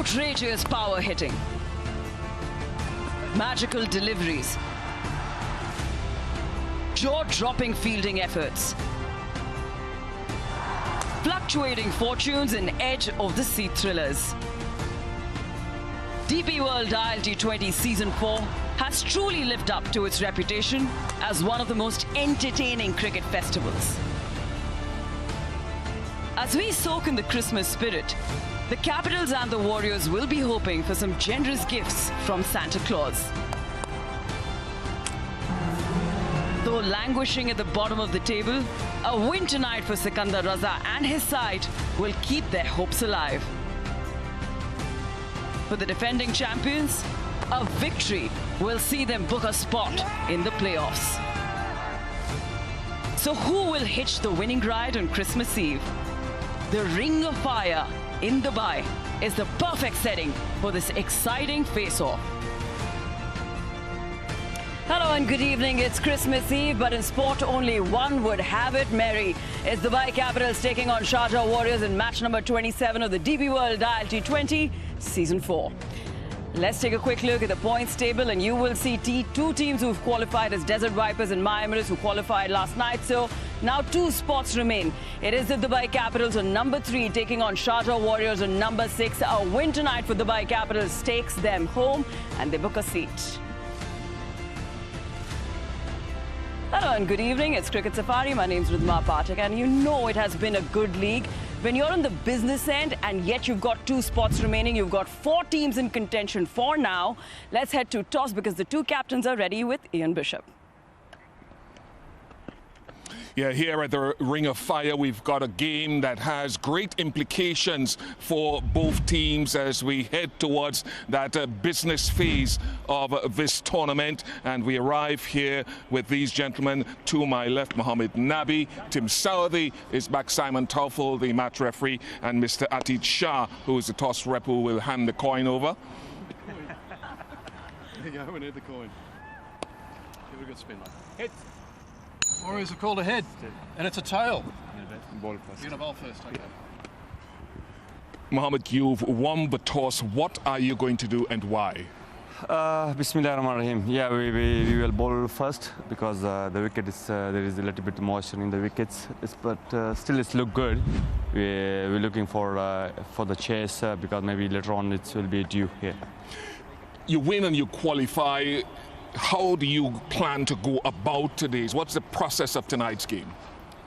Outrageous power hitting, magical deliveries, jaw-dropping fielding efforts, fluctuating fortunes and edge-of-the-seat thrillers. DP World ILT20 Season 4 has truly lived up to its reputation as one of the most entertaining cricket festivals. As we soak in the Christmas spirit, the Capitals and the Warriors will be hoping for some generous gifts from Santa Claus. Though languishing at the bottom of the table, a win tonight for Sikandar Raza and his side will keep their hopes alive. For the defending champions, a victory will see them book a spot in the playoffs. So who will hitch the winning ride on Christmas Eve? The Ring of Fire in Dubai is the perfect setting for this exciting face-off. Hello and good evening. It's Christmas Eve, but in sport only one would have it merry. It's Dubai Capitals taking on Sharjah Warriors in match number 27 of the DP World ILT20 Season 4. Let's take a quick look at the points table, and you will see two teams who've qualified as Desert Vipers and My Emirates who qualified last night. So now two spots remain. It is the Dubai Capitals on number 3 taking on Sharjah Warriors on number 6. A win tonight for Dubai Capitals takes them home and they book a seat. Hello and good evening. It's Cricket Safari. My name's Ridhima Pathak, and you know it has been a good league. When you're on the business end and yet you've got 2 spots remaining, you've got 4 teams in contention for now. Let's head to toss because the 2 captains are ready with Ian Bishop. Yeah, here at the Ring of Fire, we've got a game that has great implications for both teams as we head towards that business phase of this tournament. And we arrive here with these gentlemen. To my left, Mohammed Nabi, Tim Southey is back, Simon Taufel, the match referee, and Mr. Atid Shah, who is the toss rep, who will hand the coin over. There you go, we need the coin. Give it a good spin, mate. Hit. Warriors are called ahead, and it's a tail. You're going to bowl first, okay. Mohammed, you've won the toss. What are you going to do and why? Bismillahirrahmanirrahim. Yeah, we will bowl first because the wicket is there is a little bit moisture in the wickets, but still it's look good. We're looking for the chase because maybe later on it will be due here. You win and you qualify. How do you plan to go about today's? What's the process of tonight's game?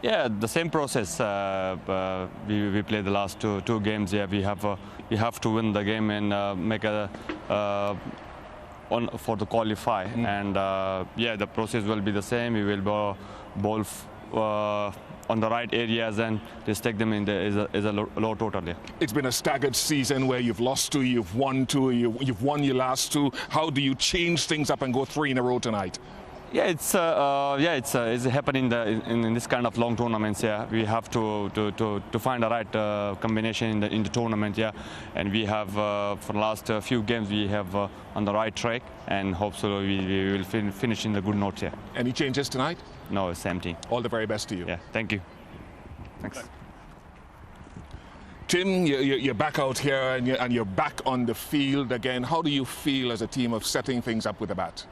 Yeah, the same process. We play the last two games. Yeah, we have to win the game and make a for the qualify. And yeah, the process will be the same. We will bowl on the right areas and just take them in is a low total. Yeah. It's been a staggered season where you've lost 2, you've won 2, you've won your last 2. How do you change things up and go 3 in a row tonight? Yeah, it's happening in this kind of long tournaments. Yeah, we have to find the right combination in the tournament. Yeah, and we have for the last few games we have on the right track, and hopefully we will finish in the good notes. Yeah. Any changes tonight? No, same team. All the very best to you. Yeah, thank you. Thanks. Tim, you're back out here and you're back on the field again. How do you feel as a team of setting things up with the bat?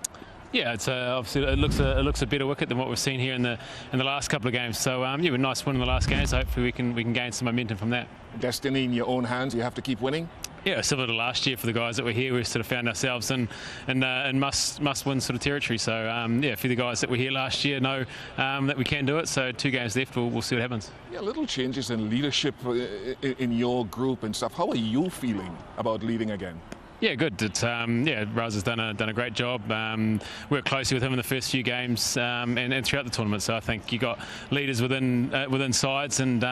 Yeah, it's obviously it looks a better wicket than what we've seen here in the last couple of games. So yeah, a nice win in the last game. So hopefully we can gain some momentum from that. Destiny in your own hands. You have to keep winning. Yeah, similar to last year for the guys that were here, we sort of found ourselves in must-win sort of territory. So yeah, for the guys that were here last year, know that we can do it. So 2 games left, we'll see what happens. Yeah, little changes in leadership in your group and stuff. How are you feeling about leading again? Yeah, good. It's, yeah, Raz has done a great job. Worked closely with him in the first few games and throughout the tournament. So I think you got leaders within sides, and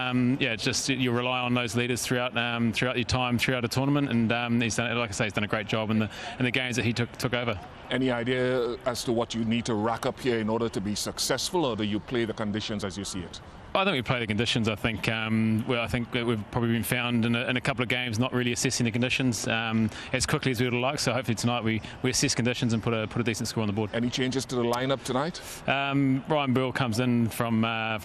yeah, just you rely on those leaders throughout your time throughout a tournament. And he's done, like I say, he's done a great job in the games that he took over. Any idea as to what you need to rack up here in order to be successful, or do you play the conditions as you see it? I think we play the conditions. I think I think we've probably been found in a couple of games not really assessing the conditions as quickly as we would like. So hopefully tonight we assess conditions and put a decent score on the board. Any changes to the lineup tonight? Ryan Burl comes in from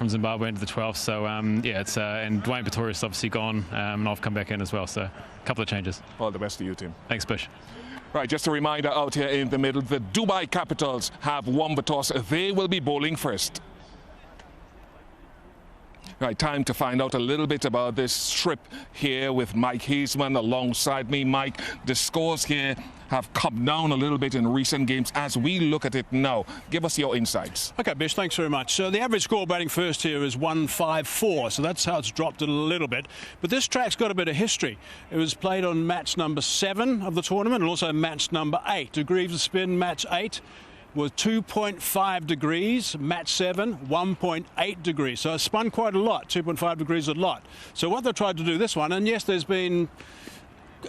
Zimbabwe into the 12th. So yeah, it's and Dwayne Pretorius obviously gone, and I've come back in as well. So a couple of changes. All the best to you, team. Thanks, Bish. Right, just a reminder out here in the middle, the Dubai Capitals have won the toss. They will be bowling first. Right, time to find out a little bit about this trip here with Mike Hazeman alongside me. Mike, the scores here have come down a little bit in recent games as we look at it now. Give us your insights. Okay, Bish, thanks very much. So the average score batting first here is 154, so that's how it's dropped a little bit. But this track's got a bit of history. It was played on match number 7 of the tournament and also match number 8. Degrees of spin, match 8. Was 2.5 degrees, match 7, 1.8 degrees. So it spun quite a lot, 2.5 degrees a lot. So what they've tried to do this one, and yes, there's been,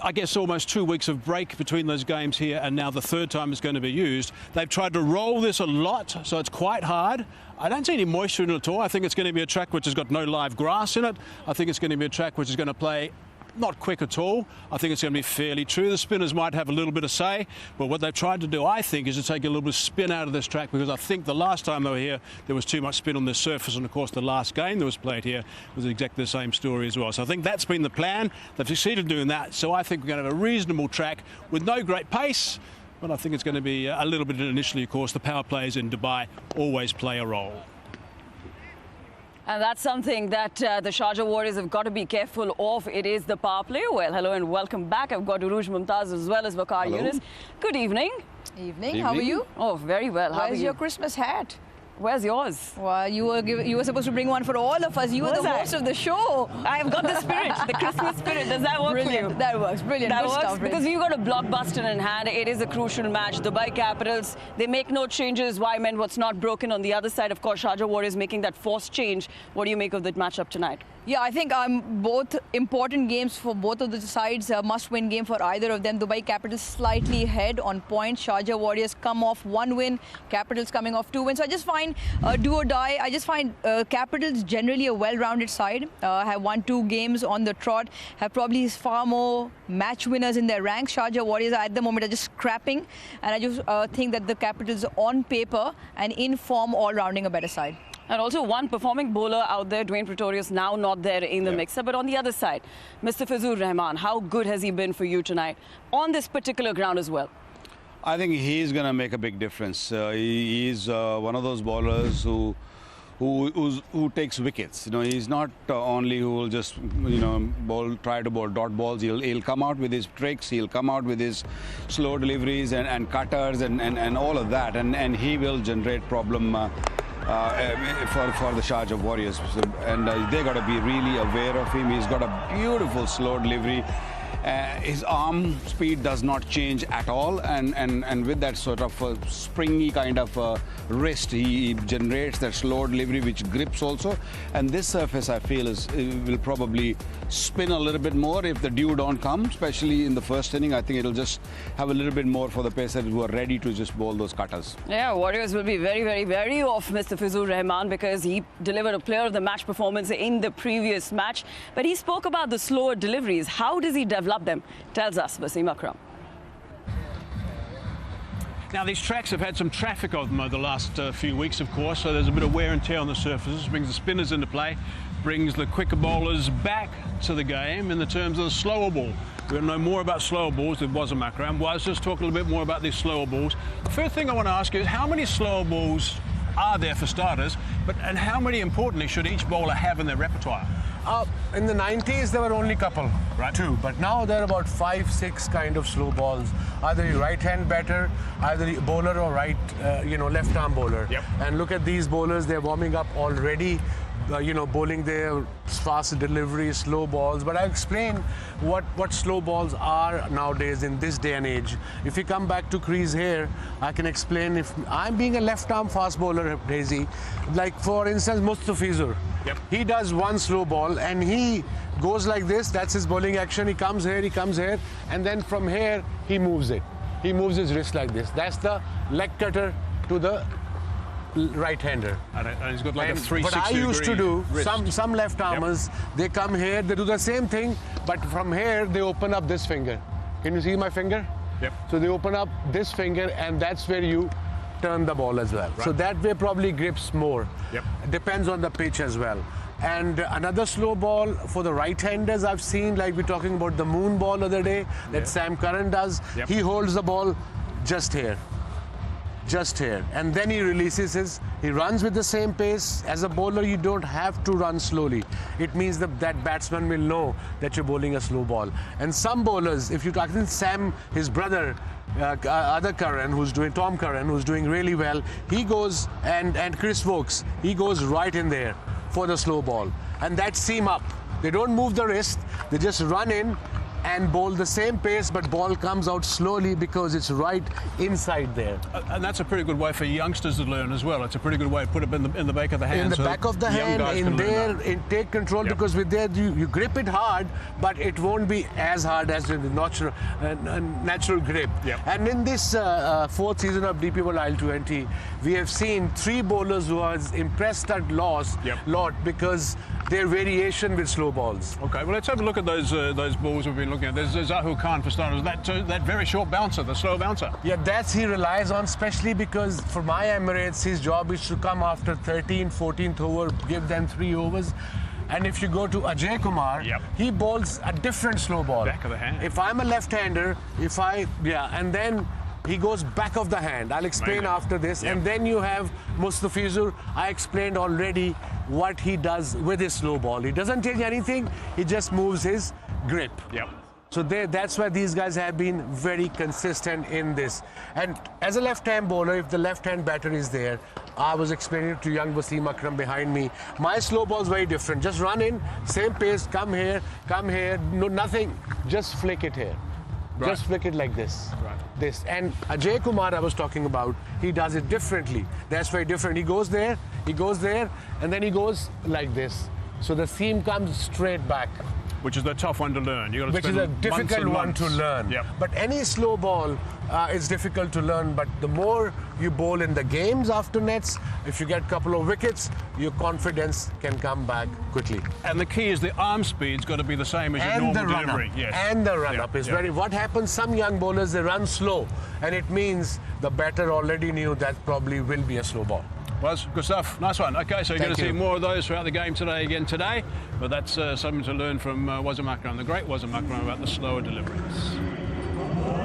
I guess, almost 2 weeks of break between those games here, and now the third time it's going to be used. They've tried to roll this a lot, so it's quite hard. I don't see any moisture in it at all. I think it's going to be a track which has got no live grass in it. I think it's going to be a track which is going to play not quick at all. I think it's going to be fairly true. The spinners might have a little bit of say, but what they've tried to do, I think, is to take a little bit of spin out of this track, because I think the last time they were here, there was too much spin on this surface, and of course the last game that was played here was exactly the same story as well. So I think that's been the plan. They've succeeded doing that, so I think we're going to have a reasonable track with no great pace, but I think it's going to be a little bit initially. Of course, the power plays in Dubai always play a role. And that's something that the Sharjah Warriors have got to be careful of. It is the power play. Well, hello and welcome back. I've got Uruj Mumtaz as well as Waqar Yunus. Good evening. Evening. How are you? Oh, very well. How are you? Where's your Christmas hat? Where's yours? Well, you were supposed to bring one for all of us. You were the host of the show. I've got the spirit, the Christmas spirit. Does that work for you? That works. Brilliant. That Good works stuff, because we've got a blockbuster in hand. It is a crucial match. Dubai Capitals, they make no changes. Why meant what's not broken. On the other side, of course, Sharjah Warriors making that forced change. What do you make of the matchup tonight? Yeah, I think both important games for both of the sides. A must-win game for either of them. Dubai Capitals slightly ahead on points. Sharjah Warriors come off 1 win. Capitals coming off 2 wins. So I just find do or die. I just find Capitals generally a well-rounded side. Have won 2 games on the trot. Have probably far more match winners in their ranks. Sharjah Warriors at the moment are just scrapping. And I just think that the Capitals on paper and in form all rounding a better side. And also one performing bowler out there, Dwayne Pretorius, now not there in the mixer. But on the other side, Mr. Fizur Rahman, how good has he been for you tonight on this particular ground as well? I think he's going to make a big difference. He's one of those bowlers who takes wickets. You know, he's not only who will just, you know, try to bowl dot balls. He'll come out with his tricks. He'll come out with his slow deliveries and cutters and all of that. And he will generate problem for the Sharjah Warriors. And they got to be really aware of him. He's got a beautiful slow delivery. His arm speed does not change at all, and with that sort of springy kind of wrist, he generates that slow delivery which grips also. And this surface, I feel, will probably spin a little bit more if the dew don't come, especially in the first inning. I think it'll just have a little bit more for the pacers who are ready to just bowl those cutters. Yeah, Warriors will be very, very, very off Mr. Fizur Rahman because he delivered a player of the match performance in the previous match. But he spoke about the slower deliveries. How does he develop them? Tells us Wasim Akram. Now, these tracks have had some traffic of them over the last few weeks, of course, so there's a bit of wear and tear on the surfaces. Brings the spinners into play, brings the quicker bowlers back to the game in the terms of the slower ball. We're going to know more about slower balls with Wasim Akram. Let's just talk a little bit more about these slower balls. The first thing I want to ask you is how many slower balls are there for starters, and how many, importantly, should each bowler have in their repertoire? In the 90s, there were only a couple, right. 2. But now there are about 5, 6 kind of slow balls. Either you right-hand batter, either bowler or left-arm bowler. Yep. And look at these bowlers; they're warming up already. Bowling their fast delivery, slow balls. But I'll explain what slow balls are nowadays in this day and age. If you come back to crease here, I can explain. If I'm being a left-arm fast bowler, Daisy, like for instance, Mustafizur. Yep. He does one slow ball and he goes like this. That's his bowling action. He comes here, and then from here he moves it. He moves his wrist like this. That's the leg cutter to the right-hander. And he's got like a And 360 what I used to do, wrist. some left armers, they come here, they do the same thing, but from here they open up this finger. Can you see my finger? Yep. So they open up this finger, and that's where you turn the ball as well. Right. So that way probably grips more. Yep. Depends on the pitch as well. And another slow ball for the right-handers I've seen, like we're talking about the moon ball the other day that Sam Curran does. Yep. He holds the ball just here. Just here, and then he releases he runs with the same pace. As a bowler, you don't have to run slowly. It means that batsman will know that you're bowling a slow ball. And some bowlers, if you talk to Sam, his brother, other Curran, Tom Curran, who's doing really well, he goes, and Chris Vokes, he goes right in there for the slow ball. And that's seam up. They don't move the wrist, they just run in and bowl the same pace, but ball comes out slowly because it's right inside there. And that's a pretty good way for youngsters to learn as well. It's a pretty good way to put it in the back of the hand. In the so back of the young hand, guys in can learn there, that. take control, because with there you grip it hard, but it won't be as hard as in the natural grip. Yep. And in this fourth season of DP World IL20, we have seen 3 bowlers who are impressed at lot because their variation with slow balls. Okay, well, let's have a look at those balls we've been looking at. There's Zahul Khan for starters. That very short bouncer, the slow bouncer. Yeah, that's he relies on, especially because for my Emirates, his job is to come after 13th, 14th over, give them 3 overs. And if you go to Ajay Kumar, he bowls a different slow ball. Back of the hand. If I'm a left-hander, and then he goes back of the hand. I'll explain after this. And then you have Mustafizur. I explained already what he does with his slow ball. He doesn't change anything. He just moves his grip. Yep. So that's why these guys have been very consistent in this. And as a left-hand bowler, if the left-hand batter is there, I was explaining it to young Wasim Akram behind me. My slow ball is very different. Just run in, same pace, come here, no, nothing. Just flick it here. Right. Just flick it like this. Right. This. And Ajay Kumar I was talking about, he does it differently. That's very different. He goes there, and then he goes like this. So the seam comes straight back. Which is the tough one to learn. You got to Which is a difficult one to learn. Yep. But any slow ball is difficult to learn. But the more you bowl in the games after nets, if you get a couple of wickets, your confidence can come back quickly. And the key is the arm speed's got to be the same as your normal delivery. Yes. And the run-up is very... What happens, some young bowlers, they run slow. And it means the batter already knew that probably will be a slow ball. Well, good stuff. Nice one. Okay, so you're going to see you. more of those throughout the game today. But that's something to learn from Wasim Akram, the great Wasim Akram, about the slower deliveries.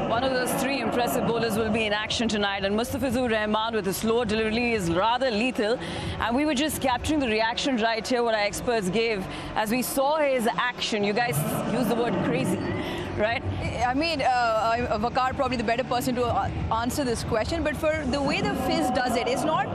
One of those 3 impressive bowlers will be in action tonight, and Mustafizur Rahman with a slow delivery is rather lethal. And we were just capturing the reaction right here, what our experts gave as we saw his action. You guys use the word crazy, right? I mean, Vakar probably the better person to answer this question, but for the way the Fizz does it, it's not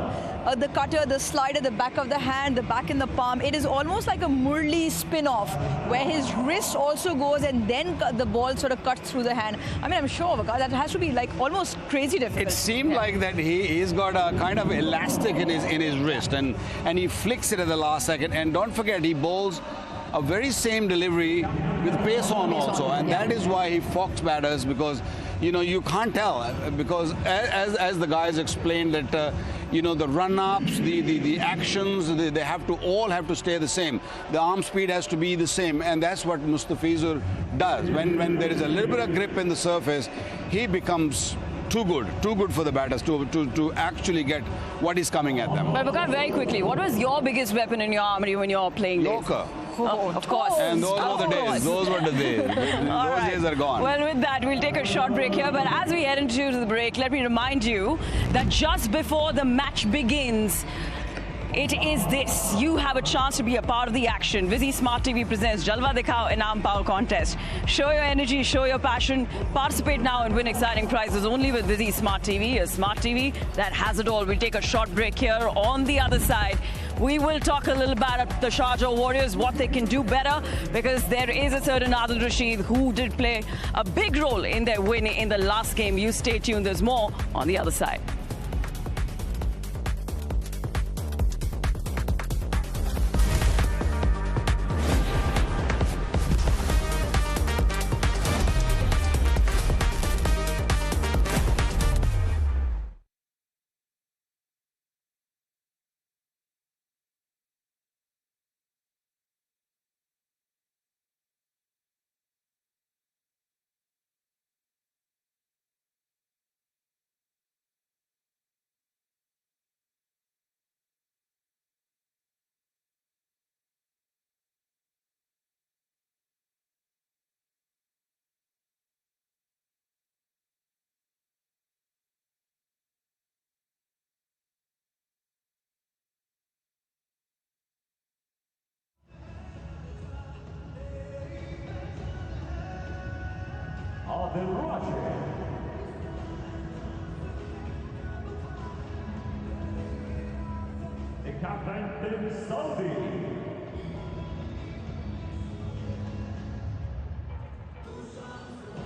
the cutter, the slider, the back of the hand, the back in the palm. It is almost like a Murli spin-off, where his wrist also goes and then the ball sort of cuts through the hand. I mean, I'm sure, Vakar, that has to be like almost crazy difficult. It seemed like that he's got a kind of elastic in his wrist, and he flicks it at the last second. And don't forget, he bowls a very same delivery with pace on also, and that is why he fox batters, because you can't tell, because as the guys explained that the run-ups, the actions, they all have to stay the same. The arm speed has to be the same, and that's what Mustafizur does. When there is a little bit of grip in the surface, he becomes too good for the batters to actually get what is coming at them. But Vakar, very quickly, what was your biggest weapon in your armory when you're playing days? Yorker. Of course. And those were the days. Those were the days. Those days are gone. Well, with that, we'll take a short break here. But as we head into the break, let me remind you that just before the match begins, it is this. You have a chance to be a part of the action. Vizzy Smart TV presents Jalwa Dikhao Inam Power Contest. Show your energy, show your passion. Participate now and win exciting prizes only with Vizzy Smart TV. A smart TV that has it all. We'll take a short break here. On the other side, we will talk a little about the Sharjah Warriors, what they can do better, because there is a certain Adil Rashid who did play a big role in their win in the last game. You stay tuned. There's more on the other side. The captain Bin Saudi.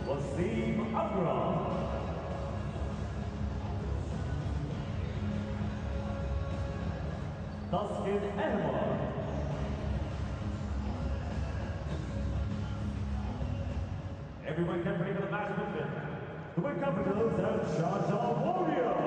Wasim Akram. Taskin Ahmad. Everyone get ready for the match with them. The Wing Capitals and Sharjah Warriorz.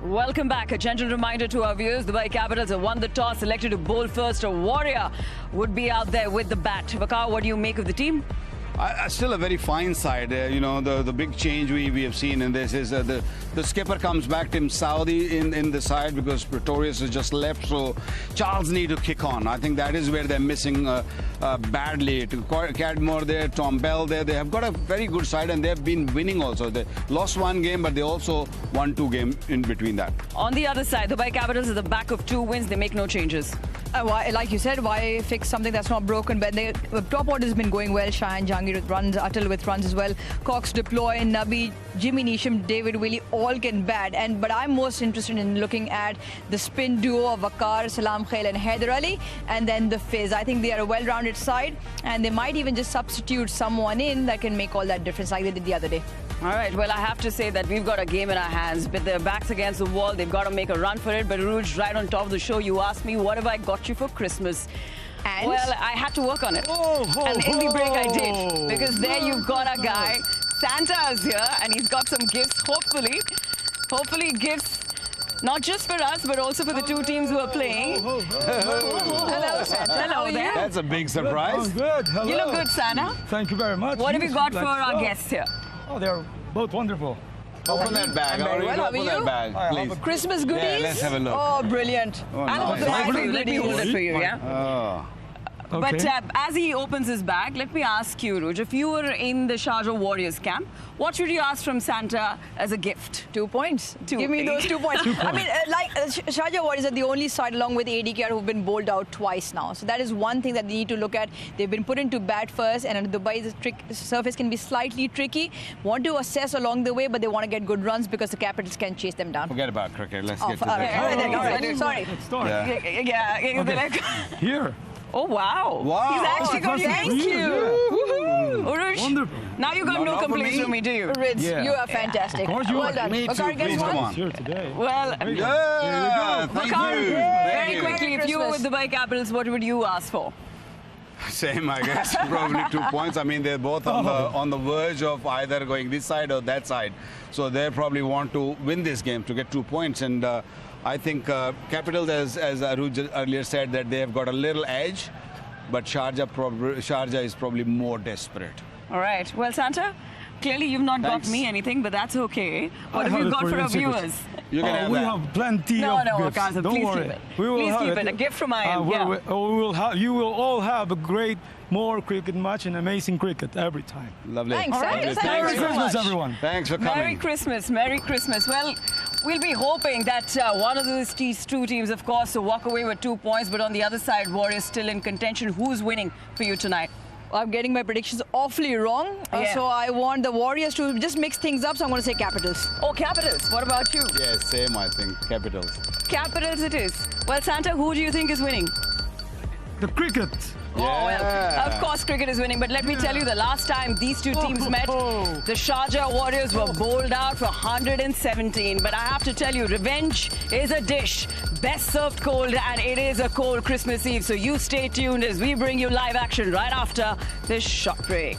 Welcome back. A gentle reminder to our viewers, the Dubai Capitals have won the toss, selected to bowl first. A Warrior would be out there with the bat. Vakar, what do you make of the team? Still a very fine side. You know, the big change we have seen in this is the skipper comes back, Tim Saudi in the side because Pretorius has just left. So Charles need to kick on. I think that is where they're missing badly. Cadmore there, Tom Bell there. They have got a very good side and they've been winning also. They lost one game, but they also won 2 games in between that. On the other side, the Dubai Capitals is the back of 2 wins. They make no changes. Like you said, why fix something that's not broken? But the top order has been going well. Shine, Jahangir with runs, Atal with runs as well. Cox, Deploy, Nabi, Jimmy Neesham, David Willey all can bat. But I'm most interested in looking at the spin duo of Vakar, Salam Khail and Haider Ali, and then the Fizz. I think they are a well-rounded side, and they might even just substitute someone in that can make all that difference like they did the other day. All right, well, I have to say that we've got a game in our hands, but their backs against the wall. They've got to make a run for it. But Rouge, right on top of the show, you asked me, what have I got you for Christmas? And? Well, I had to work on it. And in the break I did. Because there you've got a guy. Santa's here, and he's got some gifts, hopefully gifts not just for us, but also for the 2 teams who are playing. Hello, Santa. Hello there. That's a big surprise. Oh, good. Hello. You look good, Santa. Thank you very much. What have you got for our guests here? Oh, they're both wonderful. Open that bag. Very well. How are you? Bag, please. Christmas goodies? Yeah, let's have a look. Oh, brilliant. Oh, And nice. also, let me hold it for you, yeah? Oh. But Okay. as he opens his bag, let me ask you, Rouge, if you were in the Sharjah Warriors camp, what should you ask from Santa as a gift? 2 points. 2. Give me those 2 points. I mean, Sharjah Warriors are the only side along with ADKR who've been bowled out twice now. So that is one thing that they need to look at. They've been put into bat first, and Dubai's surface can be slightly tricky. Want to assess along the way, but they want to get good runs because the Capitals can chase them down. Forget about cricket. Let's get to All that. right. Sorry. Let's start. Yeah. Here. Oh, wow. Wow. He's actually got Thank you. Woohoo. Rouge, Wonderful. now you got no not for complaints me. from me, do you? Rids, Yeah. you are fantastic. Of course you well are. done. Me too, Vakar, guess please, what? come on. Here today. Well, Yeah, thank Vakar, you. very Thank you. quickly, if you were with the Dubai Capitals, what would you ask for? Same, I guess. Probably 2 points. I mean, they're both on the verge of either going this side or that side. So they probably want to win this game to get 2 points. And I think Capitals, as Aruj earlier said, that they have got a little edge. But Sharjah is probably more desperate. All right. Well, Santa, clearly you've not got me anything, but that's okay. What have you got for our viewers? You can have we that. have plenty No, of gifts. Akaza, Don't please worry. keep it. We will Please have keep it. A gift from IM. Yeah. You will all have a great more cricket match and amazing cricket every time. Lovely. Thanks, All right. Santa. Thank Merry you so Christmas, much. everyone. Thanks for coming. Merry Christmas. Merry Christmas. Well, we'll be hoping that one of these two teams, of course, will walk away with 2 points. But on the other side, Warriors still in contention. Who's winning for you tonight? I'm getting my predictions awfully wrong. Yeah. So I want the Warriors to just mix things up. So I'm going to say Capitals. Oh, Capitals. What about you? Yeah, same, I think. Capitals. Capitals it is. Well, Santa, who do you think is winning? The cricket. Oh, well, of course cricket is winning, but let me tell you, the last time these two teams met, the Sharjah Warriors were bowled out for 117. But I have to tell you, revenge is a dish best served cold, and it is a cold Christmas Eve. So you stay tuned as we bring you live action right after this short break.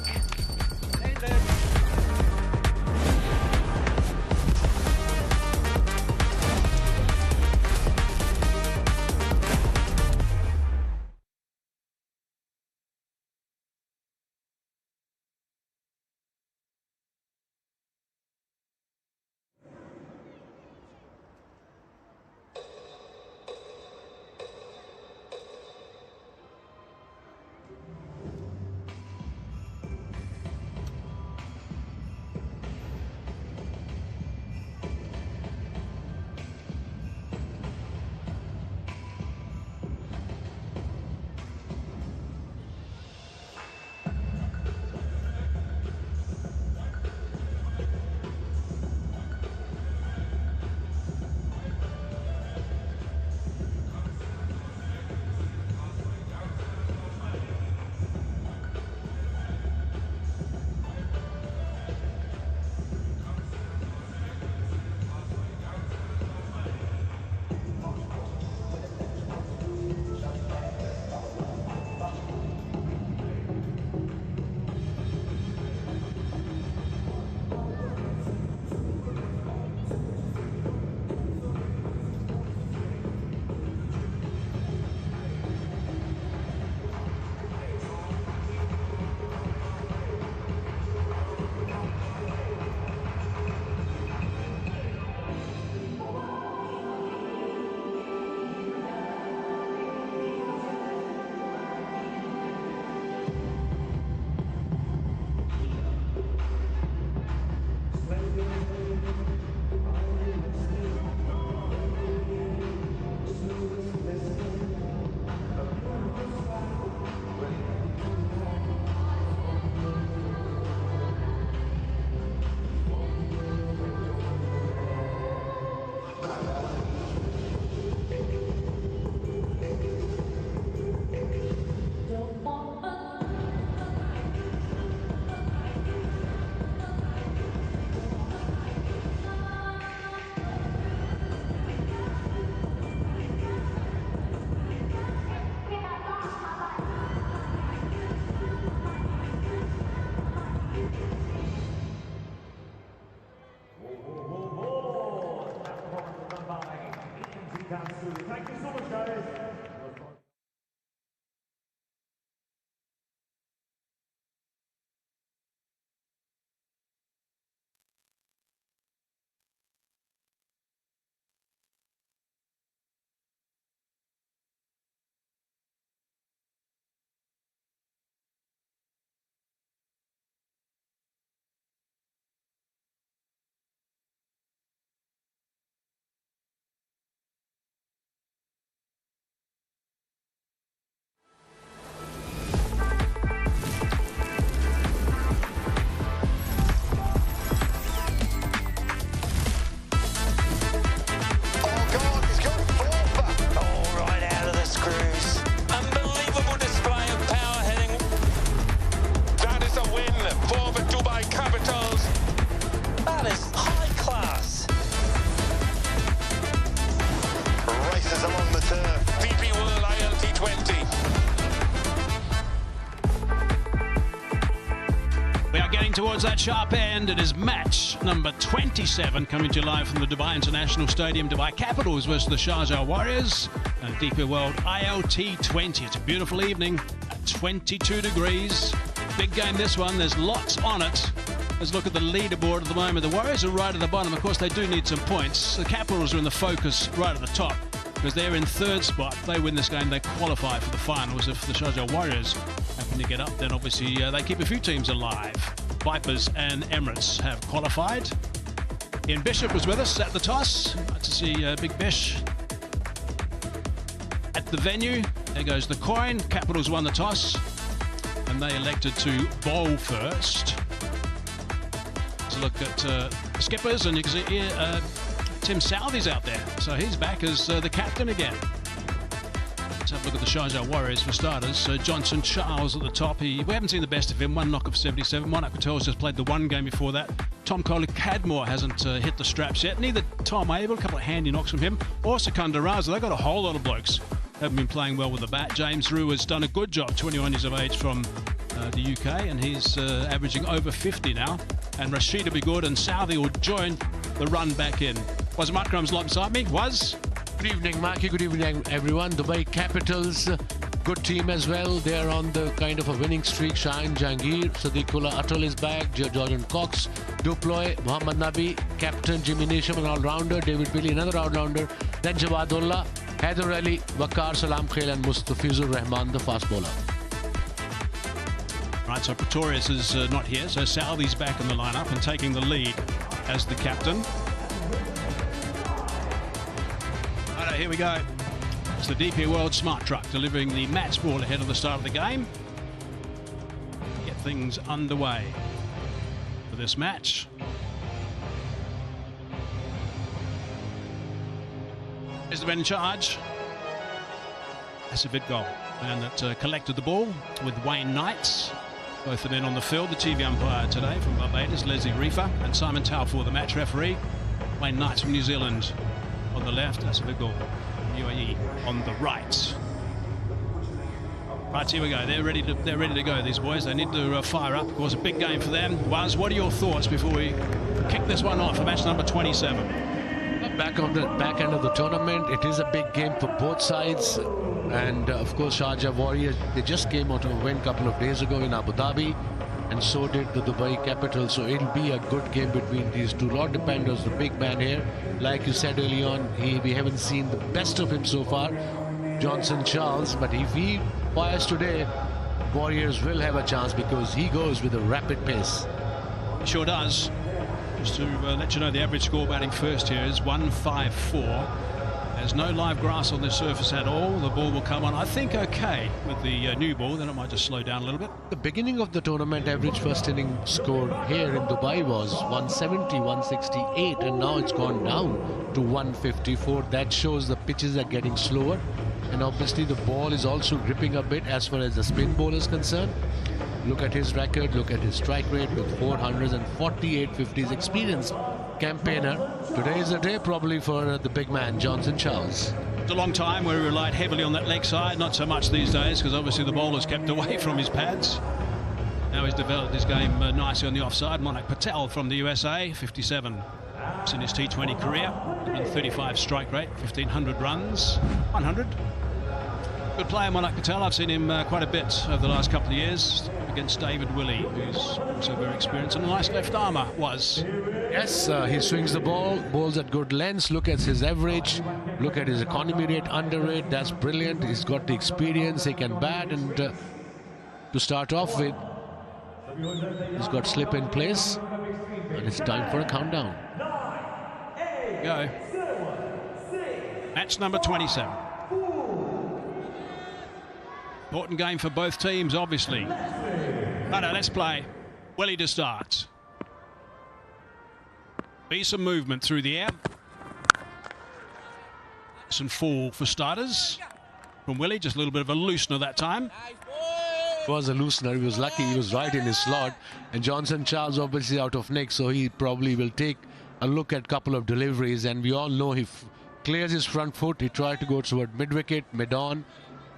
towards that sharp end. It is match number 27 coming to you live from the Dubai International Stadium. Dubai Capitals versus the Sharjah Warriors. DP World ILT20. It's a beautiful evening at 22 degrees. Big game this one. There's lots on it. Let's look at the leaderboard at the moment. The Warriors are right at the bottom. Of course, they do need some points. The Capitals are in the focus right at the top because they're in third spot. If they win this game, they qualify for the finals. If the Sharjah Warriors happen to get up, then obviously they keep a few teams alive. Vipers and Emirates have qualified. Ian Bishop was with us at the toss. Nice to see Big Bish at the venue. There goes the coin. Capitals won the toss and they elected to bowl first. Let's look at the skippers, and you can see here Tim Southey's out there, so he's back as the captain again. Let's have a look at the Sharjah Warriors for starters. Johnson Charles at the top. We haven't seen the best of him. One knock of 77. Monak Patel's just played the one game before that. Tom Kohler-Cadmore hasn't hit the straps yet. Neither Tom Abel. A couple of handy knocks from him. Or Sikandar Raza. They've got a whole lot of blokes haven't been playing well with the bat. James Rue has done a good job. 21 years of age from the UK, and he's averaging over 50 now. And Rashid will be good, and Southey will join the run back in. Was Makram's lot beside me? Was? Good evening, Marky. Good evening, everyone. Dubai Capitals, good team as well. They're on the kind of a winning streak. Shaheen Jahangir, Sadiqullah Atal is back, Jordan Cox, Duploy, Mohammad Nabi, captain, Jimmy Neesham, an all-rounder, David Billy, another all-rounder, then Jawadullah, Haider Ali, Waqar Salam Khail, and Mustafizur Rahman, the fast bowler. Right, so Pretorius is not here, so Southey's back in the lineup and taking the lead as the captain. Right, here we go. It's the DP World Smart Truck delivering the match ball ahead of the start of the game. Get things underway for this match. Is the man in charge? That's a big goal. And that collected the ball with Wayne Knights. Both are in on the field. The TV umpire today from Barbados, Leslie Reefer, and Simon Taufor, the match referee. Wayne Knights from New Zealand on the left. That's a big goal. UAE on the right. Right, here we go. They're ready to go, these boys. They need to fire up. Of course, a big game for them. Waz, what are your thoughts before we kick this one off for match number 27? Back on the back end of the tournament, it is a big game for both sides. And of course, Sharjah Warriors, they just came out of a win a couple of days ago in Abu Dhabi, and so did the Dubai Capitals. So it'll be a good game between these two. Lord Dependers, the big man here, like you said early on, we haven't seen the best of him so far, Johnson Charles. But if he fires today, Warriors will have a chance because he goes with a rapid pace. He sure does. Just to let you know, the average score batting first here is 154. There's no live grass on this surface at all. The ball will come on, I think, okay with the new ball. Then it might just slow down a little bit. The beginning of the tournament, average first inning score here in Dubai was 170, 168, and now it's gone down to 154. That shows the pitches are getting slower, and obviously the ball is also gripping a bit as far as the spin ball is concerned. Look at his record, look at his strike rate with 400s and 48 50s. Experienced campaigner. Today is the day probably for the big man, Johnson Charles. It's a long time where he relied heavily on that leg side, not so much these days because obviously the bowler's kept away from his pads. Now he's developed his game nicely on the offside. Monak Patel from the USA, 57 in his T20 career, and 35 strike rate, 1,500 runs, 100. Good player, Monak Patel. I've seen him quite a bit over the last couple of years against David Willey, who's also very experienced, and a nice left armour was. Yes, he swings the ball, bowls at good lengths. Look at his average, look at his economy rate, under rate. That's brilliant. He's got the experience, he can bat, and to start off with, he's got slip in place, and it's time for a countdown. Go. Match number 27. Important game for both teams, obviously. Righto, let's play. Willie to start. Be some movement through the air. Some fall for starters. From Willie, just a little bit of a loosener that time. It was a loosener. He was lucky he was right in his slot. And Johnson Charles obviously out of nick, so he probably will take a look at a couple of deliveries. And we all know he clears his front foot. He tried to go toward mid-wicket, mid-on.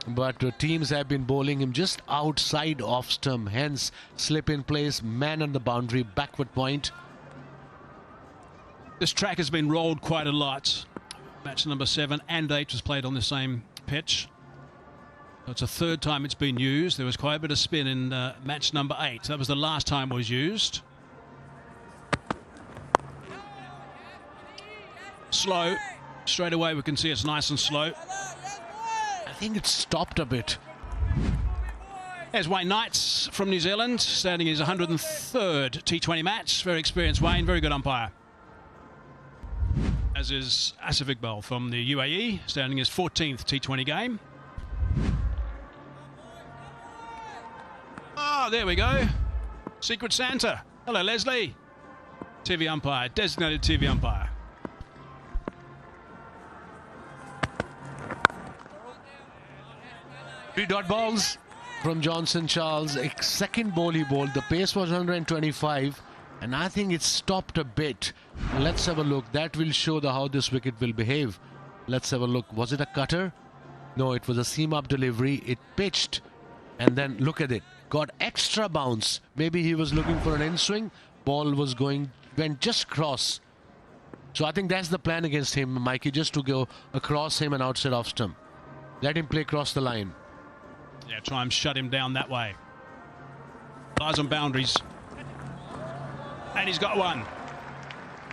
but teams have been bowling him just outside off stump, hence slip in place, man on the boundary, backward point. This track has been rolled quite a lot. Match number 7 and 8 was played on the same pitch. So it's a third time it's been used. There was quite a bit of spin in match number 8. That was the last time it was used. Slow. Straight away we can see it's nice and slow. I think it's stopped a bit. There's Wayne Knights from New Zealand, standing his 103rd T20 match. Very experienced Wayne, very good umpire. As is Asif Iqbal from the UAE, standing his 14th T20 game. Oh, there we go. Secret Santa. Hello, Leslie. TV umpire, designated TV umpire. Three dot balls from Johnson Charles. A second ball he bowled. The pace was 125, and I think it's stopped a bit. Let's have a look. That will show how this wicket will behave. Let's have a look. Was it a cutter? No, it was a seam up delivery. It pitched, and then look at it. Got extra bounce. Maybe he was looking for an in swing. Ball was went just cross. So I think that's the plan against him, Mikey, just to go across him and outside off stump. Let him play across the line. Yeah, try and shut him down that way. Eyes on boundaries. And he's got one.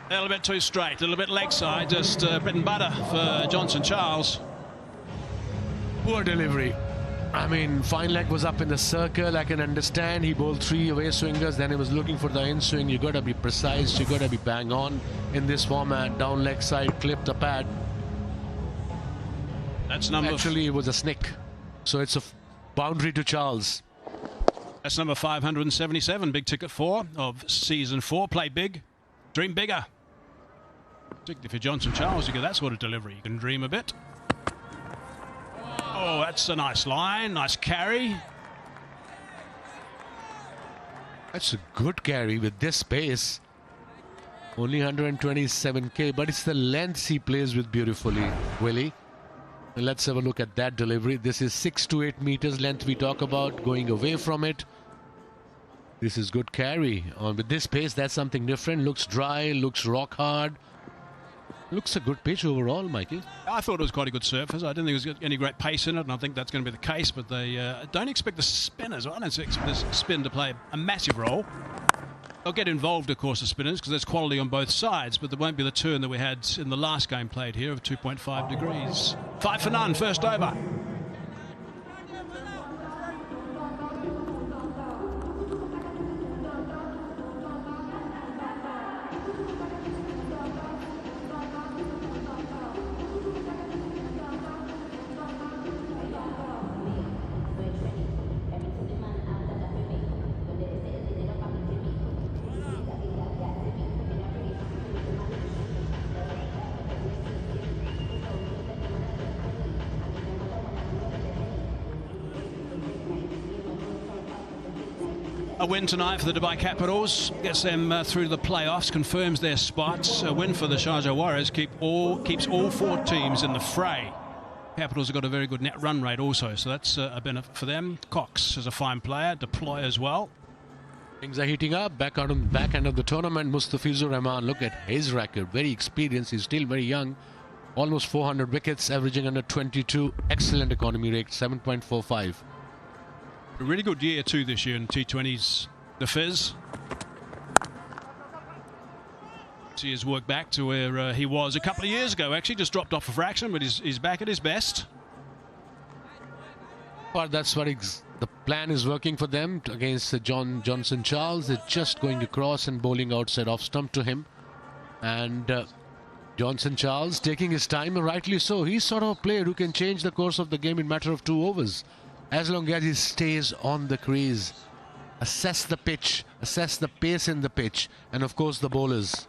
A little bit too straight, a little bit leg side, just bread and butter for Johnson Charles. Poor delivery. I mean, fine leg was up in the circle. I can understand. He bowled 3 away swingers. Then he was looking for the in swing. You got to be precise. You got to be bang on in this format. Down leg side, clip the pad. That's number. Actually, it was a snick. So it's a boundary to Charles. That's number 577. Big ticket 4 of season 4. Play big, dream bigger. Particularly for Johnson Charles, you get that sort of delivery. You can dream a bit. Oh, that's a nice line, nice carry. That's a good carry with this pace. Only 127k, but it's the length he plays with beautifully, Willie. And let's have a look at that delivery. This is 6 to 8 meters length we talk about, going away from it. This is good carry. With this pace, that's something different. Looks dry, looks rock hard. Looks a good pitch overall, Mikey. I thought it was quite a good surface. I didn't think there was any great pace in it, and I think that's going to be the case. But they don't expect the spinners. I don't expect the spin to play a massive role. They'll get involved, of course, the spinners, because there's quality on both sides. But there won't be the turn that we had in the last game played here of 2.5 degrees. 5 for none, first over. A win tonight for the Dubai Capitals gets them through to the playoffs, confirms their spots. A win for the Sharjah Warriorz keeps all 4 teams in the fray. Capitals have got a very good net run rate also, so that's a benefit for them. Cox is a fine player, deploy as well. Things are heating up. Back out on the back end of the tournament, Mustafizur Rahman, look at his record. Very experienced, he's still very young. Almost 400 wickets, averaging under 22. Excellent economy rate, 7.45. A really good year too this year in T20s, the Fizz. See his work back to where he was a couple of years ago. Actually just dropped off a fraction, but he's back at his best. Well, that's what the plan is working for them against Johnson Charles. They're just going across and bowling outside off stump to him. And Johnson Charles taking his time, and rightly so. He's sort of a player who can change the course of the game in a matter of 2 overs. As long as he stays on the crease, assess the pitch, assess the pace in the pitch, and of course the bowlers.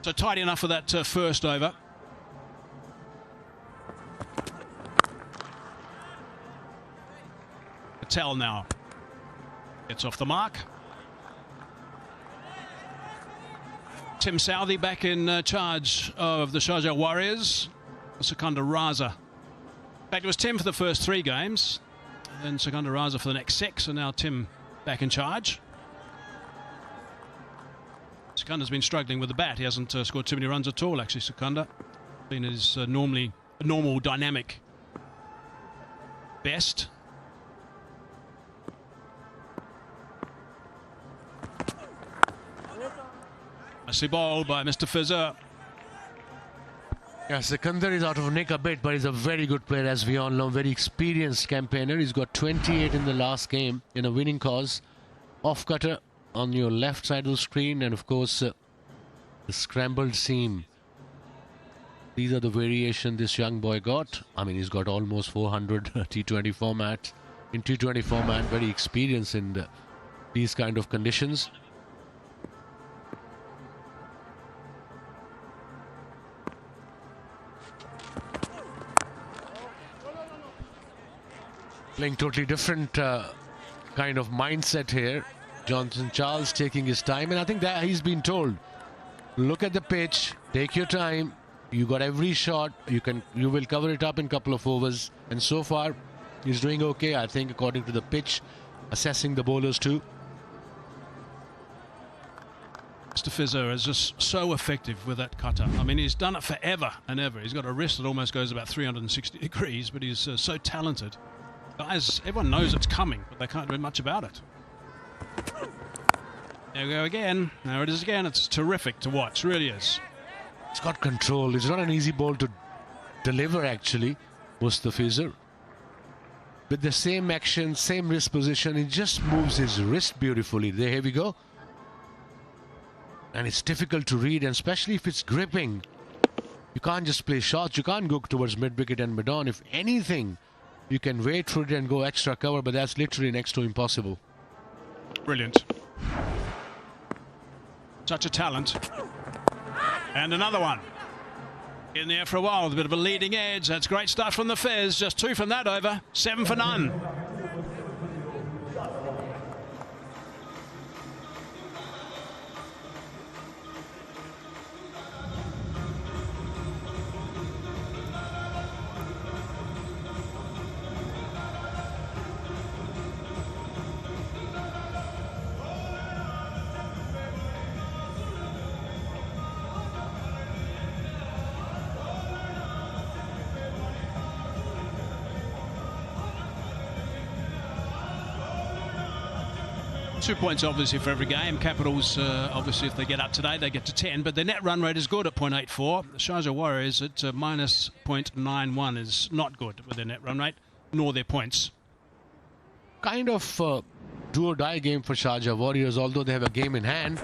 So tidy enough for that first over. Patel now gets off the mark. Tim Southey back in charge of the Sharjah Warriorz. Sikandar Raza. In fact, it was Tim for the first 3 games, and then Sikandar Raza for the next 6, and now Tim back in charge. Sikandar's been struggling with the bat. He hasn't scored too many runs at all, actually, Sikandar. Been his normal dynamic best. Nicely bowled by Mr. Fizzer. Yeah, Sikandar is out of nick a bit, but he's a very good player, as we all know. Very experienced campaigner. He's got 28 in the last game in a winning cause. Off cutter on your left side of the screen, and of course the scrambled seam. These are the variation this young boy got. I mean, he's got almost 400 T20 format. In T20 format, very experienced in these kind of conditions. Playing totally different kind of mindset here. Johnson Charles taking his time, and I think that he's been told, look at the pitch, take your time. You got every shot. You will cover it up in a couple of overs, and so far he's doing okay, I think, according to the pitch, assessing the bowlers too. Mr. Fizzer is just so effective with that cutter. I mean, he's done it forever and ever. He's got a wrist that almost goes about 360 degrees, but he's so talented. Guys, everyone knows it's coming, but they can't do much about it. There we go again. There it is again. It's terrific to watch, really is. It's got control. It's not an easy ball to deliver, actually, Mustafizur. With the same action, same wrist position, he just moves his wrist beautifully. There, here we go. And it's difficult to read, and especially if it's gripping. You can't just play shots. You can't go towards mid-wicket and mid-on. If anything, you can wait for it and go extra cover, but that's literally next to impossible. Brilliant. Such a talent. And another one. In there for a while with a bit of a leading edge. That's great stuff from the Fizz. Just 2 from that over. 7 for none. Two points obviously for every game. Capitals obviously if they get up today they get to 10, but their net run rate is good at 0.84. The Sharjah Warriors at minus 0.91 is not good with their net run rate nor their points. Kind of do or die game for Sharjah Warriors, although they have a game in hand.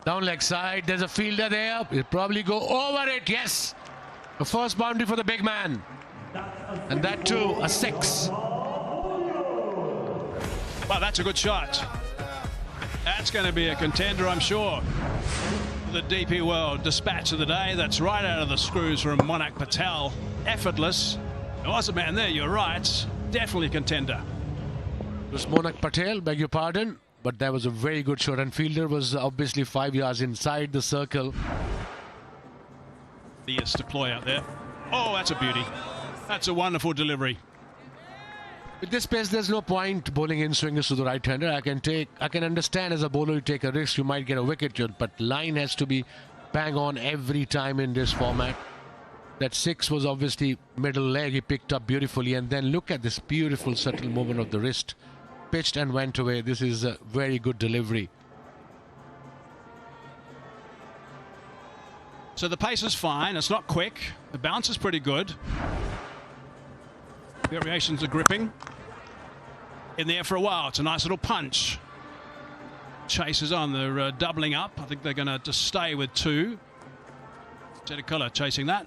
Down leg side, there's a fielder there. He'll probably go over it. Yes, the first boundary for the big man, and that too a 6. Well, that's a good shot. That's going to be a contender, I'm sure. The DP World dispatch of the day. That's right out of the screws from Monak Patel. Effortless. There was a man there, you're right. Definitely a contender. It was Monak Patel, beg your pardon, but that was a very good shot, and fielder was obviously 5 yards inside the circle. Fierce deploy out there. Oh, that's a beauty. That's a wonderful delivery. With this pace, there's no point bowling in swingers to the right-hander. I can understand as a bowler you take a risk, you might get a wicket, but line has to be bang on every time in this format. That 6 was obviously middle leg, he picked up beautifully, and then look at this beautiful subtle movement of the wrist. Pitched and went away. This is a very good delivery. So the pace is fine, it's not quick. The bounce is pretty good. Variations are gripping. In there for a while. It's a nice little punch. Chase is on. They're doubling up. I think they're going to just stay with 2. Tedekula chasing that.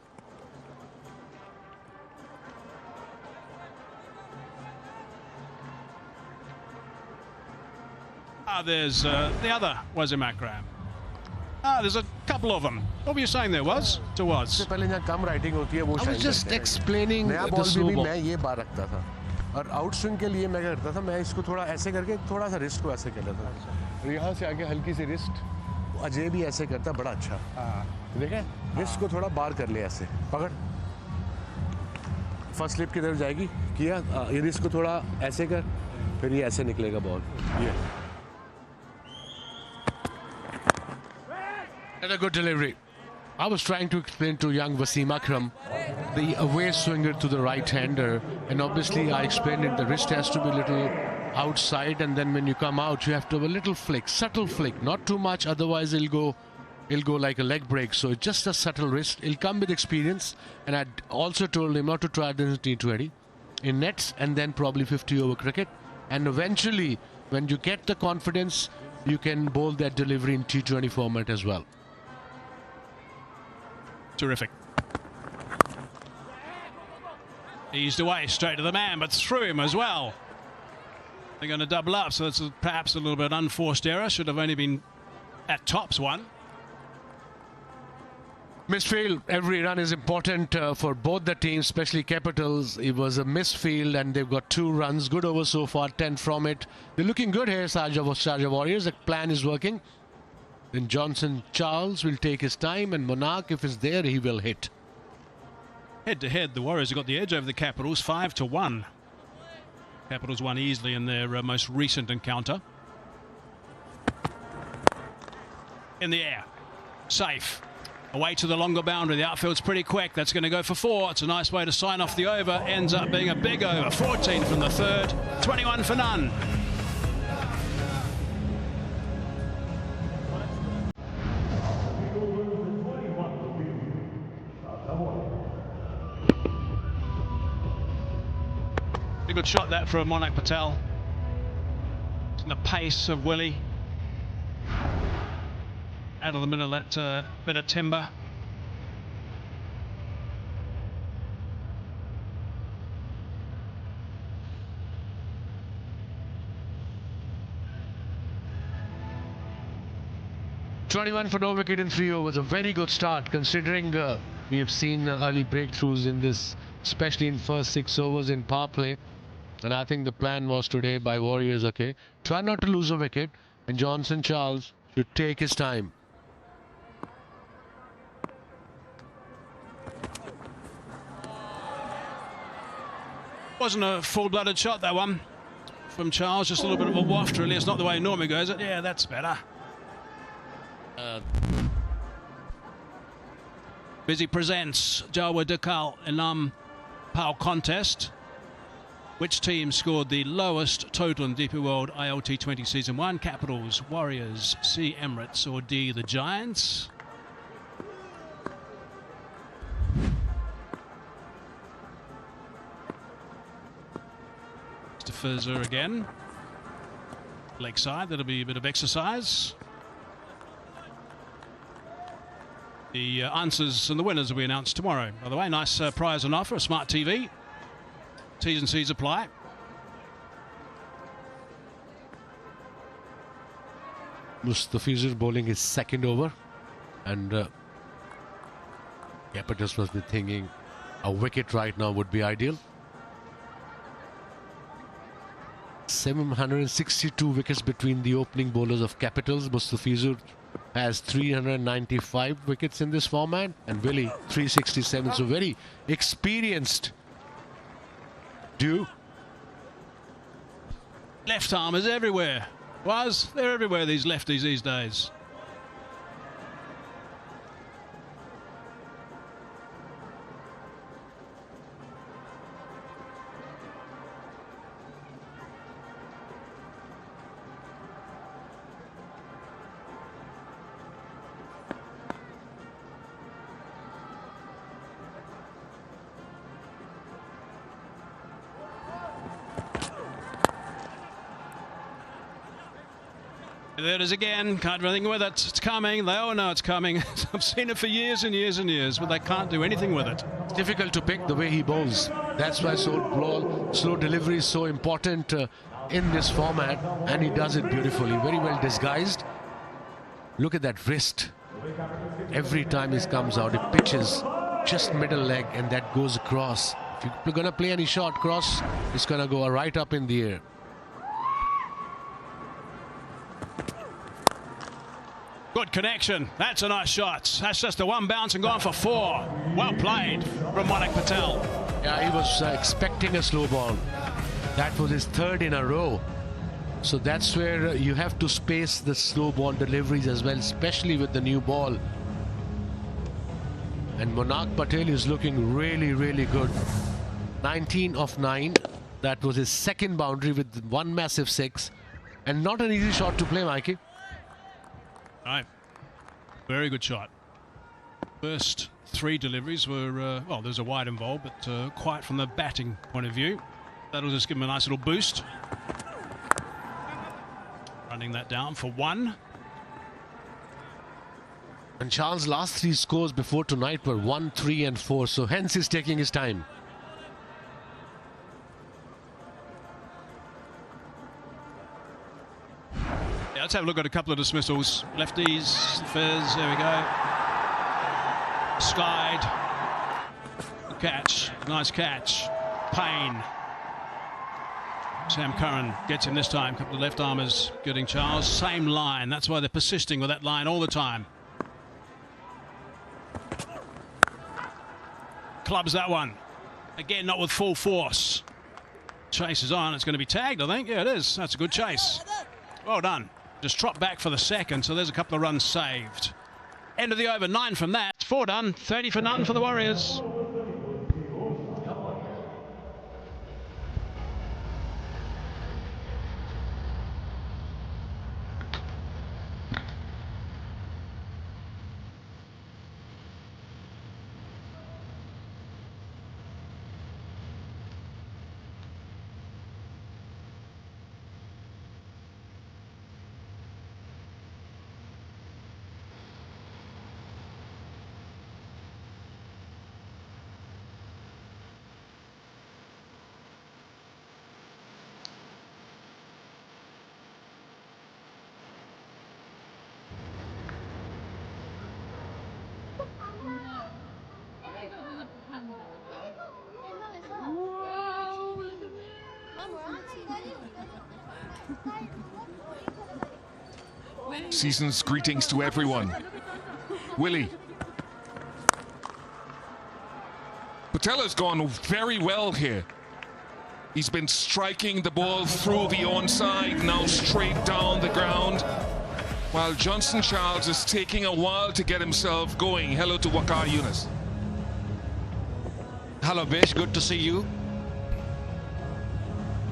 There's the other Wasim Akram. There's a couple of them. What were you saying there, Was? To Was. I was just explaining the slow ball. मैं ये बार रखता था और out swing के लिए मैं क्या करता था, मैं इसको थोड़ा ऐसे करके थोड़ा सा रिस्ट को ऐसे कर लेता था और यहाँ से आगे हल्की सी रिस्ट. अजय भी ऐसे करता, बड़ा अच्छा. देखें रिस्ट को थोड़ा बार कर ले, ऐसे पकड़ फर्स्ट स्लिप की तरफ जाएगी, किया ये इसको थोड़ा ऐसे कर, फिर ये ऐसे निकलेगा बॉल। ये And a good delivery. I was trying to explain to young Wasim Akram, the away swinger to the right-hander, and obviously I explained it, the wrist has to be a little outside, and then when you come out you have to have a little flick, subtle flick, not too much, otherwise it'll go like a leg break. So it's just a subtle wrist. It'll come with experience, and I also told him not to try this in T20 in nets, and then probably 50 over cricket, and eventually when you get the confidence you can bowl that delivery in T20 format as well. Terrific. Eased away straight to the man, but through him as well. They're going to double up, so it's perhaps a little bit unforced error. Should have only been at tops one. Misfield, every run is important for both the teams, especially Capitals. It was a misfield and they've got 2 runs. Good over so far, 10 from it. They're looking good here, Sharjah Warriors. The plan is working. Then Johnson Charles will take his time, and Monarch, if it's there, he will hit. Head to head, the Warriors have got the edge over the Capitals, 5-1. Capitals won easily in their most recent encounter. In the air, safe. Away to the longer boundary. The outfield's pretty quick. That's going to go for 4. It's a nice way to sign off the over. Ends up being a big over. 14 from the third, 21 for none. A good shot that from Monak Patel. It's in the pace of Willie. Out of the middle of that bit of timber. $21 for no wicket in 3 overs. A very good start considering we have seen early breakthroughs in this, especially in first 6 overs in power play. And I think the plan was today by Warriors, okay, try not to lose a wicket, and Johnson Charles should take his time. Wasn't a full-blooded shot, that one from Charles, just a little bit of a waft really. It's not the way it normally goes. Yeah, that's better. Busy presents Jawa Dekal Enam Pau contest. Which team scored the lowest total in DP World ILT20 Season 1? Capitals, Warriors, C, Emirates, or D, the Giants? Mr. Fizzer again. Leg side, that'll be a bit of exercise. The answers and the winners will be announced tomorrow. By the way, nice prize on offer, a smart TV. T's and C's apply. Mustafizur bowling his second over, and Capitals must be thinking a wicket right now would be ideal. 762 wickets between the opening bowlers of Capitals. Mustafizur has 395 wickets in this format, and Willie 367. So very experienced. Left armers everywhere. They're everywhere, these lefties these days. There it is again, can't do anything with it. It's coming, they all know it's coming. I've seen it for years and years and years, but they can't do anything with it. It's difficult to pick the way he bowls. That's why slow delivery is so important in this format, and he does it beautifully, very well disguised. Look at that wrist. Every time he comes out, it pitches just middle leg, and that goes across. If you're going to play any short cross, it's going to go right up in the air. Good connection. That's a nice shot. That's just the one bounce and gone for 4. Well played from Monak Patel. Yeah, he was expecting a slow ball. That was his third in a row. So that's where you have to space the slow ball deliveries as well, especially with the new ball. And Monarch Patel is looking really, really good. 19 of 9. That was his second boundary with one massive 6. And not an easy shot to play, Mikey. Right. Very good shot. First 3 deliveries were, well, there's a wide involved, but quiet from the batting point of view. That'll just give him a nice little boost. Running that down for 1. And Charles' last 3 scores before tonight were 1, 3 and 4. So hence he's taking his time. Yeah, let's have a look at a couple of dismissals. Lefties, Fizz, there we go. Slide. Catch, nice catch. Payne. Sam Curran gets him this time. A couple of left armers getting Charles. Same line. That's why they're persisting with that line all the time. Clubs that one. Again, not with full force. Chase is on. It's going to be tagged, I think. Yeah, it is. That's a good chase. Well done. Just trot back for the second, so there's a couple of runs saved. End of the over, 9 from that. 4 done, 30 for none for the Warriors. Season's greetings to everyone. Willie. Patel has gone very well here. He's been striking the ball through the onside, now straight down the ground, while Johnson Charles is taking a while to get himself going. Hello to Waqar Yunus. Hello, Bish. Good to see you.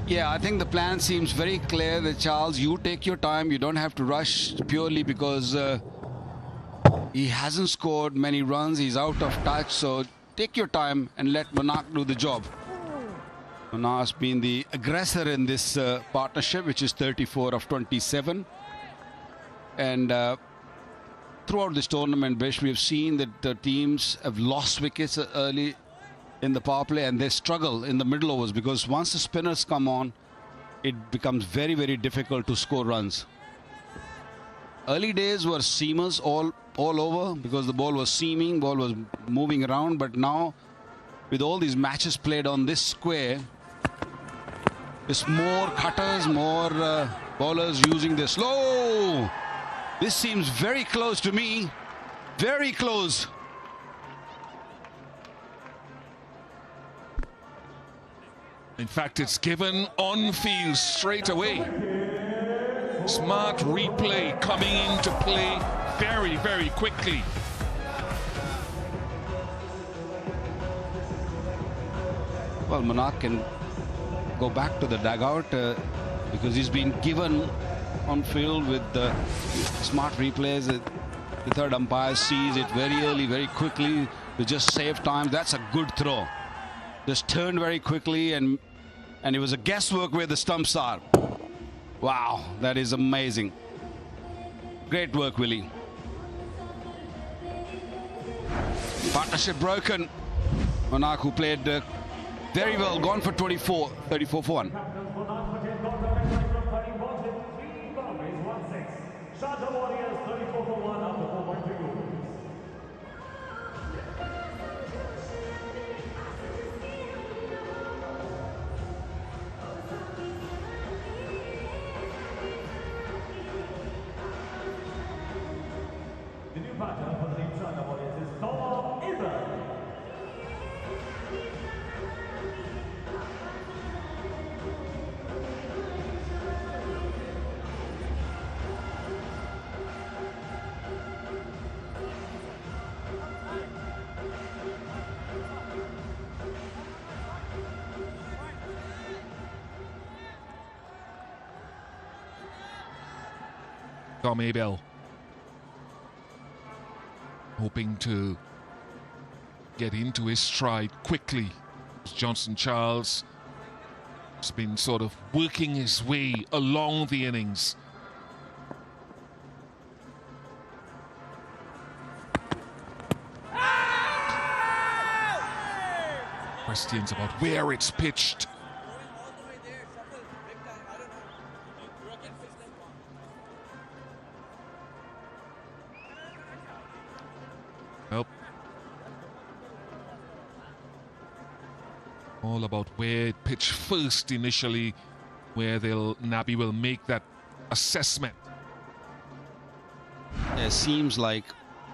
Yeah, I think the plan seems very clear that, Charles, you take your time. You don't have to rush purely because he hasn't scored many runs. He's out of touch. So take your time and let Monarch do the job. Monarch's been the aggressor in this partnership, which is 34 of 27. And throughout this tournament, Bish, we have seen that the teams have lost wickets early in the power play, and they struggle in the middle overs because once the spinners come on, it becomes very, very difficult to score runs. Early days were seamers all over because the ball was seaming, ball was moving around, but now with all these matches played on this square, there's more cutters, more bowlers using the slow. This seems very close to me, very close. In fact, it's given on field straight away. Smart replay coming into play very, very quickly. Well, Monarch can go back to the dugout because he's been given on field with the smart replays. The third umpire sees it very early, very quickly to just save time. That's a good throw. Just turned very quickly, and it was a guesswork where the stumps are. Wow, that is amazing. Great work, Willie. Partnership broken. Monarch, who played very well, gone for 24, 34 for 1. Sharjah Warriors 34 for 1 after 4.3 overs. The new batter for the Sharjah Warriors is Tom Ibrahim. Tom Abel hoping to get into his stride quickly. Johnson Charles has been sort of working his way along the innings. Questions about where it's pitched. Well, all about where it pitched first initially, where Nabi will make that assessment. It seems like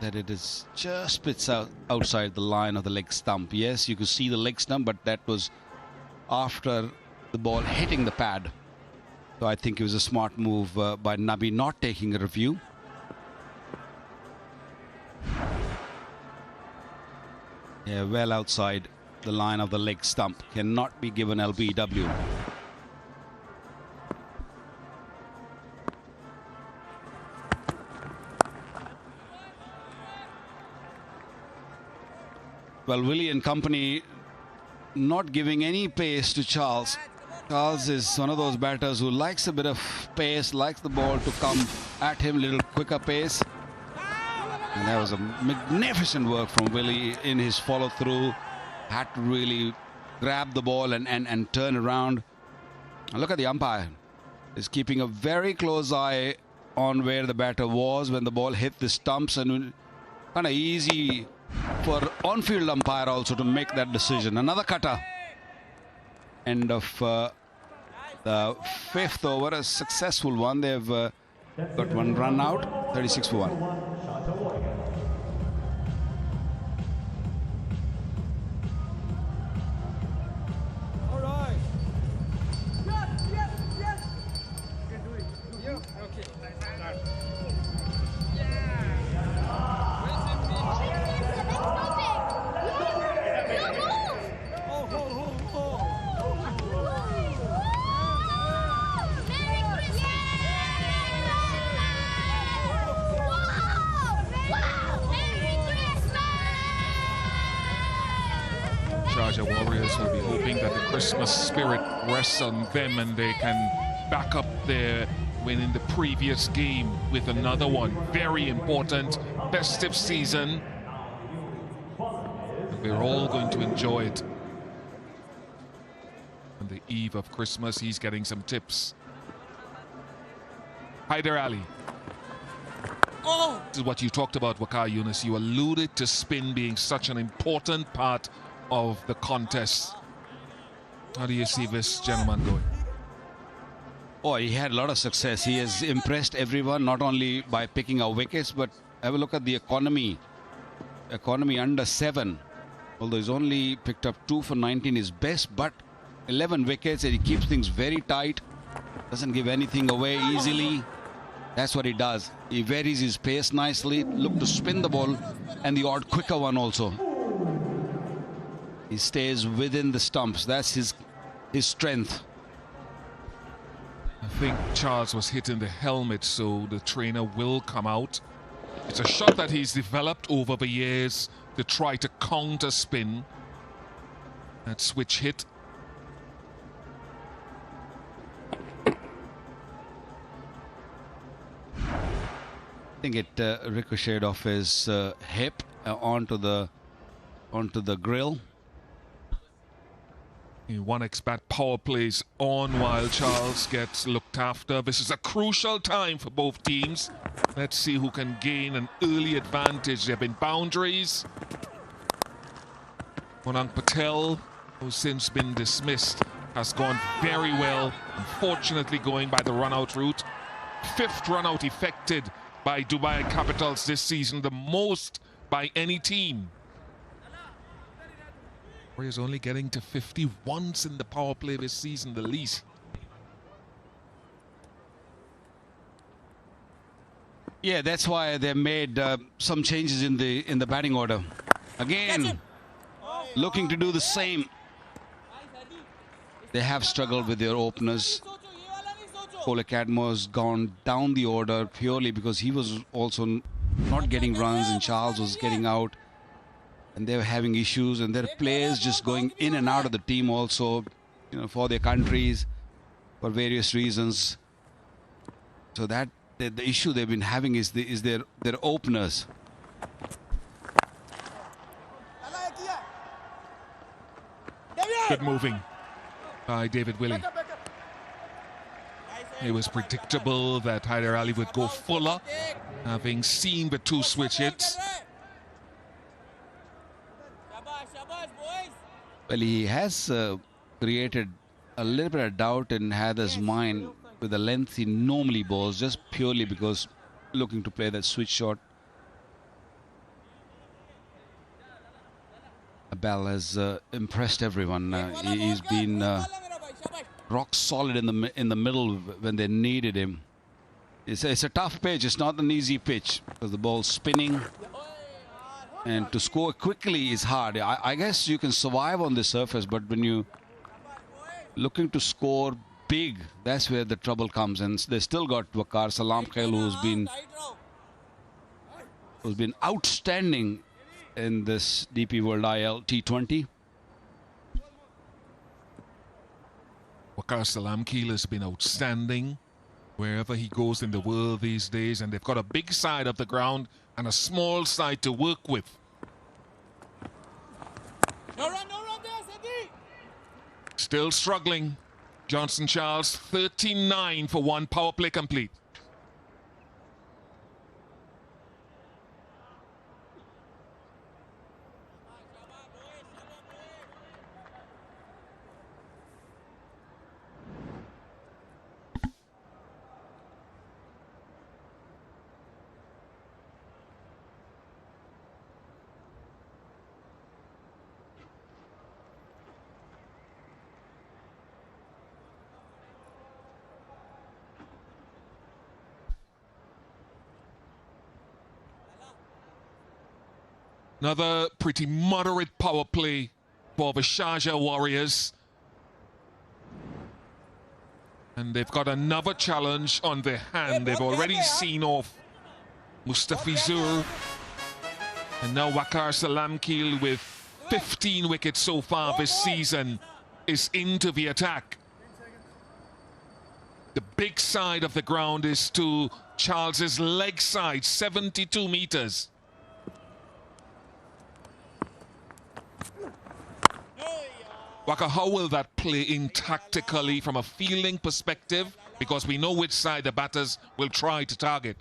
that it is just bits outside the line of the leg stump. Yes, you could see the leg stump, but that was after the ball hitting the pad. So I think it was a smart move by Nabi not taking a review. Yeah, well outside the line of the leg stump. Cannot be given LBW. Well, Willie and company not giving any pace to Charles. Charles is one of those batters who likes a bit of pace, likes the ball to come at him, little quicker pace. And that was a magnificent work from Willie in his follow-through. Had to really grab the ball and turn around. And look at the umpire. He's keeping a very close eye on where the batter was when the ball hit the stumps, and kind of easy for on-field umpire also to make that decision. Another cutter. End of the fifth over, a successful one. They've got one run out, 36 for 1. Sharjah Warriors will be hoping that the Christmas spirit rests on them and they can back up their win in the previous game with another one. Very important, festive season. And we're all going to enjoy it. On the eve of Christmas, he's getting some tips. Haider Ali. This is what you talked about, Waqar Younis. You alluded to spin being such an important part of the contest. How do you see this gentleman going? Oh, he had a lot of success. He has impressed everyone, not only by picking our wickets, but have a look at the economy. Economy under 7. Although he's only picked up 2 for 19 is best, but 11 wickets, and he keeps things very tight. Doesn't give anything away easily. That's what he does. He varies his pace nicely. Look to spin the ball, and the odd quicker one also. He stays within the stumps. That's his strength. I think Charles was hitting the helmet, so the trainer will come out. It's a shot that he's developed over the years to try to counter spin. That switch hit. I think it ricocheted off his hip onto the grill. One expat power plays on while Charles gets looked after. This is a crucial time for both teams. Let's see who can gain an early advantage. There have been boundaries. Monang Patel, who's since been dismissed, has gone very well. Unfortunately, going by the run-out route. 5th run-out effected by Dubai Capitals this season, the most by any team. Warriors only getting to 50 once in the power play this season, the least. Yeah, that's why they made some changes in the batting order. Again, looking to do the same. They have struggled with their openers. Cadmo's gone down the order purely because he was also not getting runs and Charles was getting out. And they were having issues, and there are players just going in and out of the team also, you know, for their countries, for various reasons. So that the issue they've been having is their openers. Good moving by David Willey. It was predictable that Hyder Ali would go fuller, having seen the two switch hits. Well, he has created a little bit of doubt in Hyder's mind with the length he normally bowls, just purely because looking to play that switch shot. Abel has impressed everyone. He's been rock solid in the middle when they needed him. It's a tough pitch. It's not an easy pitch because the ball's spinning. And to score quickly is hard. I guess you can survive on the surface, but when you looking to score big, that's where the trouble comes. And they still got Waqar Salam Khail, who's been outstanding in this DP World ILT20. Waqar Salam Khail has been outstanding wherever he goes in the world these days, and they've got a big side of the ground and a small side to work with. No run there, Sadi. Still struggling. Johnson Charles, 39 for one power play complete. Another pretty moderate power play for the Sharjah Warriors. And they've got another challenge on their hand. They've already seen off Mustafizur. And now Waqar Salam Khail, with 15 wickets so far this season, is into the attack. The big side of the ground is to Charles's leg side, 72 meters. Waqar, how will that play in tactically from a fielding perspective? Because we know which side the batters will try to target.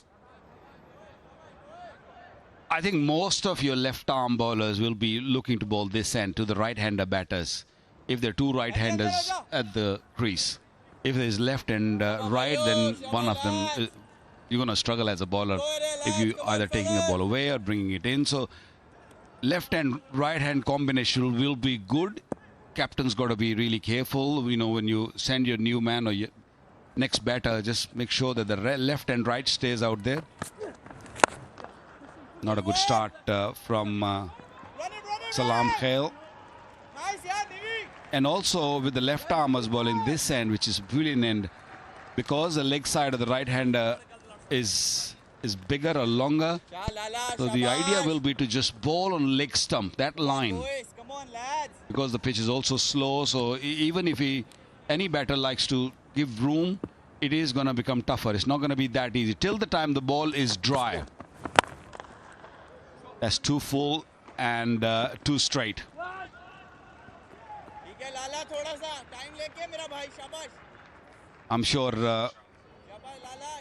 I think most of your left-arm bowlers will be looking to bowl this end to the right-hander batters. If there are two right-handers at the crease. If there's left and right, then one of them, you're going to struggle as a bowler if you either taking a ball away or bringing it in. So left and right-hand combination will be good. Captain's got to be really careful. You know, when you send your new man or your next batter, just make sure that the left and right stays out there. Not a good start from Salam Khail. And also with the left armers bowling this end, which is brilliant end, because the leg side of the right-hander is bigger or longer. So the idea will be to just bowl on leg stump, that line. Because the pitch is also slow, so even if any batter likes to give room, it is going to become tougher. It's not going to be that easy till the time the ball is dry. That's too full and too straight. I'm sure the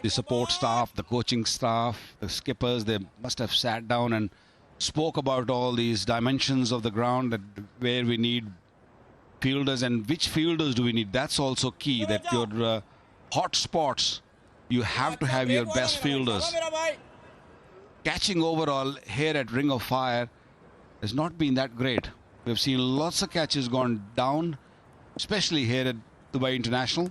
support staff, the coaching staff, the skippers, they must have sat down and spoke about all these dimensions of the ground, where we need fielders and which fielders do we need. That's also key, that your hot spots, you have to have your best fielders. Catching overall here at Ring of Fire has not been that great. We've seen lots of catches gone down, especially here at Dubai International.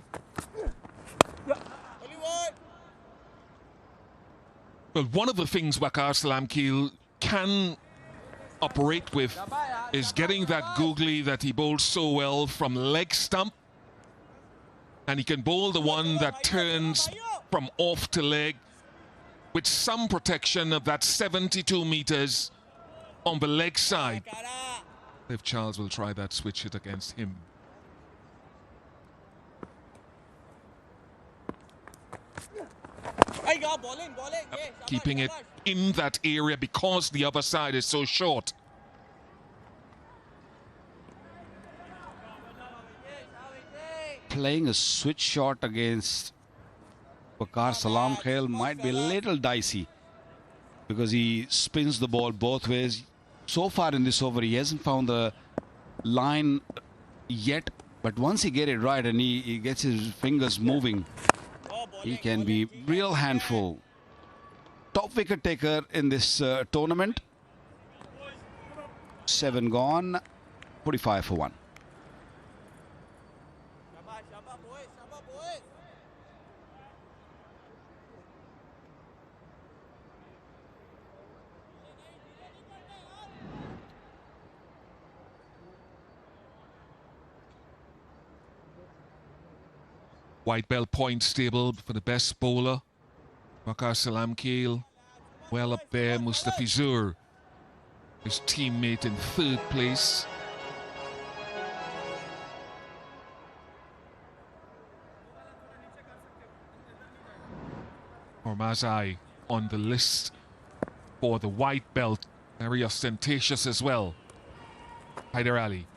Well, one of the things Waqar Salam Khail can operate with is getting that googly that he bowls so well from leg stump. And he can bowl the one that turns from off to leg with some protection of that 72 meters on the leg side. If Charles will try that switch hit against him. Keeping it in that area because the other side is so short. Playing a switch shot against Waqar Salam Khail might be a little dicey because he spins the ball both ways. So far in this over, he hasn't found the line yet, but once he gets it right and he gets his fingers moving, he can be real handful. Top wicket taker in this tournament. 7 gone, 45 for 1. White belt point stable for the best bowler. Waqar Salam Khail well up there. Mustafizur, his teammate, in 3rd place. Hormazai on the list for the white belt. Very ostentatious as well. Hyder Ali.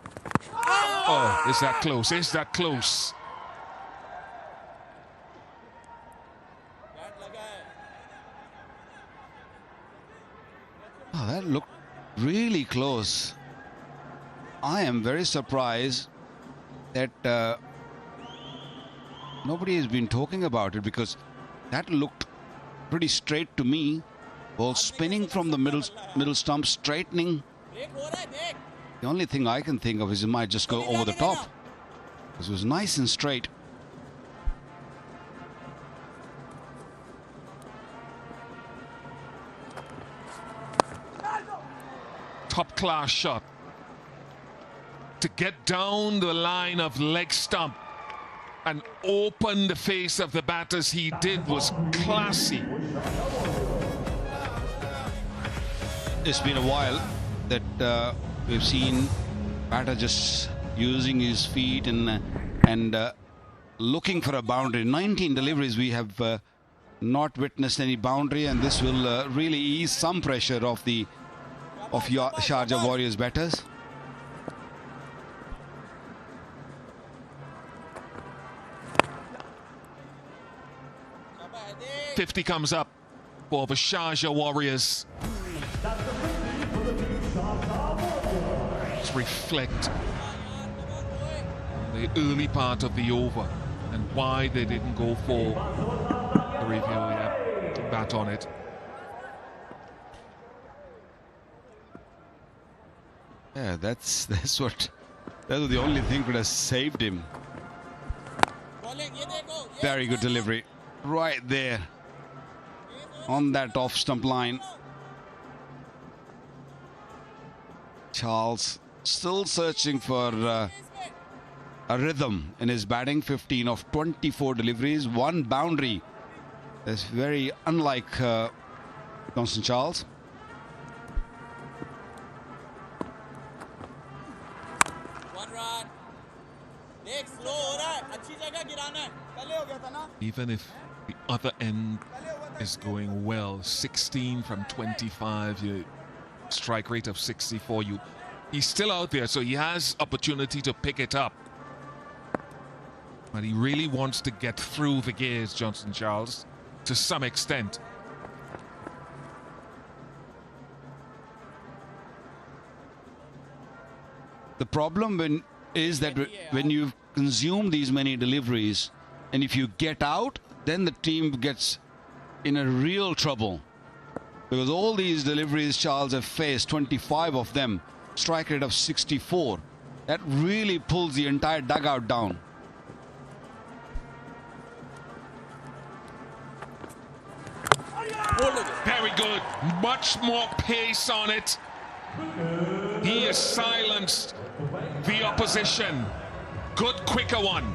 Oh, is that close? Is that close? Oh, that looked really close. I am very surprised that nobody has been talking about it, because that looked pretty straight to me. Ball spinning from the middle stump, straightening. The only thing I can think of is it might just go over the top, because it was nice and straight. Top class shot. To get down the line of leg stump and open the face of the batters he did was classy. It's been a while that we've seen batter just using his feet and looking for a boundary. 19 deliveries, we have not witnessed any boundary, and this will really ease some pressure of the Sharjah Warriors batters. .50 comes up for the Sharjah Warriors. Let's reflect on the early part of the over and why they didn't go for the review. Yeah, bat on it. Yeah, that's what that was the only thing could have saved him. Very good delivery, right there on that off stump line. Charles still searching for a rhythm in his batting. 15 of 24 deliveries, 1 boundary. That's very unlike Johnson Charles. Even if the other end is going well, 16 from 25, you strike rate of 64, he's still out there, so he has opportunity to pick it up. But he really wants to get through the gears, Johnson Charles, to some extent. The problem is that when you consume these many deliveries, and if you get out, then the team gets in a real trouble. Because all these deliveries Charles have faced, 25 of them, strike rate of 64. That really pulls the entire dugout down. Very good. Much more pace on it. He has silenced the opposition. Good, quicker one.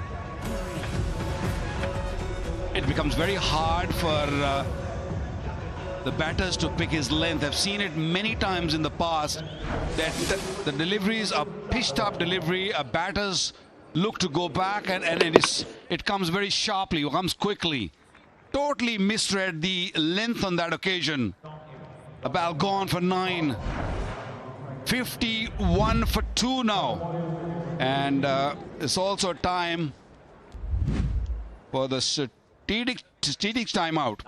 it becomes very hard for the batters to pick his length. I've seen it many times in the past that the deliveries are pitched up delivery, batters look to go back and it comes very sharply, it comes quickly. Totally misread the length on that occasion. A ball gone for 9. 51 for 2 now. And it's also time for the strategic timeout.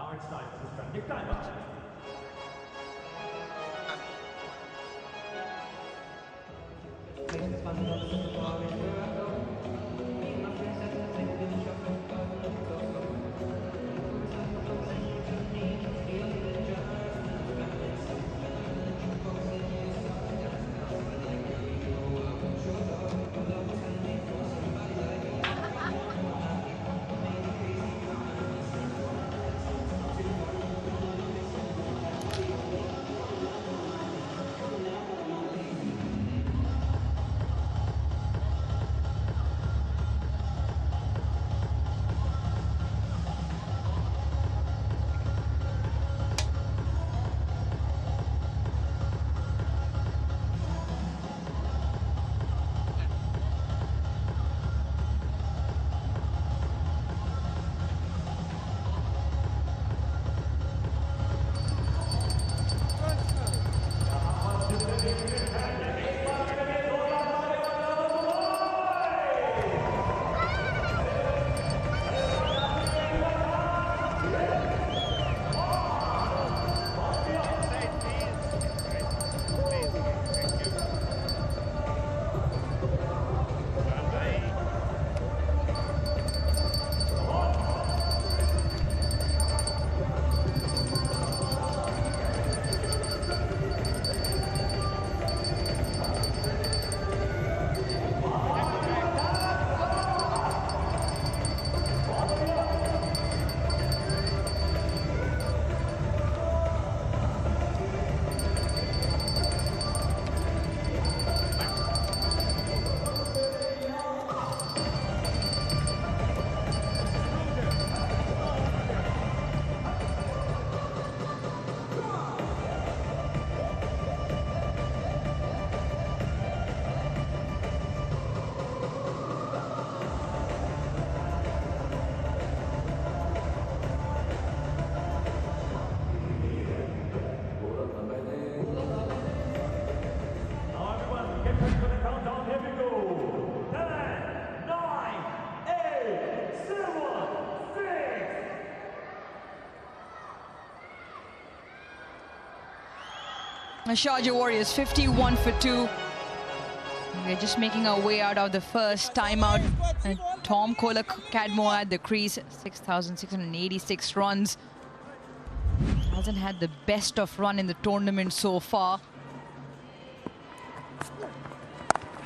Sharjah Warriors 51 for 2. We're just making our way out of the first timeout. And Tom Kohler Cadmore at the crease, 6,686 runs. Hasn't had the best of run in the tournament so far.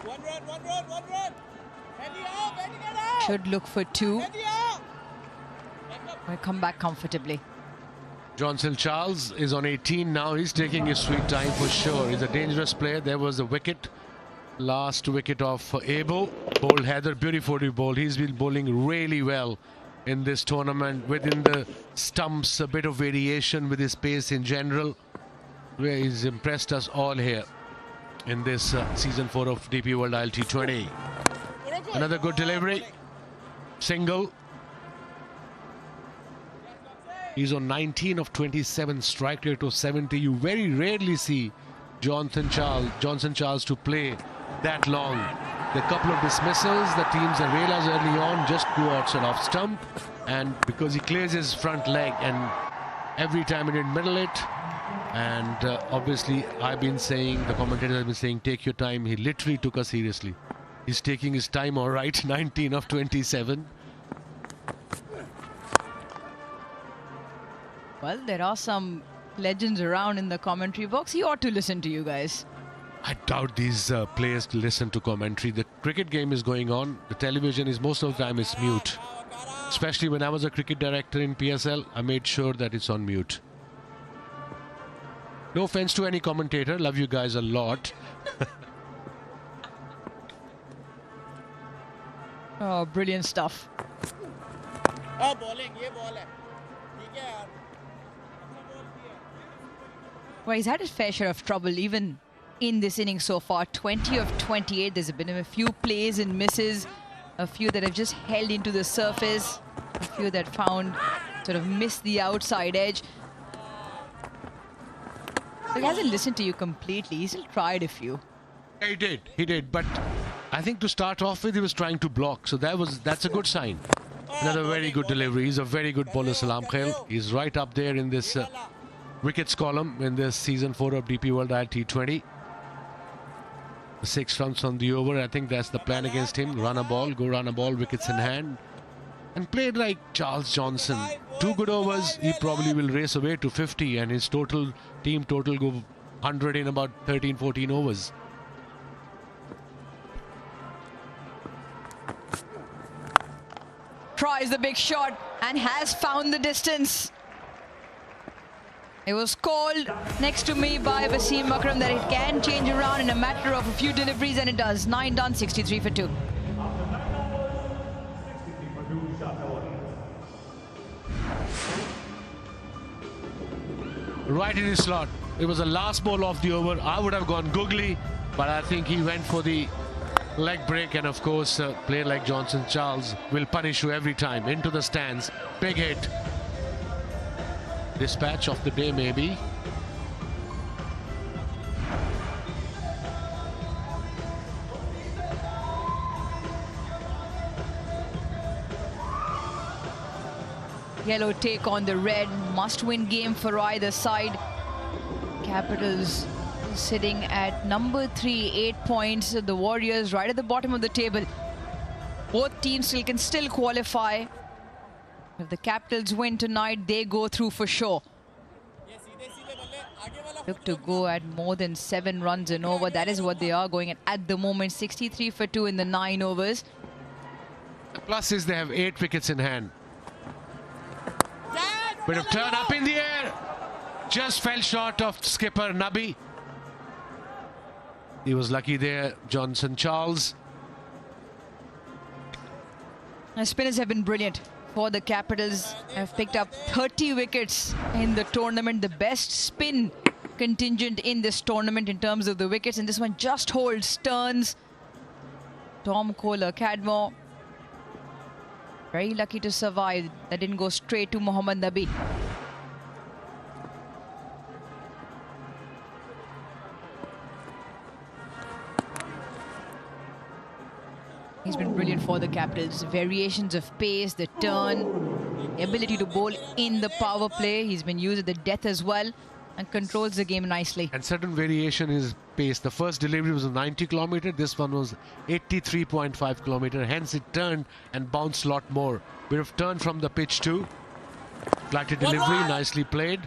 One run. Heading out. Should look for 2. We'll come back comfortably. Johnson Charles is on 18 now. He's taking his sweet time for sure. He's a dangerous player. There was a wicket. Last wicket of Abel. Bowled Heather, beautifully bowled. He's been bowling really well in this tournament. Within the stumps, a bit of variation with his pace in general. Where he's impressed us all here in this season 4 of DP World ILT20. Another good delivery. Single. He's on 19 of 27, strike rate of 70. You very rarely see Johnson Charles to play that long. The couple of dismissals, the teams have realized early on, just go outside off stump, and because he clears his front leg, and every time he didn't middle it. And obviously, I've been saying, the commentators have been saying, take your time. He literally took us seriously. He's taking his time, all right. 19 of 27. Well, there are some legends around in the commentary box. He ought to listen to you guys. I doubt these players listen to commentary. The cricket game is going on. The television is most of the time is mute. Especially when I was a cricket director in PSL, I made sure that it's on mute. No offense to any commentator. Love you guys a lot. Oh, brilliant stuff. Bowling ये ball है ठीक है यार Well, he's had his fair share of trouble even in this inning so far. 20 of 28. There's been a few plays and misses, a few that have just held into the surface, a few that found sort of missed the outside edge. So he hasn't listened to you completely. He still tried a few. He did. But I think to start off with, he was trying to block. So that's a good sign. Another very good delivery. He's a very good bowler, Salam Khail. He's right up there in this wickets column in this season 4 of DP World ILT20. 6 runs on the over. I think that's the plan against him. Run a ball, wickets in hand. And played like Charles Johnson. 2 good overs, he probably will race away to 50 and his team total go 100 in about 13-14 overs. Tries the big shot and has found the distance. It was called next to me by Wasim Akram that it can change around in a matter of a few deliveries, and it does. 9 done, 63 for 2. Right in his slot. It was the last ball of the over. I would have gone googly, but I think he went for the leg break, and of course a player like Johnson Charles will punish you every time. Into the stands. Big hit. Dispatch of the day maybe. Yellow take on the red. Must-win game for either side. Capitals sitting at number 3, 8 points. The Warriors right at the bottom of the table. Both teams can still qualify. If the Capitals win tonight, they go through for sure. Look to go at more than 7 runs and over. That is what they are going at the moment. 63 for 2 in the 9 overs. The plus is they have 8 wickets in hand. Bit of turn up in the air. Just fell short of skipper Nabi. He was lucky there, Johnson Charles. The spinners have been brilliant for the Capitals. Have picked up 30 wickets in the tournament. The best spin contingent in this tournament in terms of the wickets. And this one just holds Stearns, Tom Kohler, Cadmore. Very lucky to survive. That didn't go straight to Mohammad Nabi. He's been brilliant for the Capitals. Variations of pace, the turn, the ability to bowl in the power play. He's been used at the death as well and controls the game nicely. And certain variation is pace. The first delivery was a 90 kilometer. This one was 83.5 kilometer. Hence it turned and bounced a lot more. Bit of turn from the pitch too. Flatted delivery, nicely played.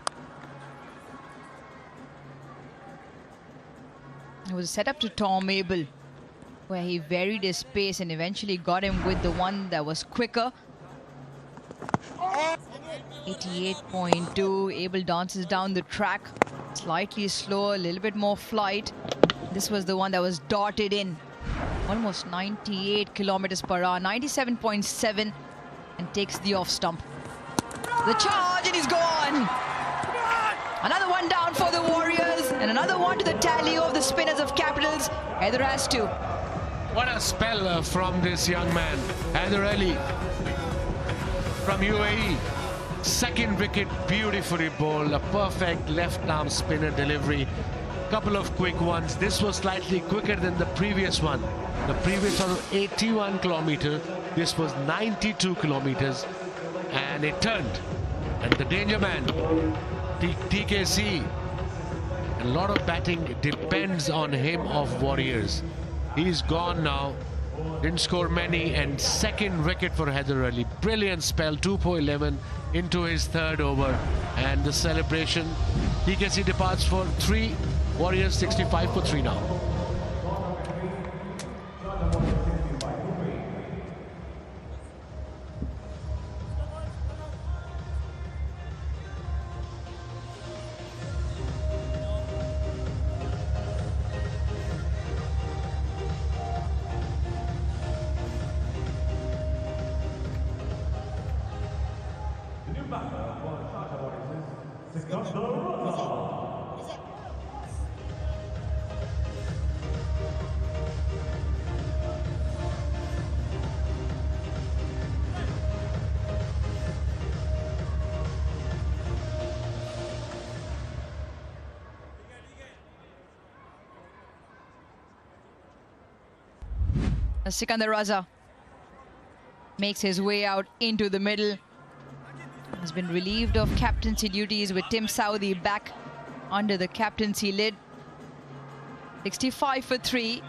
It was set up to Tom Abel, where he varied his pace and eventually got him with the one that was quicker. 88.2. Abel dances down the track. Slightly slower, a little bit more flight. This was the one that was darted in. Almost 98 kilometers per hour. 97.7 and takes the off stump. The charge and he's gone. Another one down for the Warriors and another one to the tally of the spinners of Capitals. Heather has 2. What a spell from this young man, Haider Ali from UAE. Second wicket, beautifully bowled, a perfect left arm spinner delivery. Couple of quick ones. This was slightly quicker than the previous one. The previous one was 81 kilometers. This was 92 kilometers, and it turned. And the danger man, TKC. A lot of batting depends on him of Warriors. He's gone now. Didn't score many, and second wicket for Haider Ali. Brilliant spell, 2 for 11 into his 3rd over. And the celebration, TKC departs for 3, Warriors 65 for 3 now. Sikandar Raza makes his way out into the middle. Has been relieved of captaincy duties with Tim Southee back under the captaincy lid. 65 for 3.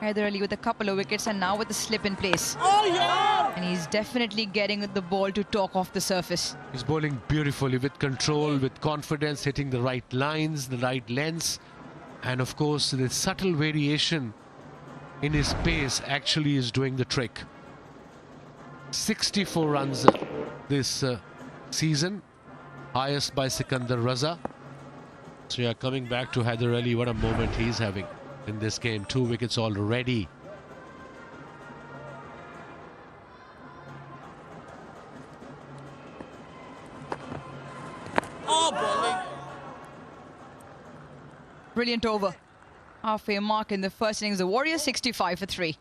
Haider Ali with a couple of wickets and now with the slip in place. Oh, yeah! And he's definitely getting the ball to talk off the surface. He's bowling beautifully with control, with confidence, hitting the right lines, the right lengths. And of course, the subtle variation in his pace actually is doing the trick. 64 runs this season, highest by Sikandar Raza. So yeah, coming back to Haider Ali, what a moment he's having in this game. 2 wickets already. Oh, bowling. Brilliant over. Halfway mark in the first innings. The Warriors 65 for 3.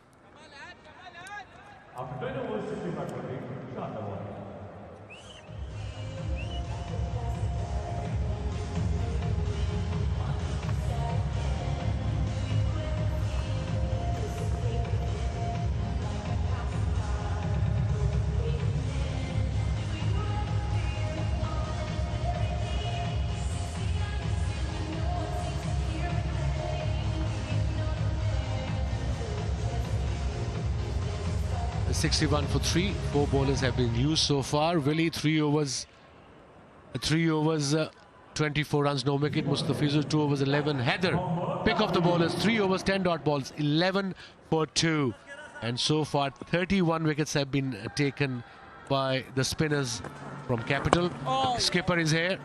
The 61 for 3. 4 bowlers have been used so far. Willie, 3 overs, 24 runs, no wicket. Mustafizu, 2 overs, 11. Haider, pick off the bowlers, 3 overs, 10 dot balls, 11 for 2. And so far, 31 wickets have been taken by the spinners from Capital. Skipper is here.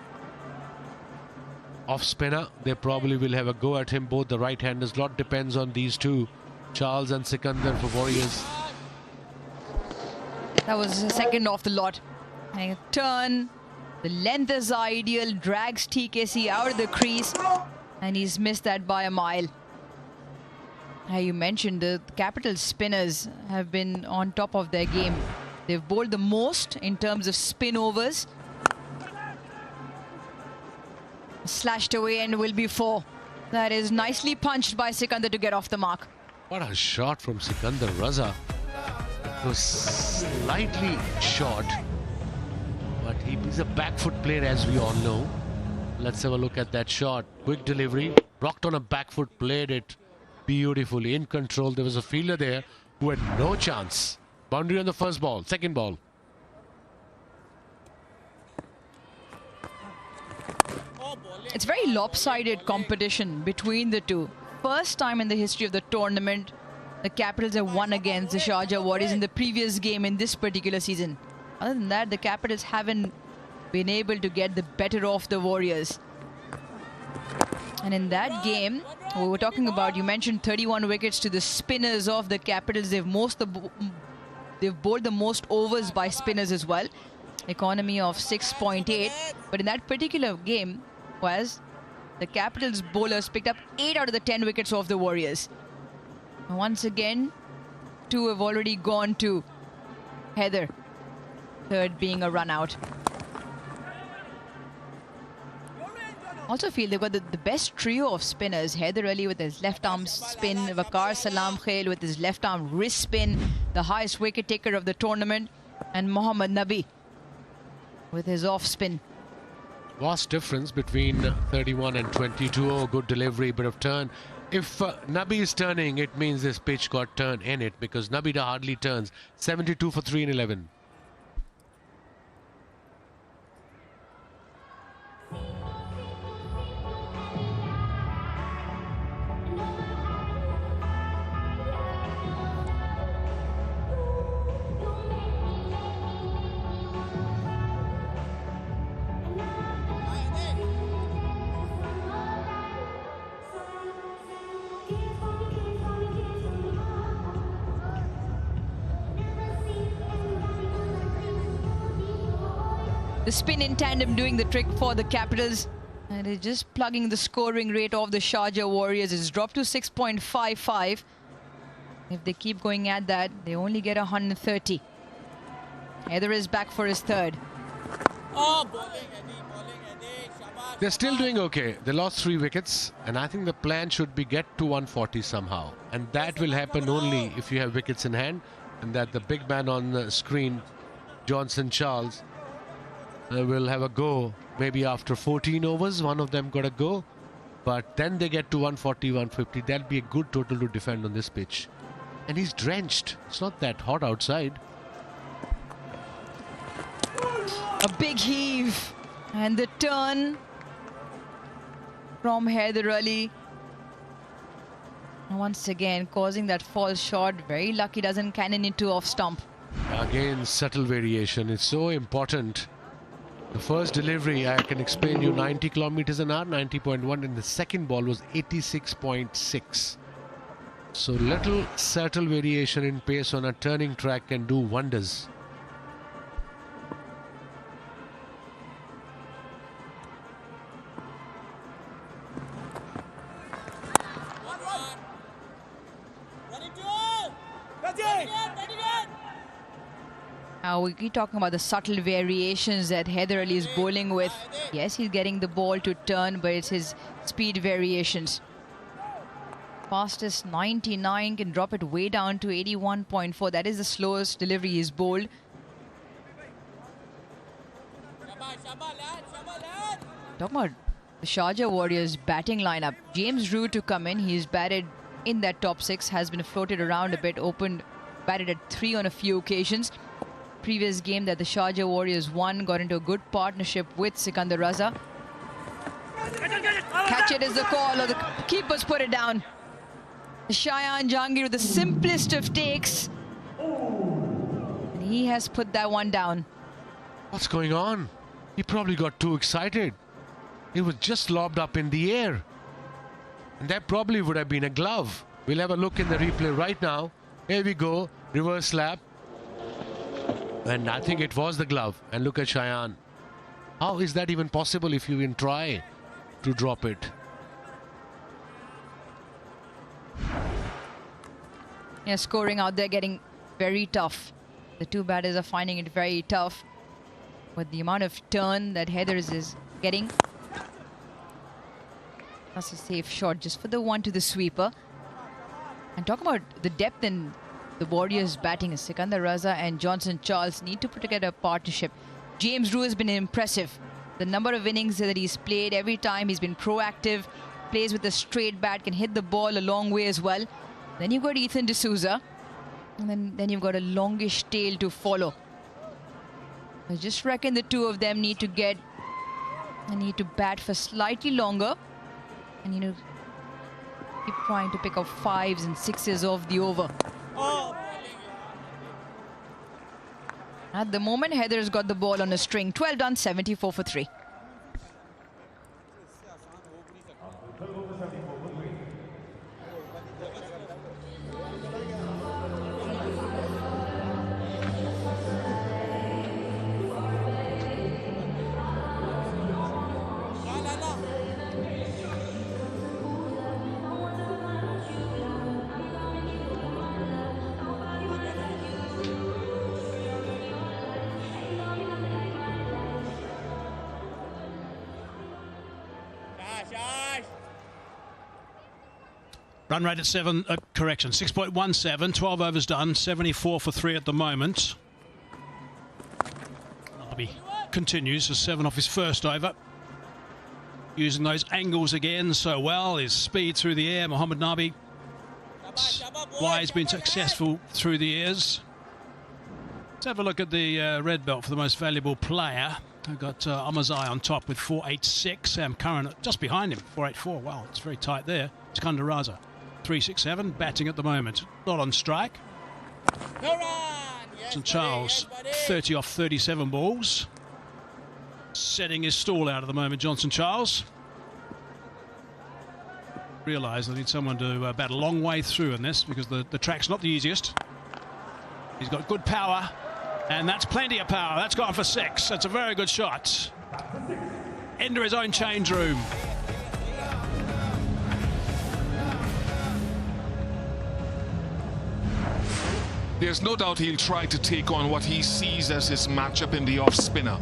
Off spinner, they probably will have a go at him. Both the right-handers. Lot depends on these two, Charles and Sikandar for Warriors. That was the second off the lot. And a turn. The length is ideal. Drags TKC out of the crease. And he's missed that by a mile. Now you mentioned the Capital spinners have been on top of their game. They've bowled the most in terms of spin overs. Slashed away and will be 4. That is nicely punched by Sikandar to get off the mark. What a shot from Sikandar Raza. It was slightly short, but he's a back foot player, as we all know. Let's have a look at that shot. Quick delivery, rocked on a back foot, played it beautifully, in control. There was a fielder there who had no chance. Boundary on the first ball, second ball. It's very lopsided competition between the two. First time in the history of the tournament, the Capitals have won against the Sharjah Warriors in the previous game in this particular season. Other than that, the Capitals haven't been able to get the better of the Warriors. And in that game, we were talking about, you mentioned 31 wickets to the spinners of the Capitals. They've bowled the most overs by spinners as well. Economy of 6.8. But in that particular game, was the Capitals bowlers picked up 8 out of the 10 wickets of the Warriors. Once again, 2 have already gone to Haider. Third being a run out. Also feel they've got the best trio of spinners. Haider Ali with his left arm spin, Waqar Salam Khail with his left arm wrist spin, the highest wicket taker of the tournament, and Mohammad Nabi with his off spin. Vast difference between 31 and 22. Oh, good delivery, bit of turn. If Nabi is turning, it means this pitch got turned in it, because Nabi hardly turns. 72 for 3 in 11. The spin in tandem doing the trick for the Capitals. And it's just plugging the scoring rate of the Sharjah Warriors. It's dropped to 6.55. If they keep going at that, they only get 130. Heather is back for his third. Oh, bowling, Eddie. They're still doing okay. They lost 3 wickets, and I think the plan should be get to 140 somehow. And that will happen only if you have wickets in hand, and that the big man on the screen, Johnson Charles, will have a go. Maybe after 14 overs, one of them got a go. But then they get to 140, 150. That'll be a good total to defend on this pitch. And he's drenched. It's not that hot outside. A big heave. And the turn from Haider Ali. Once again, causing that false shot. Very lucky, doesn't cannon into off stump. Again, subtle variation. It's so important. The first delivery, I can explain you, 90 kilometers an hour, 90.1, and the second ball was 86.6. So little subtle variation in pace on a turning track can do wonders. Now we keep talking about the subtle variations that Haider Ali is bowling with. Yes, he's getting the ball to turn, but it's his speed variations. Fastest 99, can drop it way down to 81.4. That is the slowest delivery he's bowled. Talking about the Sharjah Warriors batting lineup. James Root to come in. He's batted in that top 6, has been floated around a bit, batted at 3 on a few occasions. Previous game that the Sharjah Warriors won, got into a good partnership with Sikandar Raza. Catch it is the call, or the keepers put it down. Shayan Jahangir with the simplest of takes. And he has put that one down. What's going on? He probably got too excited. It was just lobbed up in the air. And that probably would have been a glove. We'll have a look in the replay right now. Here we go, reverse slap. And I think it was the glove. And look at Shayan. How is that even possible if you even try to drop it? Yeah, scoring out there getting very tough. The two batters are finding it very tough with the amount of turn that Haider is getting. That's a safe shot just for the one to the sweeper. And talk about the depth in the Warriors batting. Sikandar Raza and Johnson Charles need to put together a partnership. James Root has been impressive. The number of innings that he's played, every time he's been proactive, plays with a straight bat, can hit the ball a long way as well. Then you've got Ethan D'Souza, and then you've got a longish tail to follow. I just reckon the two of them need to bat for slightly longer, and keep trying to pick up 5s and 6s off the over. At the moment, Haider's got the ball on a string. 12 done, 74 for 3. Run rate at 6.17, 12 overs done, 74 for 3 at the moment. Nabi continues to 7 off his first over. Using those angles again so well, his speed through the air. Mohammad Nabi. Why he's been successful through the airs. Let's have a look at the red belt for the most valuable player. I've got Amazai on top with 486. Sam Curran just behind him, 484. Wow, it's very tight there. Sikandar Raza, 367, batting at the moment. Not on strike. St Charles, 30 off 37 balls. Setting his stall out at the moment, Johnson Charles. Realise I need someone to bat a long way through in this because the track's not the easiest. He's got good power. And that's plenty of power. That's gone for 6. That's a very good shot. Into his own change room. There's no doubt he'll try to take on what he sees as his matchup in the off-spinner.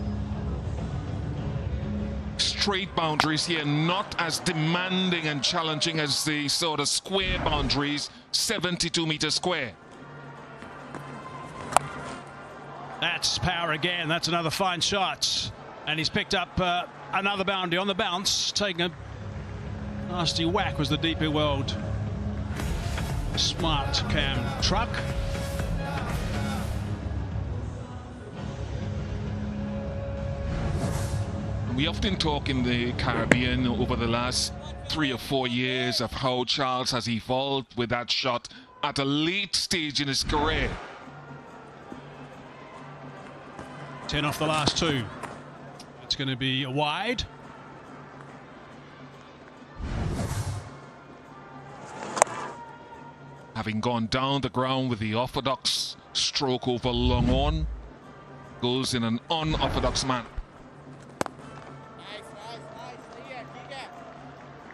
Straight boundaries here, not as demanding and challenging as the sort of square boundaries, 72-meter square. That's power again. That's another fine shot. And he's picked up another boundary on the bounce. Taking a nasty whack was the DP World smart cam truck. We often talk in the Caribbean over the last 3 or 4 years of how Charles has evolved with that shot at a late stage in his career. 10 off the last 2. It's going to be wide. Having gone down the ground with the orthodox stroke over long on, goes in an unorthodox manner.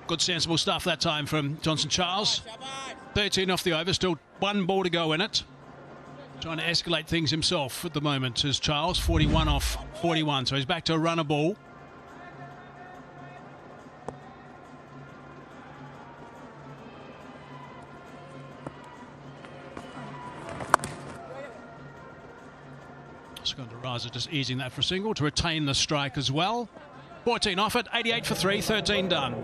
Good sensible stuff that time from Johnson Charles. 13 off the over, still 1 ball to go in it. Trying to escalate things himself at the moment is Charles, 41 off 41, so he's back to a runner ball. Raza just easing that for a single to retain the strike as well. 14 off it, 88 for 3, 13 done.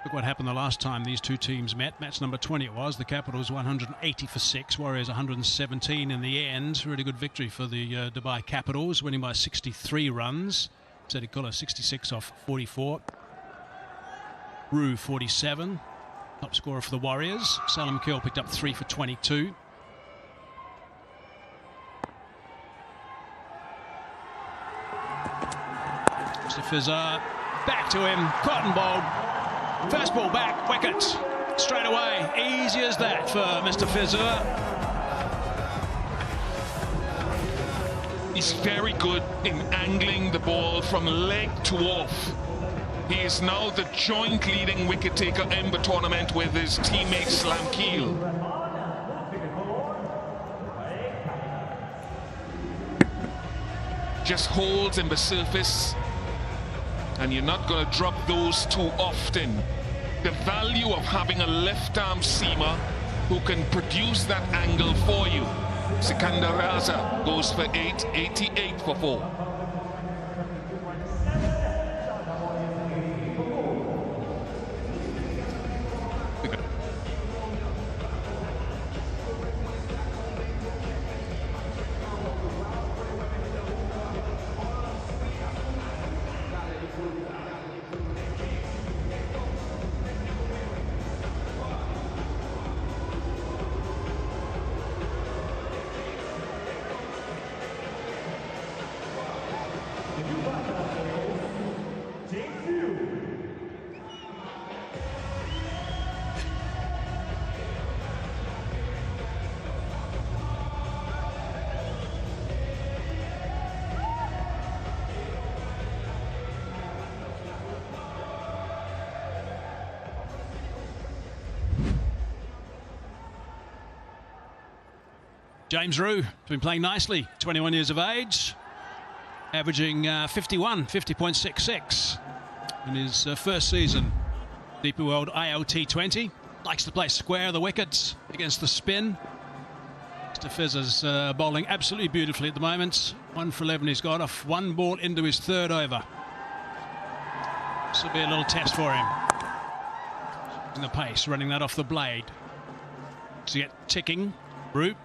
Look what happened the last time these two teams met. Match number 20 it was. The Capitals 180 for 6. Warriors 117 in the end. Really good victory for the Dubai Capitals, winning by 63 runs. Seti Kulla 66 off 44. Rue 47. Top scorer for the Warriors. Salam Kill picked up 3 for 22. Mr. Fizzer back to him. Cotton ball. First ball back, wicket, straight away. Easy as that for Mr. Fizzer. He's very good in angling the ball from leg to off. He is now the joint leading wicket taker in the tournament with his teammate Salam Keel. Just holds in the surface, and you're not going to drop those too often. The value of having a left-arm seamer who can produce that angle for you. Sikandar Raza goes for 8, 88 for 4. James Rue has been playing nicely, 21 years of age, averaging 50.66 in his first season. DP World ILT20, likes to play square the wickets against the spin. Mr. Fizzer's bowling absolutely beautifully at the moment. 1 for 11 he's got off 1 ball into his 3rd over. This will be a little test for him. In the pace, running that off the blade to get ticking. Root.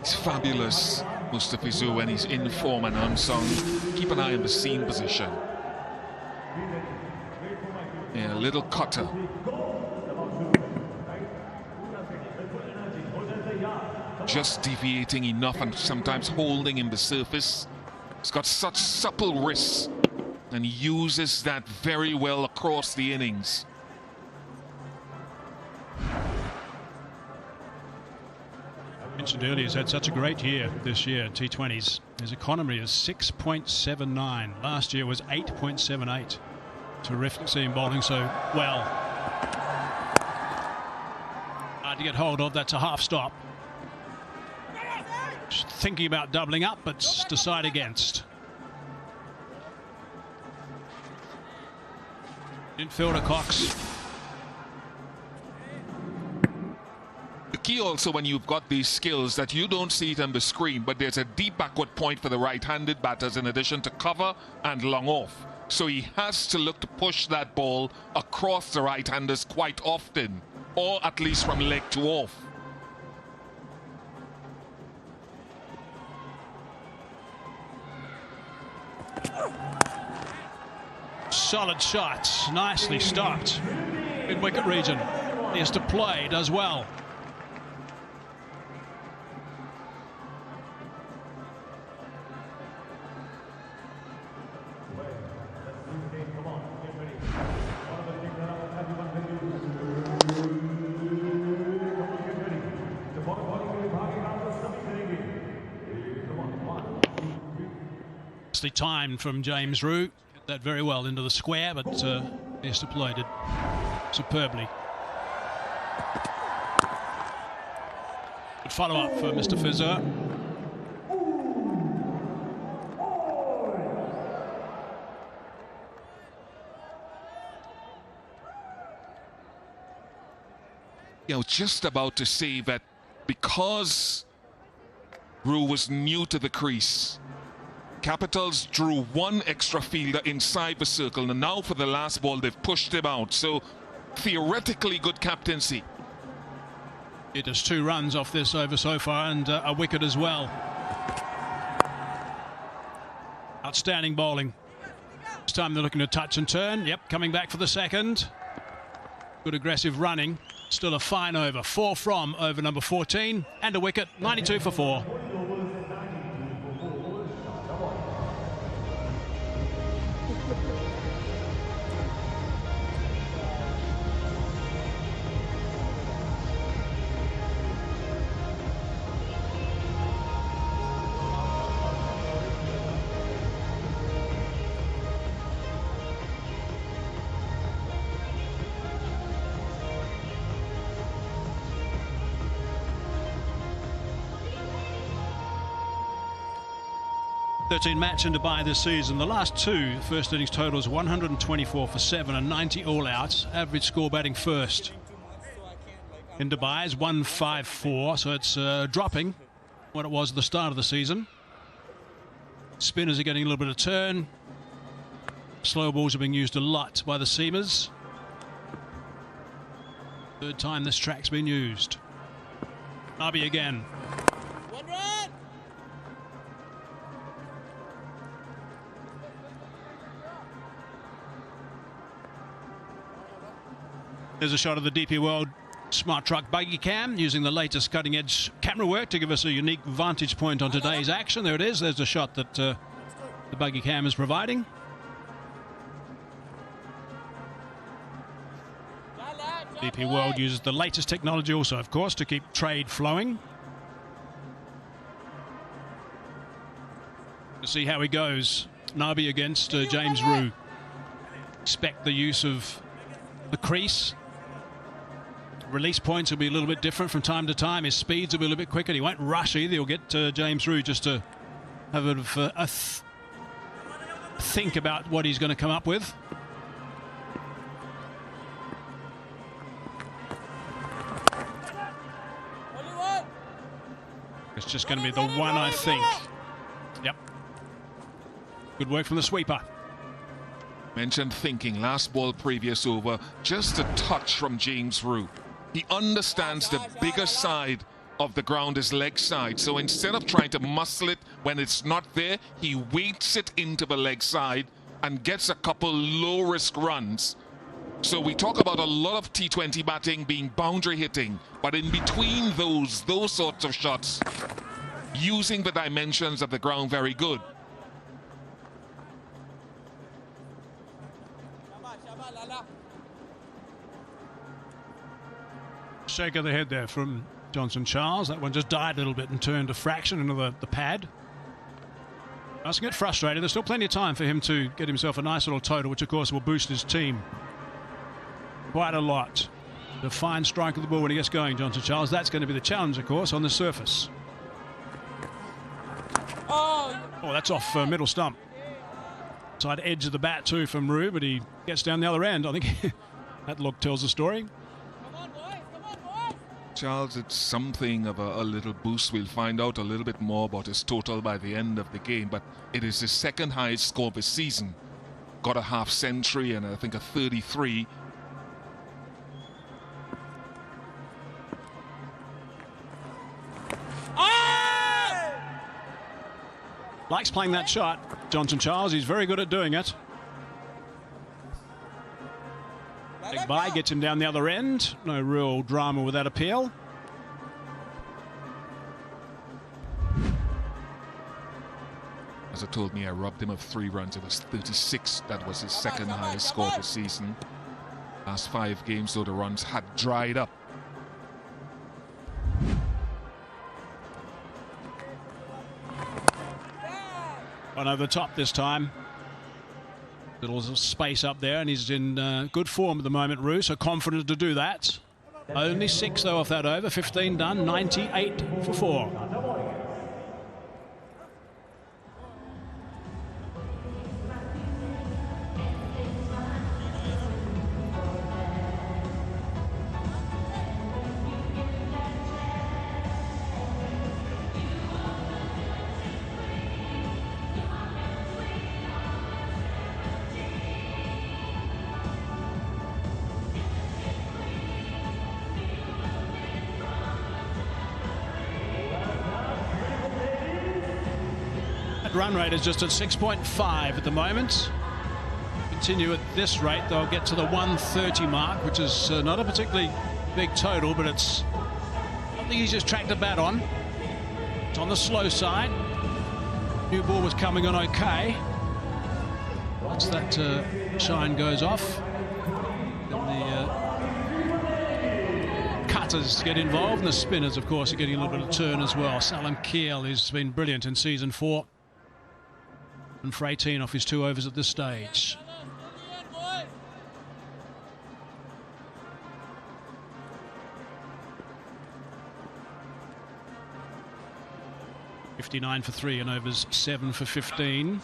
He's fabulous, Mustafizu, when he's in form and unsung. Keep an eye on the seam position. Yeah, a little cutter. Just deviating enough and sometimes holding in the surface. He's got such supple wrists and he uses that very well across the innings. I mentioned earlier he's had such a great year this year, T20s. His economy is 6.79. Last year was 8.78. Terrific seam bowling so well. Hard to get hold of, that's a half stop. Thinking about doubling up, but decide against. Infielder Cox. The key also when you've got these skills that you don't see it on the screen, but there's a deep backward point for the right-handed batters in addition to cover and long off. So he has to look to push that ball across the right-handers quite often, or at least from leg to off. Solid shots, nicely stopped. Mid wicket region. He has to play, does well. Nicely timed from James Root. That very well into the square, but he has to play it superbly. Good follow-up for Mr. Fizzer. You know, just about to say that because Rue was new to the crease, Capitals drew one extra fielder inside the circle, and now for the last ball they've pushed him out. So theoretically good captaincy. It is 2 runs off this over so far and a wicket as well. Outstanding bowling. This time they're looking to touch and turn. Yep, coming back for the second. Good aggressive running. Still a fine over. 4 from over number 14 and a wicket. 92 for 4. Match in Dubai this season. The last 2 first innings totals 124 for 7 and 90 all outs. Average score batting first in Dubai is 154, so it's dropping what it was at the start of the season. Spinners are getting a little bit of turn. Slow balls are being used a lot by the seamers. Third time this track's been used. Nabi again. There's a shot of the DP World Smart Truck buggy cam using the latest cutting-edge camera work to give us a unique vantage point on today's action. There it is. There's a shot that the buggy cam is providing. DP World uses the latest technology also, of course, to keep trade flowing. We'll see how he goes. Nabi against James Rue. Expect the use of the crease. Release points will be a little bit different from time to time. His speeds will be a little bit quicker. He won't rush either. He'll get James Rue just to have a bit of think about what he's going to come up with. It's just going to be the one, I think. Yep. Good work from the sweeper. Mentioned thinking, last ball, previous over, just a touch from James Root. He understands the bigger side of the ground is leg side, so instead of trying to muscle it when it's not there, he weights it into the leg side and gets a couple low-risk runs. So we talk about a lot of T20 batting being boundary hitting, but in between those sorts of shots, using the dimensions of the ground very good. Shake of the head there from Johnson Charles. That one just died a little bit and turned a fraction into the pad. Doesn't get frustrated. There's still plenty of time for him to get himself a nice little total, which of course will boost his team quite a lot. The fine strike of the ball when he gets going, Johnson Charles. That's going to be the challenge, of course, on the surface. Oh, that's off middle stump. Side edge of the bat too from Rue, but he gets down the other end. I think that look tells the story. Charles, it's something of a little boost. We'll find out a little bit more about his total by the end of the game, but it is his second highest score of the season. Got a half century and I think a 33. Likes playing that shot, Johnson Charles. He's very good at doing it. Big bye gets him down the other end. No real drama with that appeal. As it told me, I robbed him of 3 runs. It was 36. That was his second highest score of the season. Last 5 games, though, the runs had dried up. One over the top this time. Little space up there, and he's in good form at the moment, Rue, so confident to do that. Only 6 though off that over, 15 done, 98 for 4. Run rate is just at 6.5 at the moment. Continue at this rate, they'll get to the 130 mark, which is not a particularly big total, but it's not the easiest track to bat on. It's on the slow side. New ball was coming on okay. Once that shine goes off, then the cutters get involved, and the spinners, of course, are getting a little bit of turn as well. Salam Keel has been brilliant in season 4. And for 18 off his 2 overs at this stage. $59 for 3 and overs 7 for 15.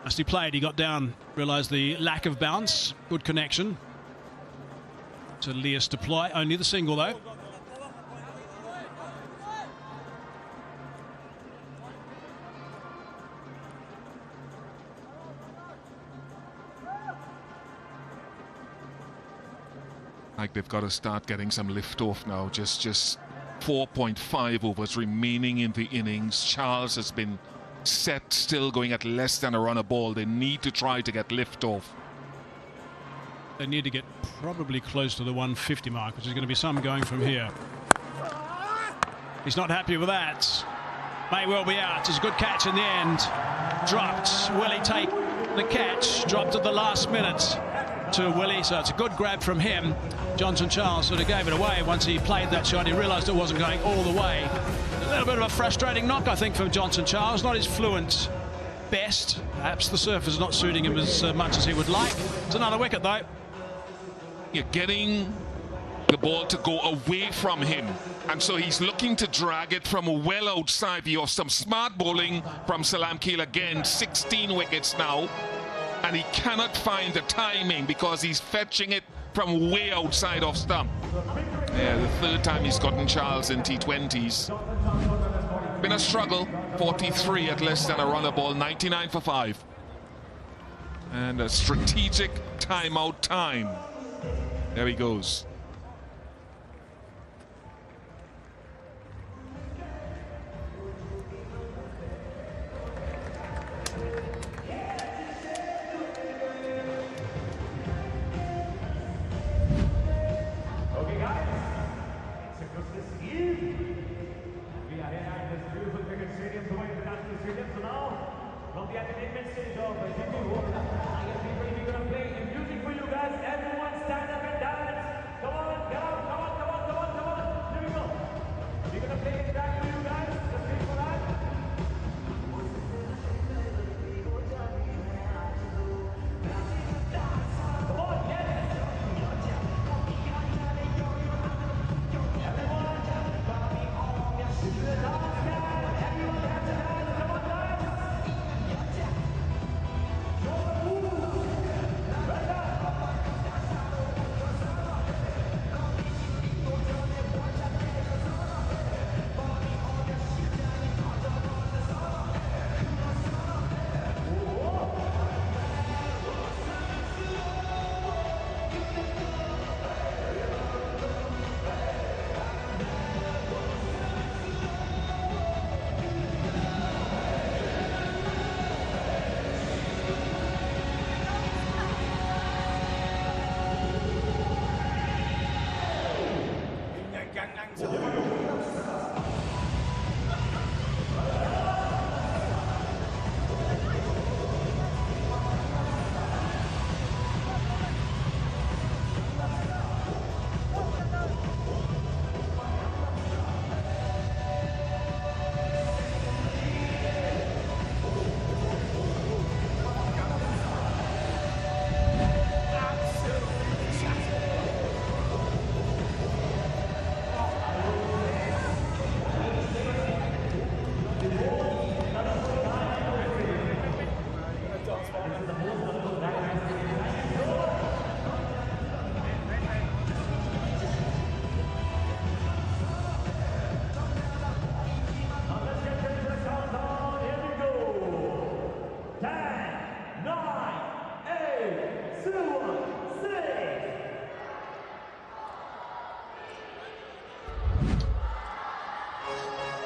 As he played, he got down, realised the lack of bounce. Good connection to Leas to play. Only the single though. Like they've got to start getting some lift off now. Just 4.5 overs remaining in the innings. Charles has been set, still going at less than a run a ball. They need to try to get lift off. They need to get probably close to the 150 mark, which is going to be some going from here. He's not happy with that. May well be out. It's a good catch in the end. Dropped. Will he take the catch? Dropped at the last minute to Willie, so it's a good grab from him. Johnson Charles sort of gave it away once he played that shot. He realised it wasn't going all the way. A little bit of a frustrating knock, I think, from Johnson Charles. Not his fluent best. Perhaps the surface is not suiting him as much as he would like. It's another wicket, though. You're getting the ball to go away from him, and so he's looking to drag it from well outside. You have some smart bowling from Salam Keel again. 16 wickets now. And he cannot find the timing because he's fetching it from way outside off stump. Yeah, the 3rd time he's gotten Charles in T20s. Been a struggle. 43 at less than a runner ball, 99 for 5. And a strategic timeout time. There he goes. Okay, guys, it's a Christmas Eve. We are here at this beautiful cricket stadium, the International Stadium. So now, from the entertainment stage of GP World, ILT20 we're going to play music for you guys. Everyone stand up and dance. Come on, get out, come on, come on, come on, come on. Here we go. We're going to play it back for you guys. Just wait for that. Come on, yes.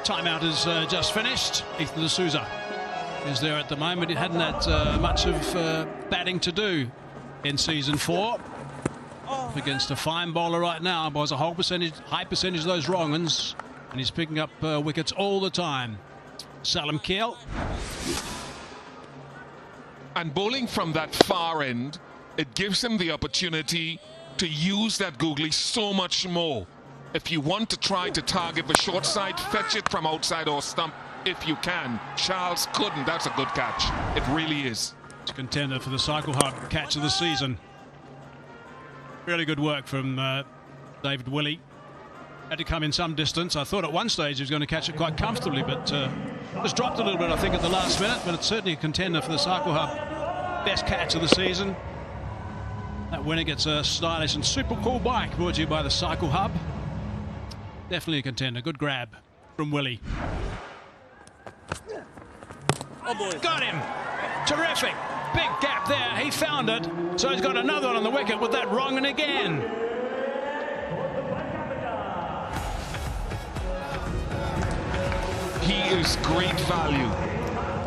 Timeout is just finished. Ethan D'Souza is there at the moment. He hadn't had much of batting to do in season 4. Against a fine bowler right now, but a high percentage of those wrong uns, and he's picking up wickets all the time. Salam Keel. And bowling from that far end, it gives him the opportunity to use that googly so much more. If you want to try to target the short side, fetch it from outside or stump if you can. Charles couldn't. That's a good catch. It really is. It's a contender for the Cycle Hub catch of the season. Really good work from David Willey. Had to come in some distance. I thought at one stage he was going to catch it quite comfortably, but just dropped a little bit, I think, at the last minute. But it's certainly a contender for the Cycle Hub best catch of the season. That winner gets a stylish and super cool bike brought to you by the Cycle Hub. Definitely a contender. Good grab from Willie. Oh boy. Got him. Terrific. Big gap there. He found it. So he's got another one on the wicket with that wrong and again. He is great value,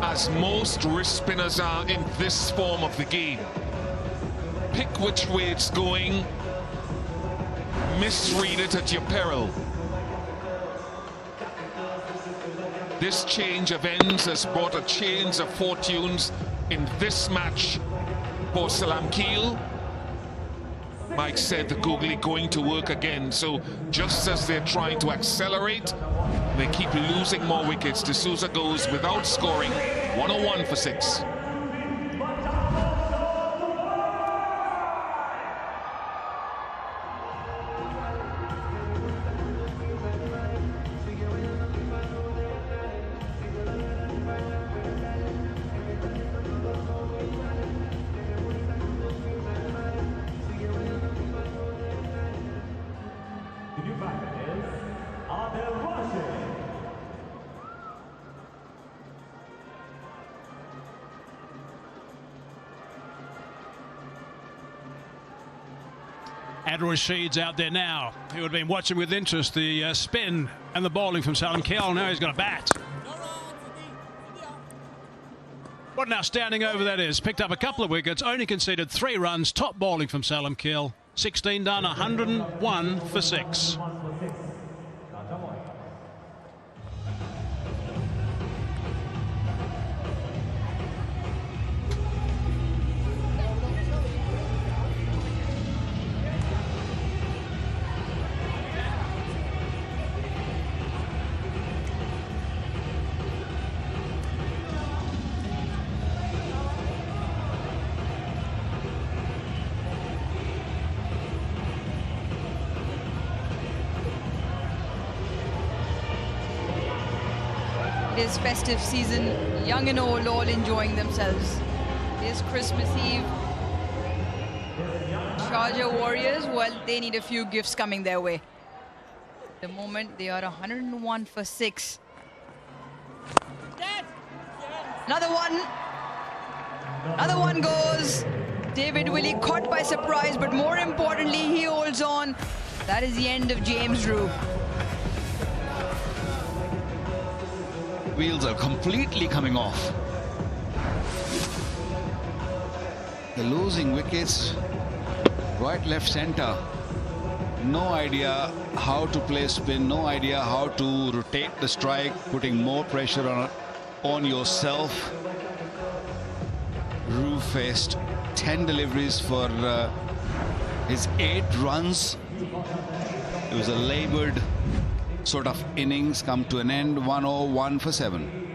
as most wrist spinners are in this form of the game. Pick which way it's going. Misread it at your peril. This change of ends has brought a change of fortunes in this match for Salam Keel. Mike said the googly going to work again, so just as they're trying to accelerate, they keep losing more wickets. D'Souza goes without scoring, 101 for 6. And Rashid's out there now. He would have been watching with interest the spin and the bowling from Salam Kiel. Now he's got a bat. What an outstanding over that is. Picked up a couple of wickets, only conceded 3 runs. Top bowling from Salam Kiel. 16 done, 101 for 6. It is festive season, young and old all enjoying themselves. It is Christmas Eve. Sharjah Warriors, well, they need a few gifts coming their way. At the moment, they are 101 for 6. Another one. Another one goes. David Willey caught by surprise, but more importantly, he holds on. That is the end of James Rue. Wheels are completely coming off. They're losing wickets right, left, center. No idea how to play spin, no idea how to rotate the strike, putting more pressure on yourself. Rue faced 10 deliveries for his 8 runs. It was a laboured sort of innings, come to an end. 101 for 7.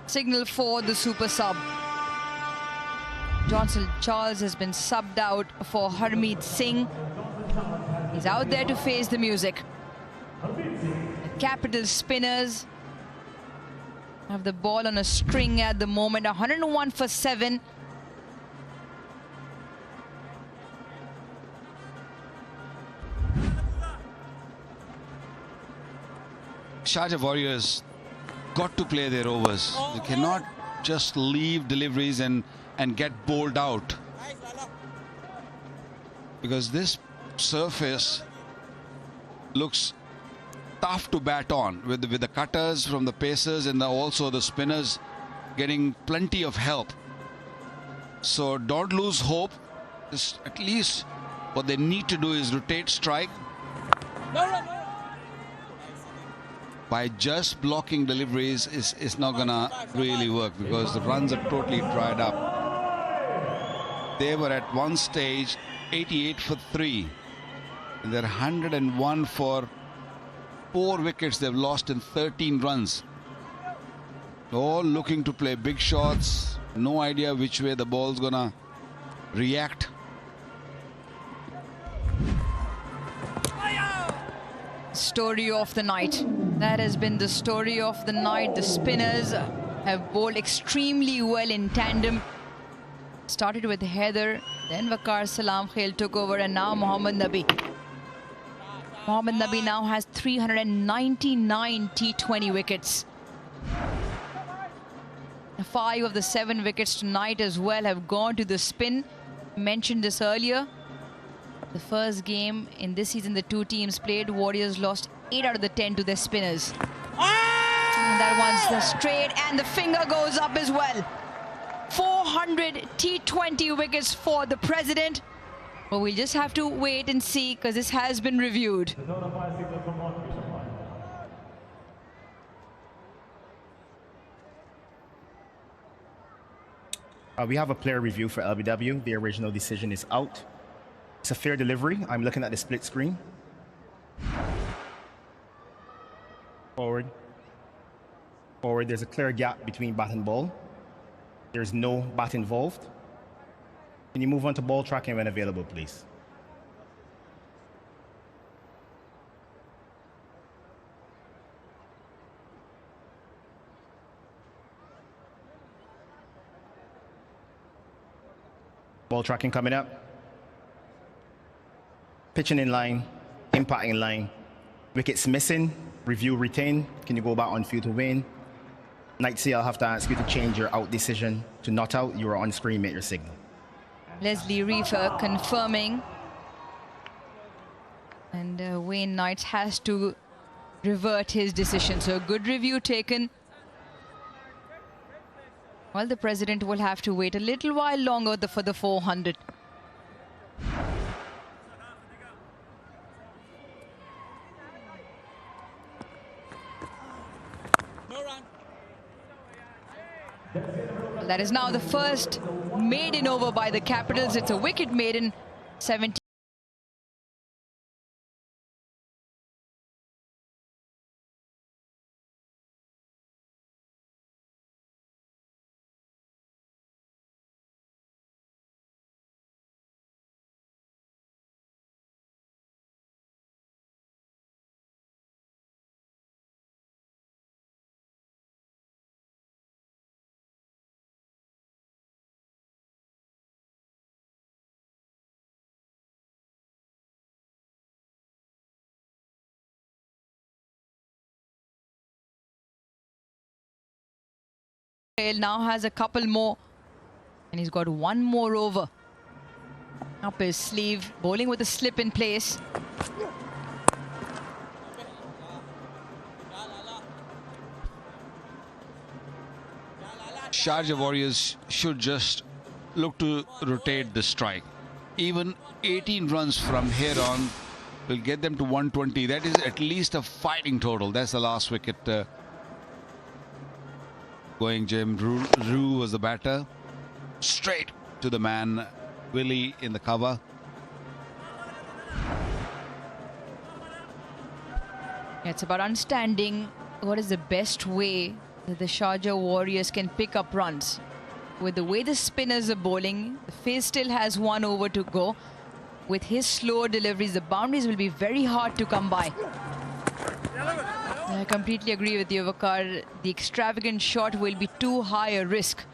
Signal for the super sub. Johnson Charles has been subbed out for Harmeet Singh. He's out there to face the music. The capital spinners have the ball on a string at the moment. 101 for 7. Sharjah Warriors got to play their overs. They cannot just leave deliveries and get bowled out, because this surface looks tough to bat on with the cutters from the pacers and also the spinners getting plenty of help. So don't lose hope. Just at least what they need to do is rotate strike. By just blocking deliveries is not gonna really work, because the runs are totally dried up. They were at one stage 88 for 3, and they're 101 for 4 wickets. They've lost in 13 runs. All looking to play big shots. No idea which way the ball's gonna react. Story of the night. That has been the story of the night. The spinners have bowled extremely well in tandem. Started with Heather, then Waqar Salam Khail took over, and now Mohammad Nabi. Mohammad Nabi now has 399 T20 wickets. 5 of the 7 wickets tonight as well have gone to the spin. I mentioned this earlier. The first game in this season the two teams played, Warriors lost 8 out of the 10 to their spinners. And that one's the straight, and the finger goes up as well. 400 T20 wickets for the president. But we'll just have to wait and see, because this has been reviewed. We have a player review for LBW. The original decision is out. It's a fair delivery. I'm looking at the split screen. Forward. Forward. There's a clear gap between bat and ball. There's no bat involved. Can you move on to ball tracking when available, please? Ball tracking coming up. Pitching in line, impacting in line. Wickets missing, review retain. Can you go back on field to win? Knight C, I'll have to ask you to change your out decision to not out. You are on screen, make your signal. Leslie Reefer confirming. And Wayne Knight has to revert his decision. So a good review taken. Well, the president will have to wait a little while longer for the 400. That is now the first maiden over by the Capitals. It's a wicket maiden, 17. Now has a couple more, and he's got one more over up his sleeve, bowling with a slip in place. Sharjah Warriors should just look to rotate the strike. Even 18 runs from here on will get them to 120. That is at least a fighting total. That's the last wicket. Going Jim Rue was the batter. Straight to the man, Willie in the cover. It's about understanding what is the best way that the Sharjah Warriors can pick up runs. With the way the spinners are bowling, the Fizz still has one over to go. With his slow deliveries, the boundaries will be very hard to come by. I completely agree with you, Vakar. The extravagant shot will be too high a risk.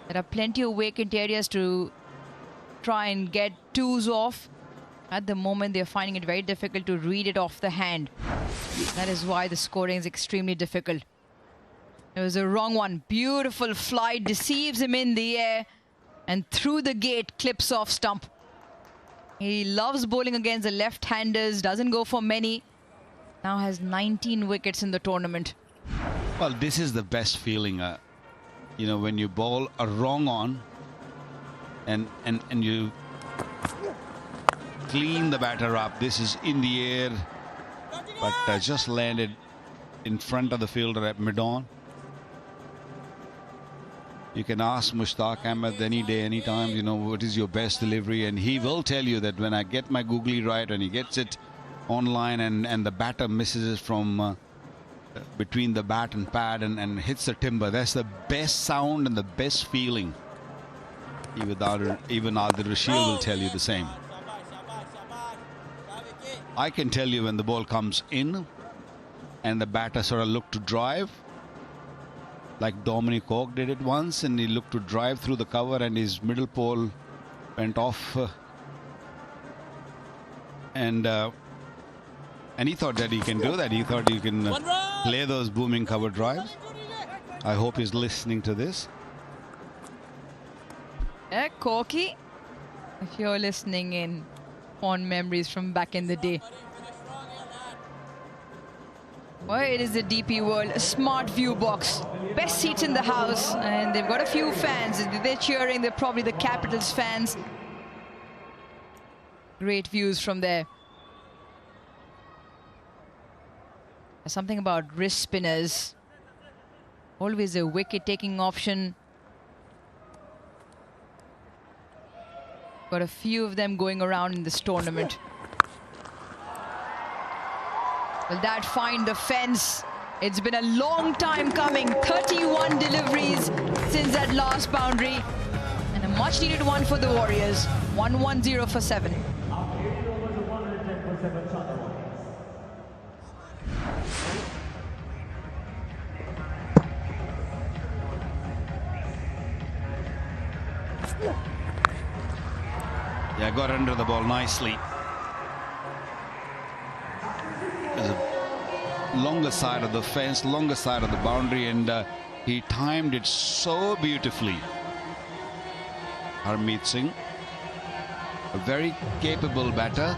There are plenty of vacant areas to try and get twos off. At the moment, they're finding it very difficult to read it off the hand. That is why the scoring is extremely difficult. It was a wrong one. Beautiful flight, deceives him in the air, and through the gate, clips off stump. He loves bowling against the left-handers, doesn't go for many. Now has 19 wickets in the tournament. Well, this is the best feeling, you know, when you bowl a wrong on and you clean the batter up. This is in the air, but just landed in front of the fielder at mid-on. You can ask Mushtaq Ahmed any day, anytime, you know, what is your best delivery, and he will tell you that when I get my googly right and he gets it online and the batter misses it from between the bat and pad and hits the timber, that's the best sound and the best feeling. Even Adil Rashid will tell you the same. I can tell you when the ball comes in and the batter sort of looked to drive, like Dominic Hawke did it once, and he looked to drive through the cover and his middle pole went off, and he thought that he can do that. He thought he can play those booming cover drives. I hope he's listening to this. Corky, if you're listening in, fond memories from back in the day. Well, it is the DP World, a smart view box. Best seats in the house, and they've got a few fans. They're cheering, they're probably the Capitals fans. Great views from there. There's something about wrist spinners. Always a wicket-taking option. Got a few of them going around in this tournament. Will that find the fence? It's been a long time coming. 31 deliveries since that last boundary. And a much needed one for the Warriors. 1-1-0 for 7. Yeah, got under the ball nicely. There's a longer side of the fence, longer side of the boundary, and he timed it so beautifully. Harmeet Singh, a very capable batter,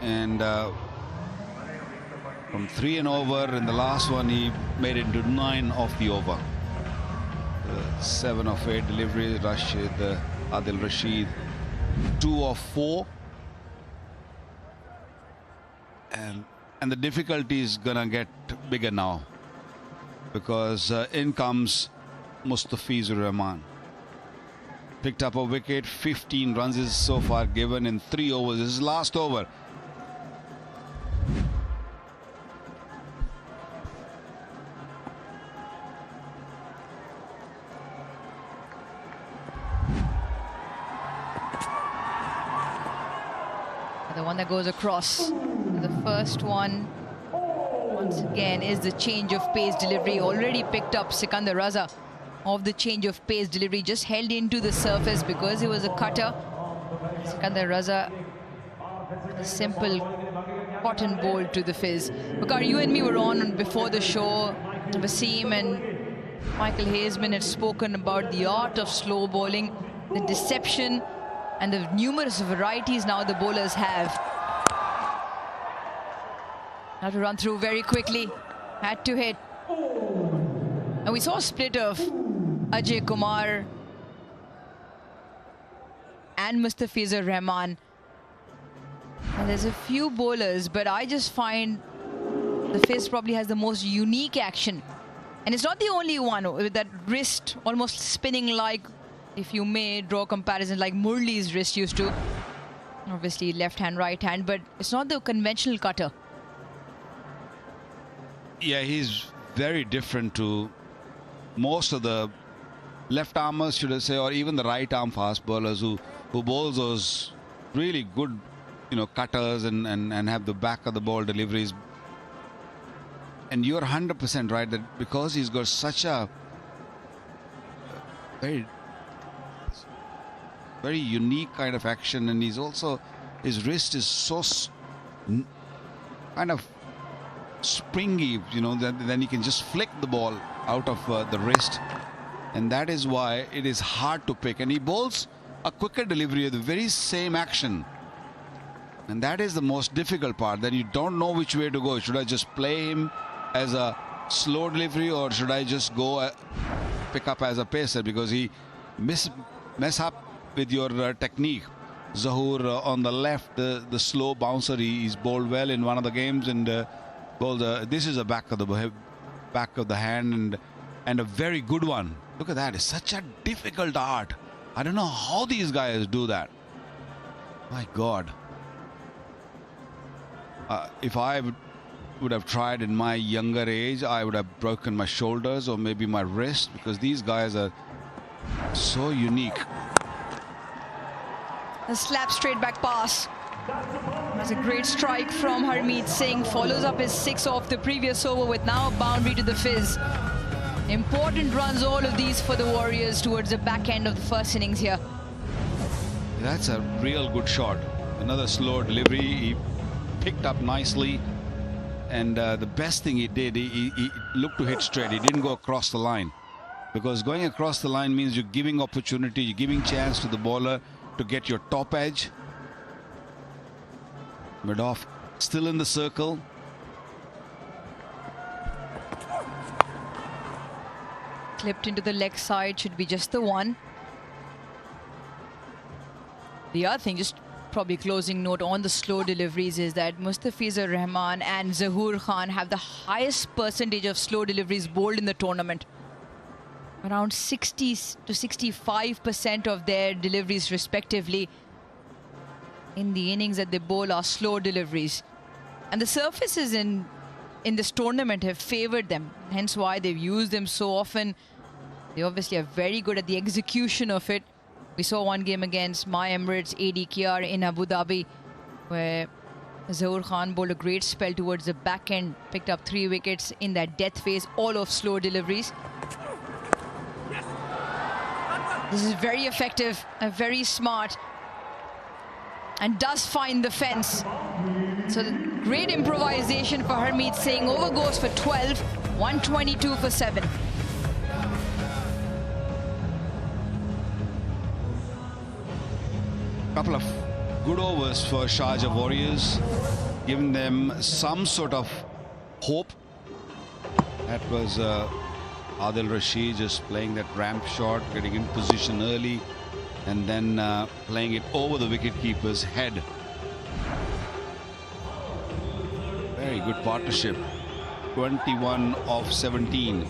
and from 3 and over in the last one, he made it to 9 off the over. 7 of 8 deliveries. Adil Rashid, 2 of 4. And the difficulty is gonna get bigger now, because in comes Mustafizur Rahman. Picked up a wicket, 15 runs is so far given in 3 overs. This is last over. The one that goes across. The first one, once again, is the change of pace delivery. Already picked up Sikandar Raza of the change of pace delivery. Just held into the surface because he was a cutter. Sikandar Raza, a simple cotton bowl to the fizz. Bakar, you and me were on before the show. Wasim and Michael Hazeman had spoken about the art of slow bowling, the deception, and the numerous varieties now the bowlers have. Had to run through very quickly, had to hit. And we saw a split of Ajay Kumar and Mustafizur Rahman. And there's a few bowlers, but I just find the Fizz probably has the most unique action. And it's not the only one with that wrist almost spinning like, if you may draw a comparison, like Murli's wrist used to. Obviously left hand, right hand, but it's not the conventional cutter. Yeah, he's very different to most of the left armers, should I say, or even the right arm fast bowlers who bowls those really good, cutters and have the back of the ball deliveries. And you're 100% right that because he's got such a very unique kind of action, and he's also, his wrist is so kind of springy, then he can just flick the ball out of the wrist, and that is why it is hard to pick. And he bowls a quicker delivery of the very same action, and that is the most difficult part. Then you don't know which way to go. Should I just play him as a slow delivery, or should I just go pick up as a pacer, because he mess up with your technique. Zahoor on the left, the slow bouncer, he's bowled well in one of the games, and bowled this is a back of the hand, and a very good one. Look at that. It's such a difficult art. I don't know how these guys do that. My God. If I would have tried in my younger age, I would have broken my shoulders or maybe my wrist, because these guys are so unique. A slap straight back pass. That's a great strike from Harmeet Singh. Follows up his 6 off the previous over with now a boundary to the Fizz. Important runs, all of these for the Warriors towards the back end of the first innings here. That's a real good shot. Another slow delivery. He picked up nicely. And the best thing he did, he looked to hit straight. He didn't go across the line. Because going across the line means you're giving opportunity, you're giving chance to the bowler to get your top edge. Mid-off still in the circle. Clipped into the leg side, should be just the one. The other thing, just probably closing note on the slow deliveries, is that Mustafizur Rahman and Zahoor Khan have the highest percentage of slow deliveries bowled in the tournament. around 60 to 65% of their deliveries respectively in the innings that they bowl are slow deliveries. And the surfaces in this tournament have favored them, hence why they've used them so often. They obviously are very good at the execution of it. We saw one game against My Emirates AD KR in Abu Dhabi where Zahoor Khan bowled a great spell towards the back end, picked up 3 wickets in that death phase, all of slow deliveries. This is very effective and very smart and does find the fence. So great improvisation for Harmeet Singh. Over goes for 12, 122 for 7. Couple of good overs for Sharjah Warriors, giving them some sort of hope. That was Adil Rashid just playing that ramp shot, getting in position early, and then playing it over the wicketkeeper's head. Very good partnership. 21 of 17.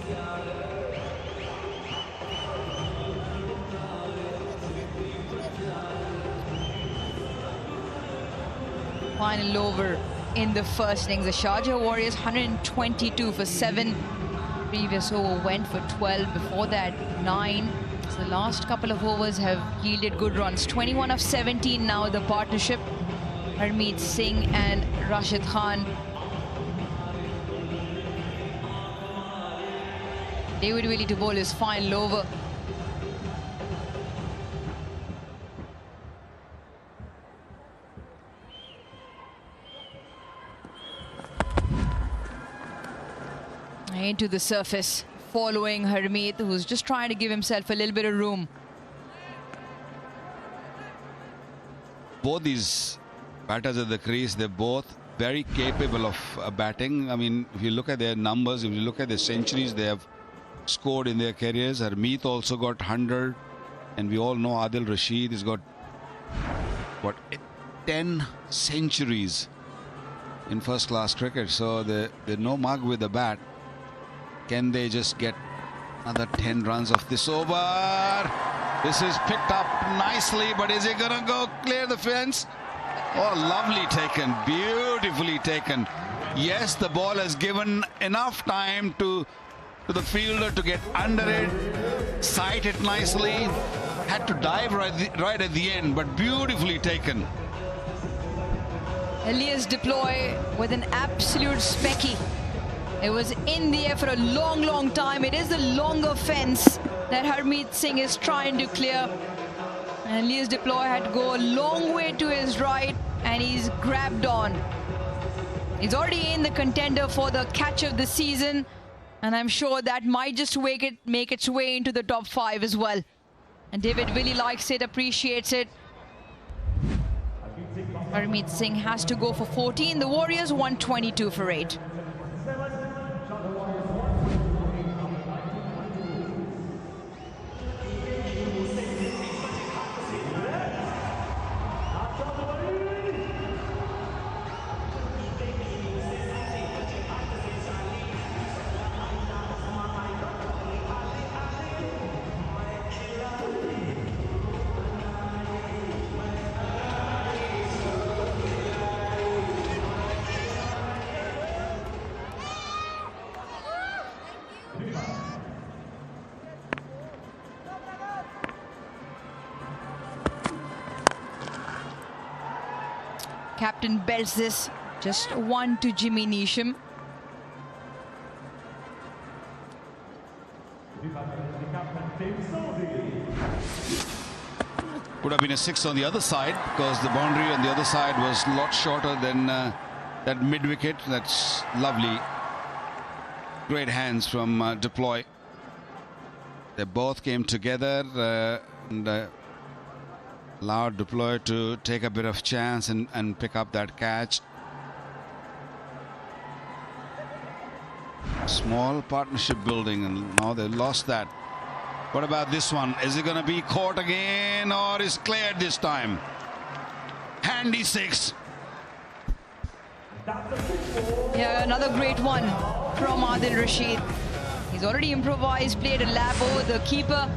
Final over in the first innings. The Sharjah Warriors 122 for 7. Previous over went for 12. Before that, 9. So the last couple of overs have yielded good runs. 21 of 17 now, the partnership. Harmeet Singh and Rashid Khan. David Willey to bowl his final over. Into the surface, following Harmeet, who's just trying to give himself a little bit of room. Both these batters at the crease, they're both very capable of batting. I mean, if you look at their numbers, if you look at the centuries they have scored in their careers, Harmeet also got 100, and we all know Adil Rashid has got, what, 10 centuries in first-class cricket. So they're no mug with the bat. Can they just get another 10 runs off this over? This is picked up nicely, but is it gonna go clear the fence? Oh, lovely taken, beautifully taken. Yes, the ball has given enough time to the fielder to get under it, sight it nicely. Had to dive right at the end, but beautifully taken. Elias deploy with an absolute specky. It was in the air for a long, long time. It is the longer fence that Harmeet Singh is trying to clear. And Elias deploy had to go a long way to his right, and he's grabbed on. He's already in the contender for the catch of the season, and I'm sure that might just make its way into the top 5 as well. And David really likes it, appreciates it. Harmeet Singh has to go for 14. The Warriors 122 for 8. Captain belts this, just 1 to Jimmy Neesham. Could have been a 6 on the other side, because the boundary on the other side was a lot shorter than that mid-wicket. That's lovely. Great hands from Deploy. They both came together and allowed Deploy to take a bit of chance and pick up that catch. Small partnership building, and now they lost that. What about this one? Is it going to be caught again, or is cleared this time? Handy 6. Yeah, another great one from Adil Rashid. He's already improvised, played a lap over the keeper,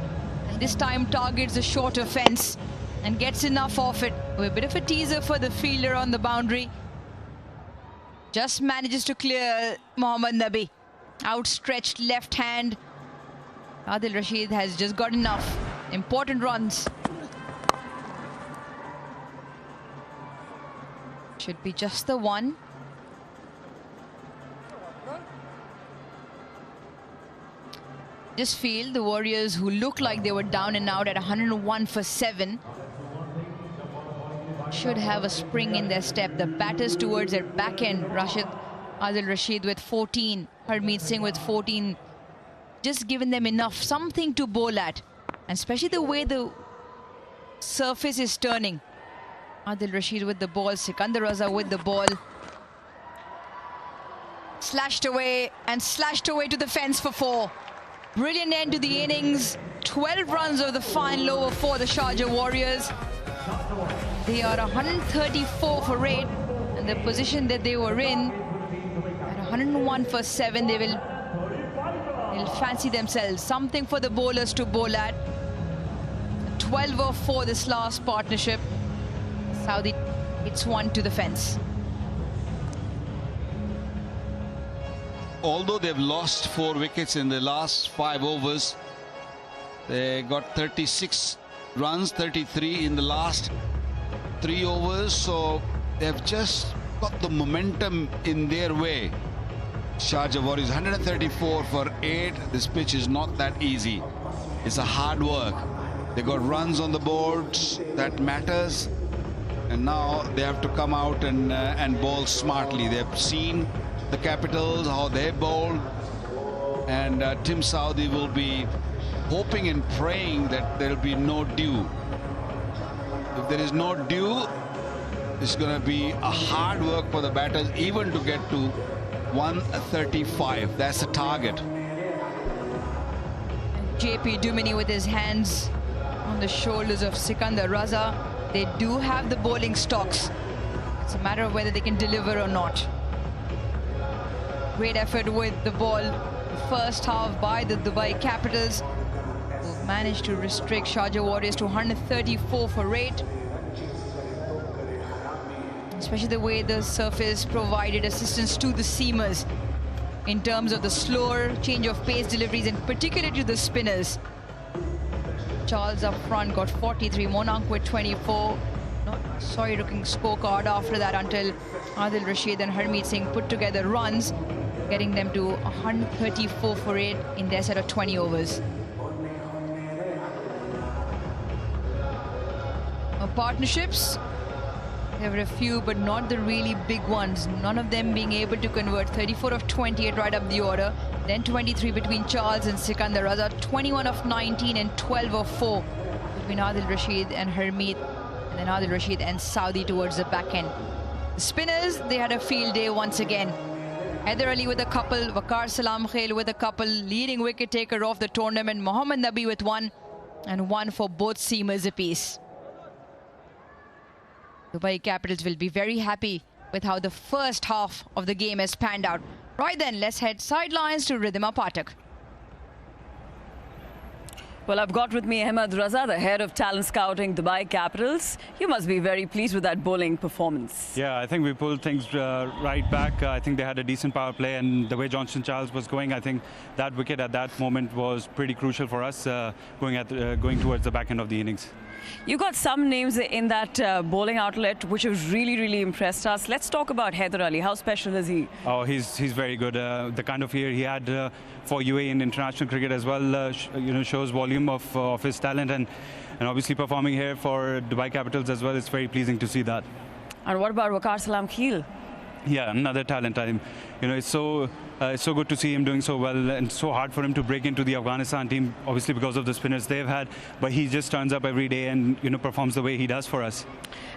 and this time targets the shorter fence and gets enough of it. A bit of a teaser for the fielder on the boundary. Just manages to clear Mohammad Nabi. Outstretched left hand. Adil Rashid has just got enough. Important runs. Should be just the one. Just feel the Warriors, who look like they were down and out at 101 for 7, should have a spring in their step. The batters towards their back end, Adil Rashid with 14, Harmeet Singh with 14, just given them enough, something to bowl at. And especially the way the surface is turning. Adil Rashid with the ball, Sikandar Raza with the ball. Slashed away and slashed away to the fence for 4. Brilliant end to the innings. 12 runs of the final over for the Sharjah Warriors. They are 134 for 8, and the position that they were in at 101 for 7, they'll fancy themselves something for the bowlers to bowl at. 12 over 4 this last partnership. Saudi hits one to the fence. Although they've lost 4 wickets in the last 5 overs, they got 36 runs, 33 in the last 3 overs, so they've just got the momentum in their way. Sharjah Warriors 134 for 8. This pitch is not that easy. It's a hard work. They got runs on the boards, that matters, and now they have to come out and bowl smartly. They've seen the Capitals, how they bowl, and Tim Saudi will be hoping and praying that there will be no dew. If there is no dew, it's going to be a hard work for the batters even to get to 135. That's the target. JP Duminy with his hands on the shoulders of Sikandar Raza. They do have the bowling stocks. It's a matter of whether they can deliver or not. Great effort with the ball. The first half by the Dubai Capitals, who managed to restrict Sharjah Warriors to 134 for 8. Especially the way the surface provided assistance to the seamers in terms of the slower change of pace deliveries, and particularly to the spinners. Charles up front got 43, Monank with 24. Not sorry looking scorecard after that until Adil Rashid and Harmeet Singh put together runs, getting them to 134 for 8 in their set of 20 overs. Partnerships, there were a few, but not the really big ones. None of them being able to convert. 34 of 28 right up the order. Then 23 between Charles and Sikandar Raza. 21 of 19 and 12 of 4 between Adil Rashid and Harmeet. And then Adil Rashid and Saudi towards the back end. The spinners, they had a field day once again. Haider Ali with a couple, Waqar Salam Khail with a couple, leading wicket taker of the tournament, Mohammad Nabi with 1, and 1 for both seamers apiece. Dubai Capitals will be very happy with how the first half of the game has panned out. Right then, let's head sidelines to Ridhima Pathak. Well, I've got with me Ahmed Raza, the head of talent scouting, Dubai Capitals. You must be very pleased with that bowling performance. Yeah, I think we pulled things right back. I think they had a decent power play, and the way Johnson Charles was going, I think that wicket at that moment was pretty crucial for us going towards the back end of the innings. You got some names in that bowling outlet which have really, really impressed us. Let's talk about Haider Ali. How special is he? Oh, he's very good. The kind of year he had for UAE in international cricket as well, shows volume of his talent, and obviously performing here for Dubai Capitals as well. It's very pleasing to see that. And what about Waqar Salam Khail? Yeah, another talent. It's so good to see him doing so well, and so hard for him to break into the Afghanistan team, obviously because of the spinners they've had. But he just turns up every day and performs the way he does for us.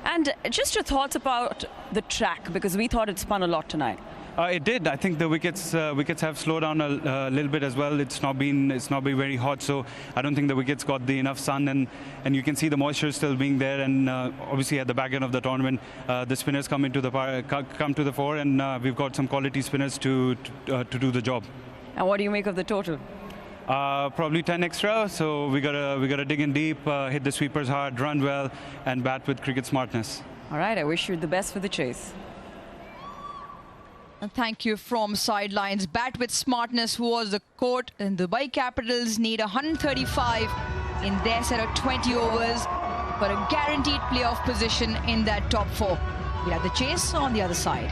And just your thoughts about the track, because we thought it spun a lot tonight. It did. I think the wickets have slowed down a little bit as well. It's not been very hot, so I don't think the wickets got enough sun, and you can see the moisture still being there. And obviously at the back end of the tournament, the spinners come to the fore, and we've got some quality spinners to do the job. And what do you make of the total? Probably 10 extra, so we gotta dig in deep, hit the sweepers hard, run well, and bat with cricket smartness. All right, I wish you the best for the chase. And thank you from sidelines. Bat with smartness was the quote. And Dubai Capitals need 135 in their set of 20 overs for a guaranteed playoff position in that top 4. We have the chase on the other side.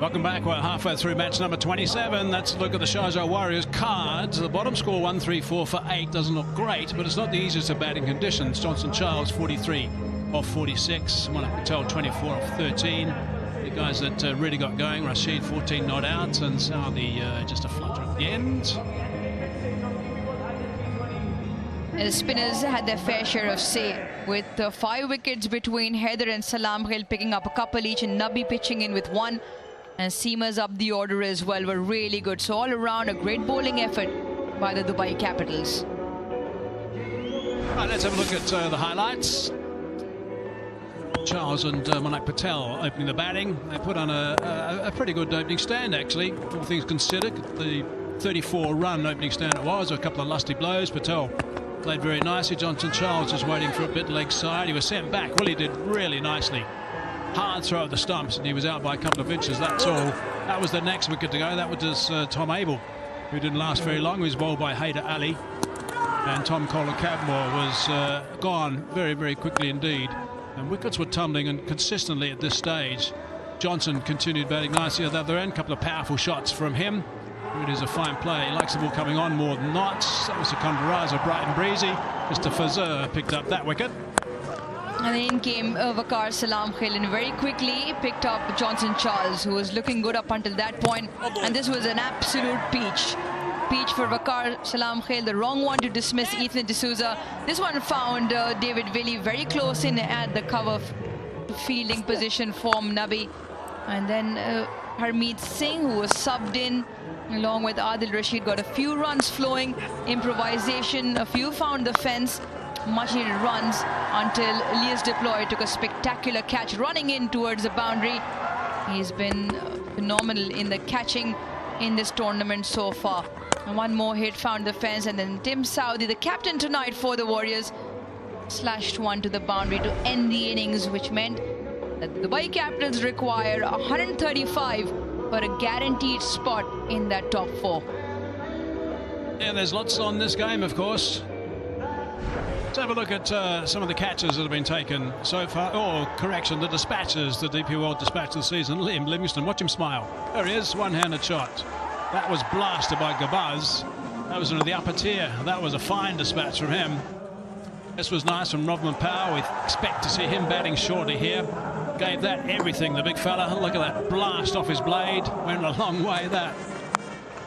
Welcome back. We're halfway through match number 27. Let's look at the Sharjah Warriors cards. The bottom score 134 for 8 doesn't look great, but it's not the easiest of batting conditions. Johnson Charles 43 off 46. Monak Patel 24 off 13. The guys that really got going, Rashid 14 not out, and Saudi just a flutter at the end. And the spinners had their fair share of say, with 5 wickets between Heather and Salam Hill picking up a couple each, and Nabi pitching in with 1. And seamers up the order as well were really good. So all around a great bowling effort by the Dubai Capitals. Right, let's have a look at the highlights. Charles and Monak Patel opening the batting. They put on a pretty good opening stand, actually, all things considered. The 34-run opening stand it was, a couple of lusty blows. Patel played very nicely. Johnson Charles just waiting for a bit leg side. He was sent back. Well, he did really nicely. hard throw at the stumps, and he was out by a couple of inches. That's all. That was the next wicket to go. That was Tom Abel, who didn't last very long. He was bowled by Haider Ali, and Tom Kohler-Cadmore was gone very, very quickly indeed. And wickets were tumbling and consistently at this stage. Johnson continued batting nicely at the other end. A couple of powerful shots from him. It is a fine play. He likes the ball coming on more than not. That was Secunda Raza, bright and breezy. Mr. Fazur picked up that wicket. And then came Waqar Salam Khel and very quickly picked up Johnson Charles, who was looking good up until that point. And this was an absolute peach. Peach for Waqar Salam Khel, the wrong one to dismiss Ethan D'Souza. This one found David Willey very close in at the cover fielding position for Nabi. And then Harmeet Singh, who was subbed in along with Adil Rashid, got a few runs flowing. Improvisation, a few found the fence. Much needed runs until Elias Deploy took a spectacular catch running in towards the boundary. He's been phenomenal in the catching in this tournament so far. And one more hit found the fence, and then Tim Southee, the captain tonight for the Warriors, slashed one to the boundary to end the innings, which meant that the Dubai Capitals require 135 for a guaranteed spot in that top 4. Yeah, there's lots on this game, of course. Let's have a look at some of the catches that have been taken so far. Oh, correction, the dispatches, the DP World dispatch of the season. Liam Livingston, watch him smile. There he is, one-handed shot. That was blasted by Gabaz. That was into the upper tier. That was a fine dispatch from him. This was nice from Rodman Powell. We expect to see him batting shortly here. Gave that everything, the big fella. Look at that blast off his blade. Went a long way, that.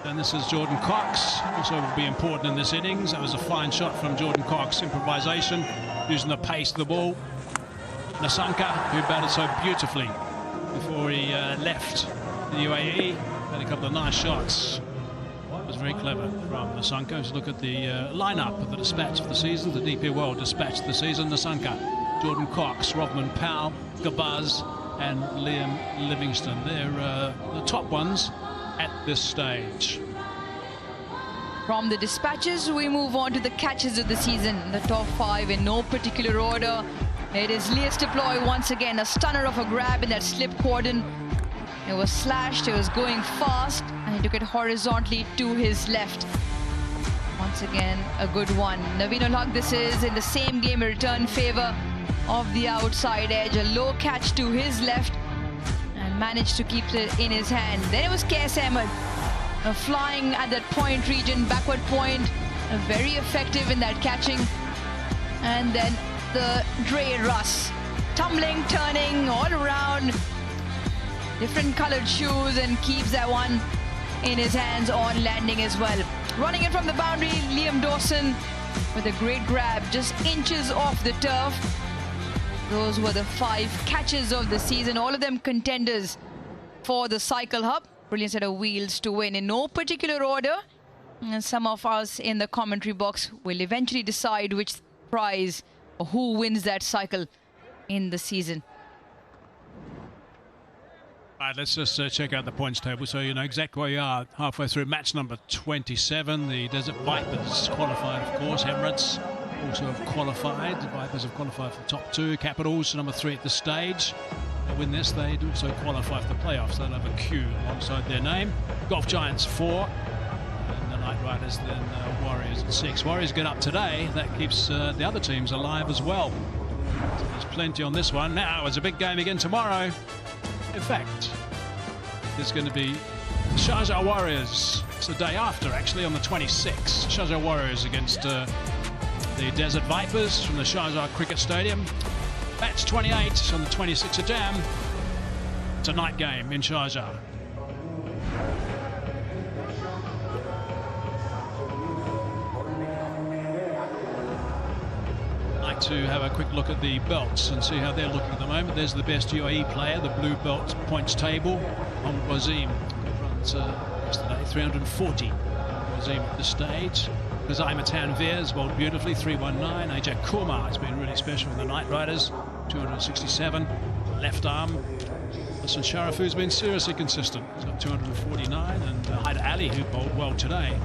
And this is Jordan Cox, also will be important in this innings. That was a fine shot from Jordan Cox. Improvisation, using the pace of the ball. Nasanka, who batted so beautifully before he left the UAE, had a couple of nice shots. It was very clever from Nasanka. Let's look at the lineup of the dispatch of the season, the DP World dispatch of the season. Nasanka, Jordan Cox, Rodman Powell, Gabaz, and Liam Livingston. They're the top ones at this stage. From the dispatches, we move on to the catches of the season. The top 5 in no particular order. It is Elias Deploy once again, a stunner of a grab in that slip cordon. It was slashed, it was going fast, and he took it horizontally to his left. Once again, a good one. Naveen ul Haq, this is in the same game, a return favor of the outside edge. A low catch to his left, and managed to keep it in his hand. Then it was Qais Ahmed, flying at that point region, backward point, very effective in that catching. And then the Dre Russ, tumbling, turning all around, different colored shoes, and keeps that one in his hands on landing as well. Running in from the boundary, Liam Dawson with a great grab, just inches off the turf. Those were the 5 catches of the season, all of them contenders for the Cycle Hub. Brilliant set of wheels to win in no particular order. And some of us in the commentary box will eventually decide which prize or who wins that cycle in the season. All right, let's just check out the points table so you know exactly where you are halfway through match number 27. The Desert Vipers qualified, of course. Emirates also have qualified. The Vipers have qualified for the top 2. Capitals, number 3 at the stage. They win this, they'd also qualify for the playoffs. They'll have a Q alongside their name. Golf Giants 4. And the Night Riders, then Warriors at 6. Warriors get up today. That keeps the other teams alive as well. So there's plenty on this one. Now, it's a big game again tomorrow. In fact, there's going to be Sharjah Warriors. It's the day after, actually, on the 26th. Sharjah Warriors against the Desert Vipers from the Sharjah Cricket Stadium. Match 28 on the 26th of Jan. It's a night game in Sharjah. Like to have a quick look at the belts and see how they're looking at the moment. There's the best UAE player, the blue belt points table. Mohamed Wazim runs yesterday 340. Wazim at this stage. Kazai Tanveer bowled beautifully, 319. Ajay Kumar has been really special in the Night Riders, 267. Left arm. Hassan Sharaf, who's been seriously consistent, he's got 249. And Haider Ali, who bowled well today,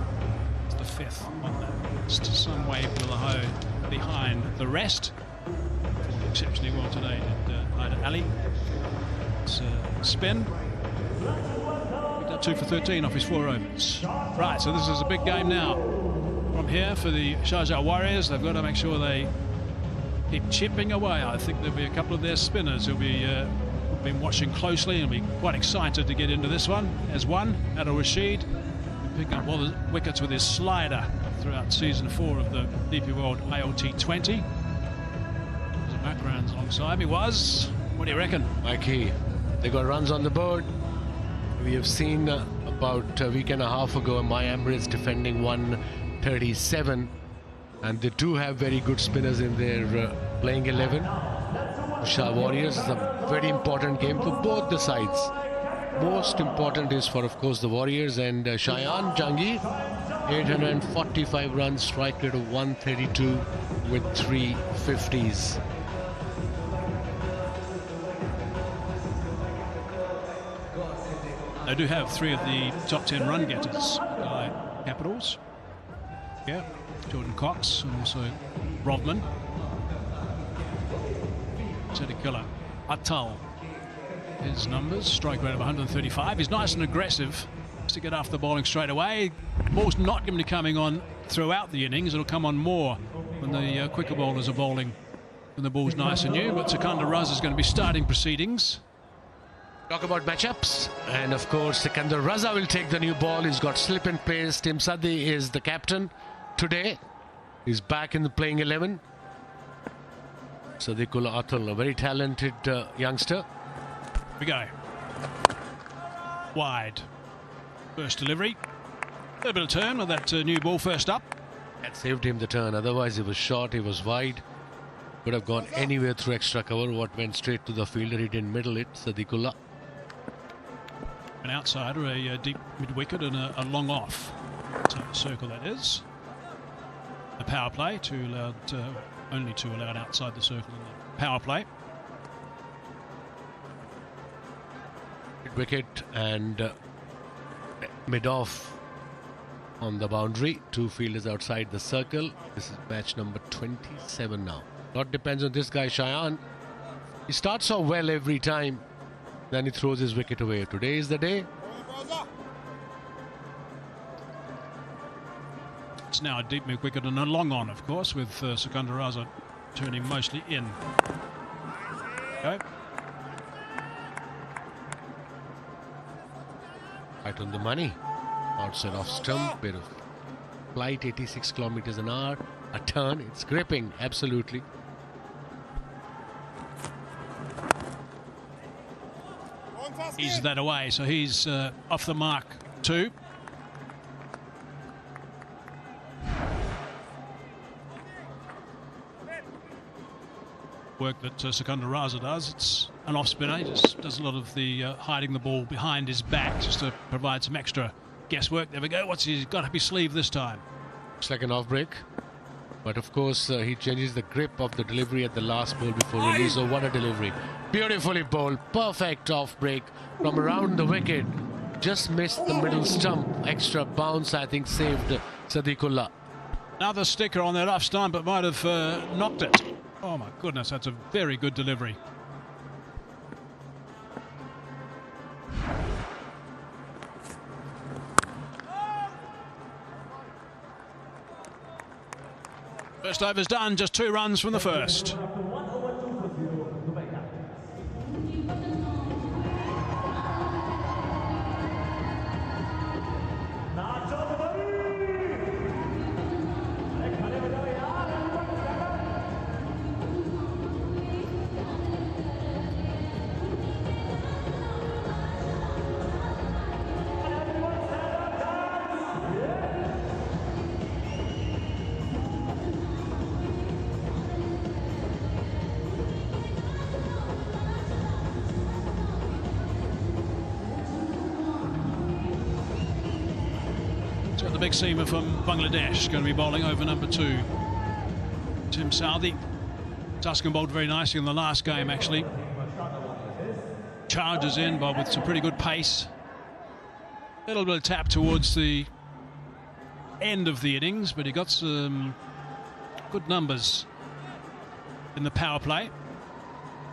is the 5th on that list. Some way behind the rest. exceptionally well today. And Ali, spin. 2 for 13 off his 4 overs. Right, so this is a big game now. From here for the Sharjah Warriors, they've got to make sure they keep chipping away. I think there'll be a couple of their spinners who'll be been watching closely and be quite excited to get into this one. As one, Adil Rashid, picking up all the wickets with his slider throughout season 4 of the DP World ILT20. There's a background alongside me. What do you reckon? Mikey, they got runs on the board. We have seen about a week and a half ago my Emirates defending 137, and they do have very good spinners in their playing 11. Shah Warriors is a very important game for both the sides. Most important is for, of course, the Warriors and Shayan Jangir. 845 runs, strike rate of 132 with 3 50s. They do have 3 of the top 10 run getters by Capitals. Yeah, Jordan Cox and also Rodman. Tedekilla Atal. His numbers, strike rate of 135. He's nice and aggressive to get after the bowling straight away. Ball's not going to be coming on throughout the innings. It'll come on more when the quicker bowlers are bowling when the ball's nice and new. But Sikandar Raza is going to be starting proceedings. Talk about matchups, and of course Sikandar Raza will take the new ball. He's got slip in place. Tim Sadhi is the captain today. He's back in the playing 11. Sadiqullah Atul, a very talented youngster. We go. Wide. First delivery. A little bit of turn with that new ball first up. That saved him the turn. Otherwise he was short, he was wide. Could have gone anywhere through extra cover. What went straight to the fielder, he didn't middle it. Sadiqullah. An outsider, a deep mid-wicket and a long off. So circle that is. A power play, only 2 allowed outside the circle in the power play. Mid-wicket and mid-off on the boundary. 2 fielders outside the circle. This is match number 27 now. Lot depends on this guy, Shayan. He starts off well every time, then he throws his wicket away. Today is the day. It's now a deep mid-wicket and a long on, of course, with Sikandar Raza turning mostly in. Okay. Right on the money. Outside off stump, bit of flight, 86 kilometers an hour. A turn, it's gripping, absolutely. He's that away, so he's off the mark too. Work that Sikandar Raza does. It's an off spinner. He just does a lot of the hiding the ball behind his back just to provide some extra guesswork. There we go. What's he's got up his sleeve this time? Looks like an off break. But of course, he changes the grip of the delivery at the last ball before release. Oh, what a delivery. Beautifully bowled. Perfect off break from around the wicket. Just missed the middle stump. Extra bounce, I think, saved Sadiqullah. Another sticker on that off stump, but might have knocked it. Oh, my goodness, that's a very good delivery. First over's done, just 2 runs from the first. The big seamer from Bangladesh going to be bowling over number 2. Tim Southey. Tuscan bowled very nicely in the last game, actually. Charges in, but with some pretty good pace. A little bit of tap towards the end of the innings, but he got some good numbers in the power play.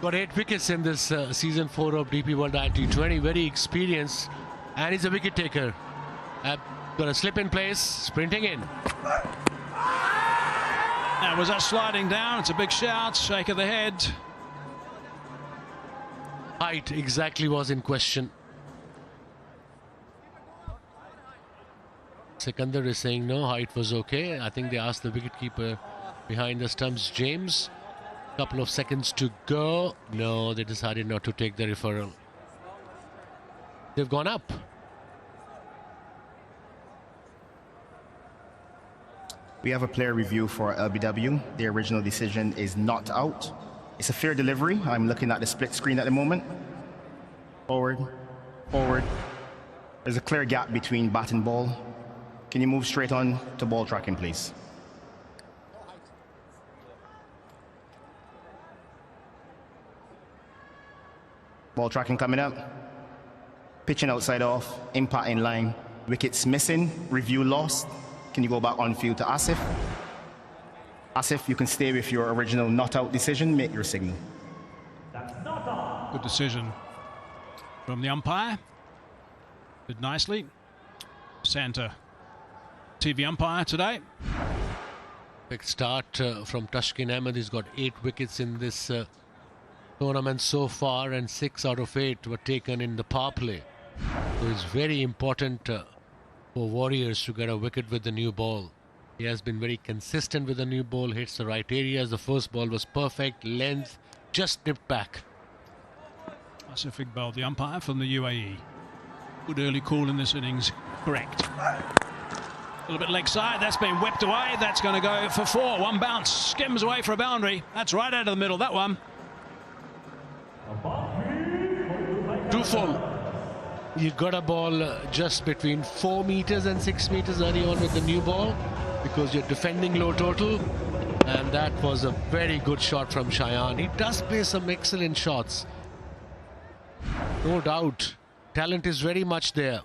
Got 8 wickets in this season 4 of DP World ILT20. Very experienced, and he's a wicket taker. Got a slip in place, sprinting in. Now, was that sliding down? It's a big shout, shake of the head. Height exactly was in question. Sikandar is saying no, height was okay. I think they asked the wicketkeeper behind the stumps, James. Couple of seconds to go. No, they decided not to take the referral. They've gone up. We have a player review for LBW. The original decision is not out. It's a fair delivery. I'm looking at the split screen at the moment. Forward, forward. There's a clear gap between bat and ball. Can you move straight on to ball tracking, please? Ball tracking coming up. Pitching outside off, impact in line. Wickets missing, review lost. Can you go back on field to Asif? Asif, you can stay with your original not out decision. Make your signal. Good decision from the umpire. Did nicely. Santa, TV umpire today. Big start from Tashkin Ahmed. He's got 8 wickets in this tournament so far, and 6 out of 8 were taken in the power play. So it's very important for Warriors to get a wicket with the new ball. He has been very consistent with the new ball, hits the right areas. The first ball was perfect, length, just nipped back. Asif Iqbal, the umpire from the UAE. Good early call in this innings, correct. A little bit leg side, that's been whipped away. That's going to go for 4. One bounce, skims away for a boundary. That's right out of the middle, that one. Too full. You got a ball just between 4 meters and 6 meters early on with the new ball, because you're defending low total, and that was a very good shot from Shayan. He does play some excellent shots, no doubt. Talent is very much there.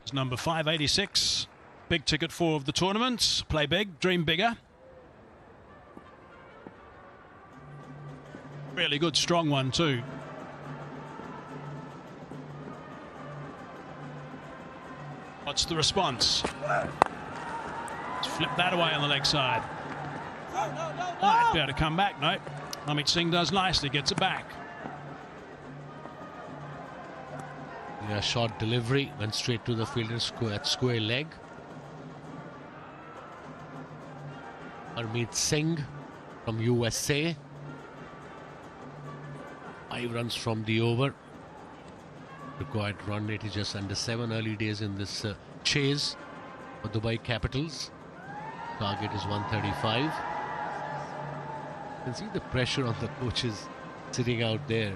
It's number 586, big ticket 4 of the tournament. Play big, dream bigger. Really good, strong one too. What's the response? Let's flip that away on the leg side. Might be able to come back, no. Amit Singh does nicely, gets it back. Yeah, short delivery, went straight to the fielder square leg. Harmeet Singh from USA. 5 runs from the over. Required run rate is just under 7. Early days in this chase for Dubai Capitals. Target is 135. You can see the pressure on the coaches sitting out there,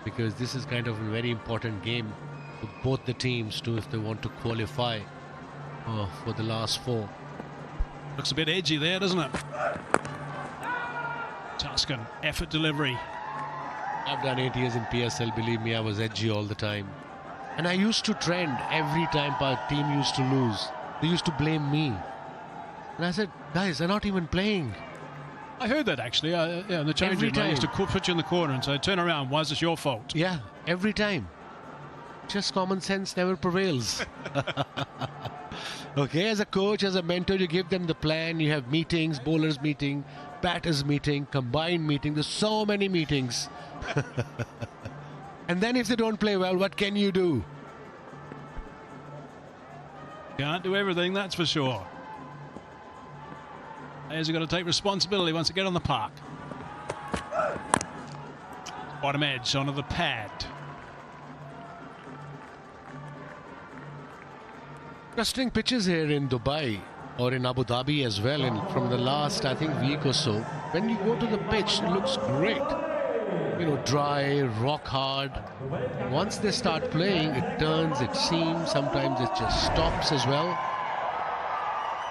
because this is kind of a very important game for both the teams too, if they want to qualify for the last 4. Looks a bit edgy there, doesn't it? Tuscan, effort delivery. I've done 8 years in PSL, believe me, I was edgy all the time. And I used to trend every time our team used to lose. They used to blame me. And I said, guys, they're not even playing. I heard that actually. Yeah, in the change room, I used to put you in the corner and say, turn around, why is this your fault? Yeah, every time. Just common sense never prevails. Okay, as a coach, as a mentor, you give them the plan. You have meetings, bowlers meeting, batters meeting, combined meeting. There's so many meetings. And then if they don't play well, what can you do? Can't do everything, that's for sure. Players have got to take responsibility once they get on the park. Bottom edge onto the pad. Interesting pitches here in Dubai or in Abu Dhabi as well. And from the last, I think, week or so, when you go to the pitch, it looks great. You know, dry, rock hard. Once they start playing, it turns, it seems, sometimes it just stops as well.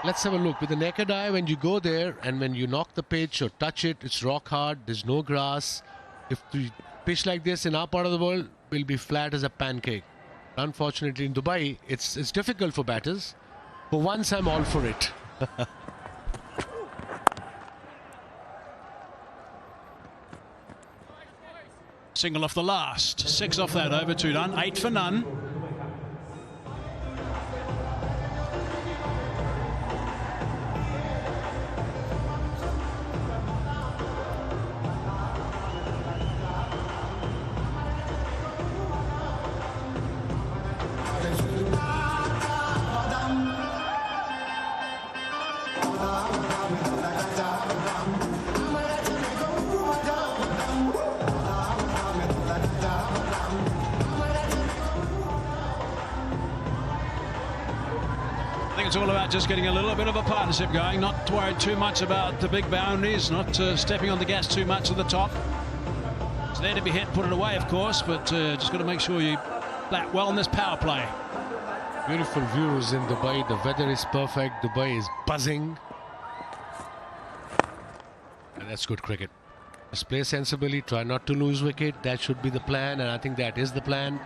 Let's have a look. With the naked eye, when you go there and when you knock the pitch or touch it, it's rock hard, there's no grass. If the pitch like this in our part of the world will be flat as a pancake. Unfortunately, in Dubai, it's difficult for batters. For once, I'm all for it. Single off the last. 6 off that over, 2 done. 8 for none. It's all about just getting a little bit of a partnership going, not worried too much about the big boundaries, not stepping on the gas too much at the top. It's there to be hit, put it away, of course, but just got to make sure you bat well in this power play. Beautiful views in Dubai. The weather is perfect. Dubai is buzzing. And that's good cricket. Just play sensibly, try not to lose wicket. That should be the plan, and I think that is the plan.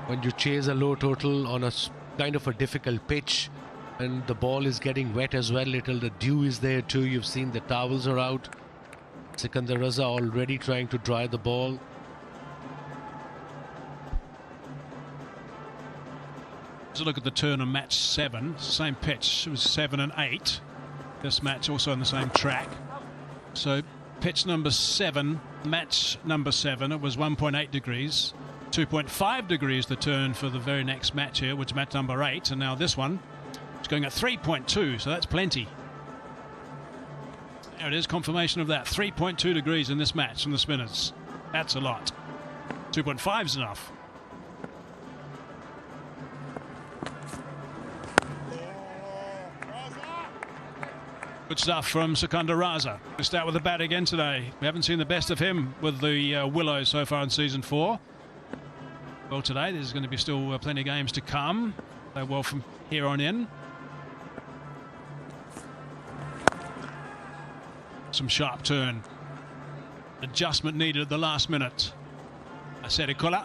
When you chase a low total on a kind of a difficult pitch, and the ball is getting wet as well, little the dew is there too. You've seen the towels are out. Sikandar Raza already trying to dry the ball. Let's look at the turn on match 7. Same pitch. It was 7 and 8. This match also on the same track. So pitch number 7, match number 7, it was 1.8 degrees. 2.5 degrees the turn for the very next match here, which is match number 8, and now this one is going at 3.2, so that's plenty. There it is, confirmation of that. 3.2 degrees in this match from the spinners. That's a lot. 2.5 is enough. Good stuff from Sikandar Raza. We start with the bat again today. We haven't seen the best of him with the Willows so far in season 4. Well, today there's going to be still plenty of games to come. Play well from here on in. Some sharp turn. Adjustment needed at the last minute. Aserikola.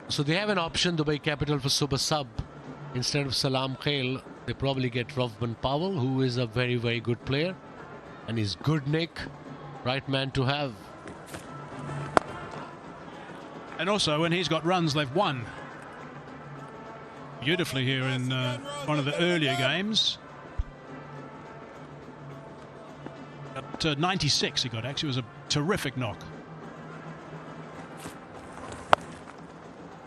So they have an option, Dubai Capital, for super sub. Instead of Salam Khail, they probably get Rovman Powell, who is a very, very good player. And he's good nick. Right man to have. And also, when he's got runs, they've won. Beautifully here in one of the earlier games. At 96 he got, actually. It was a terrific knock.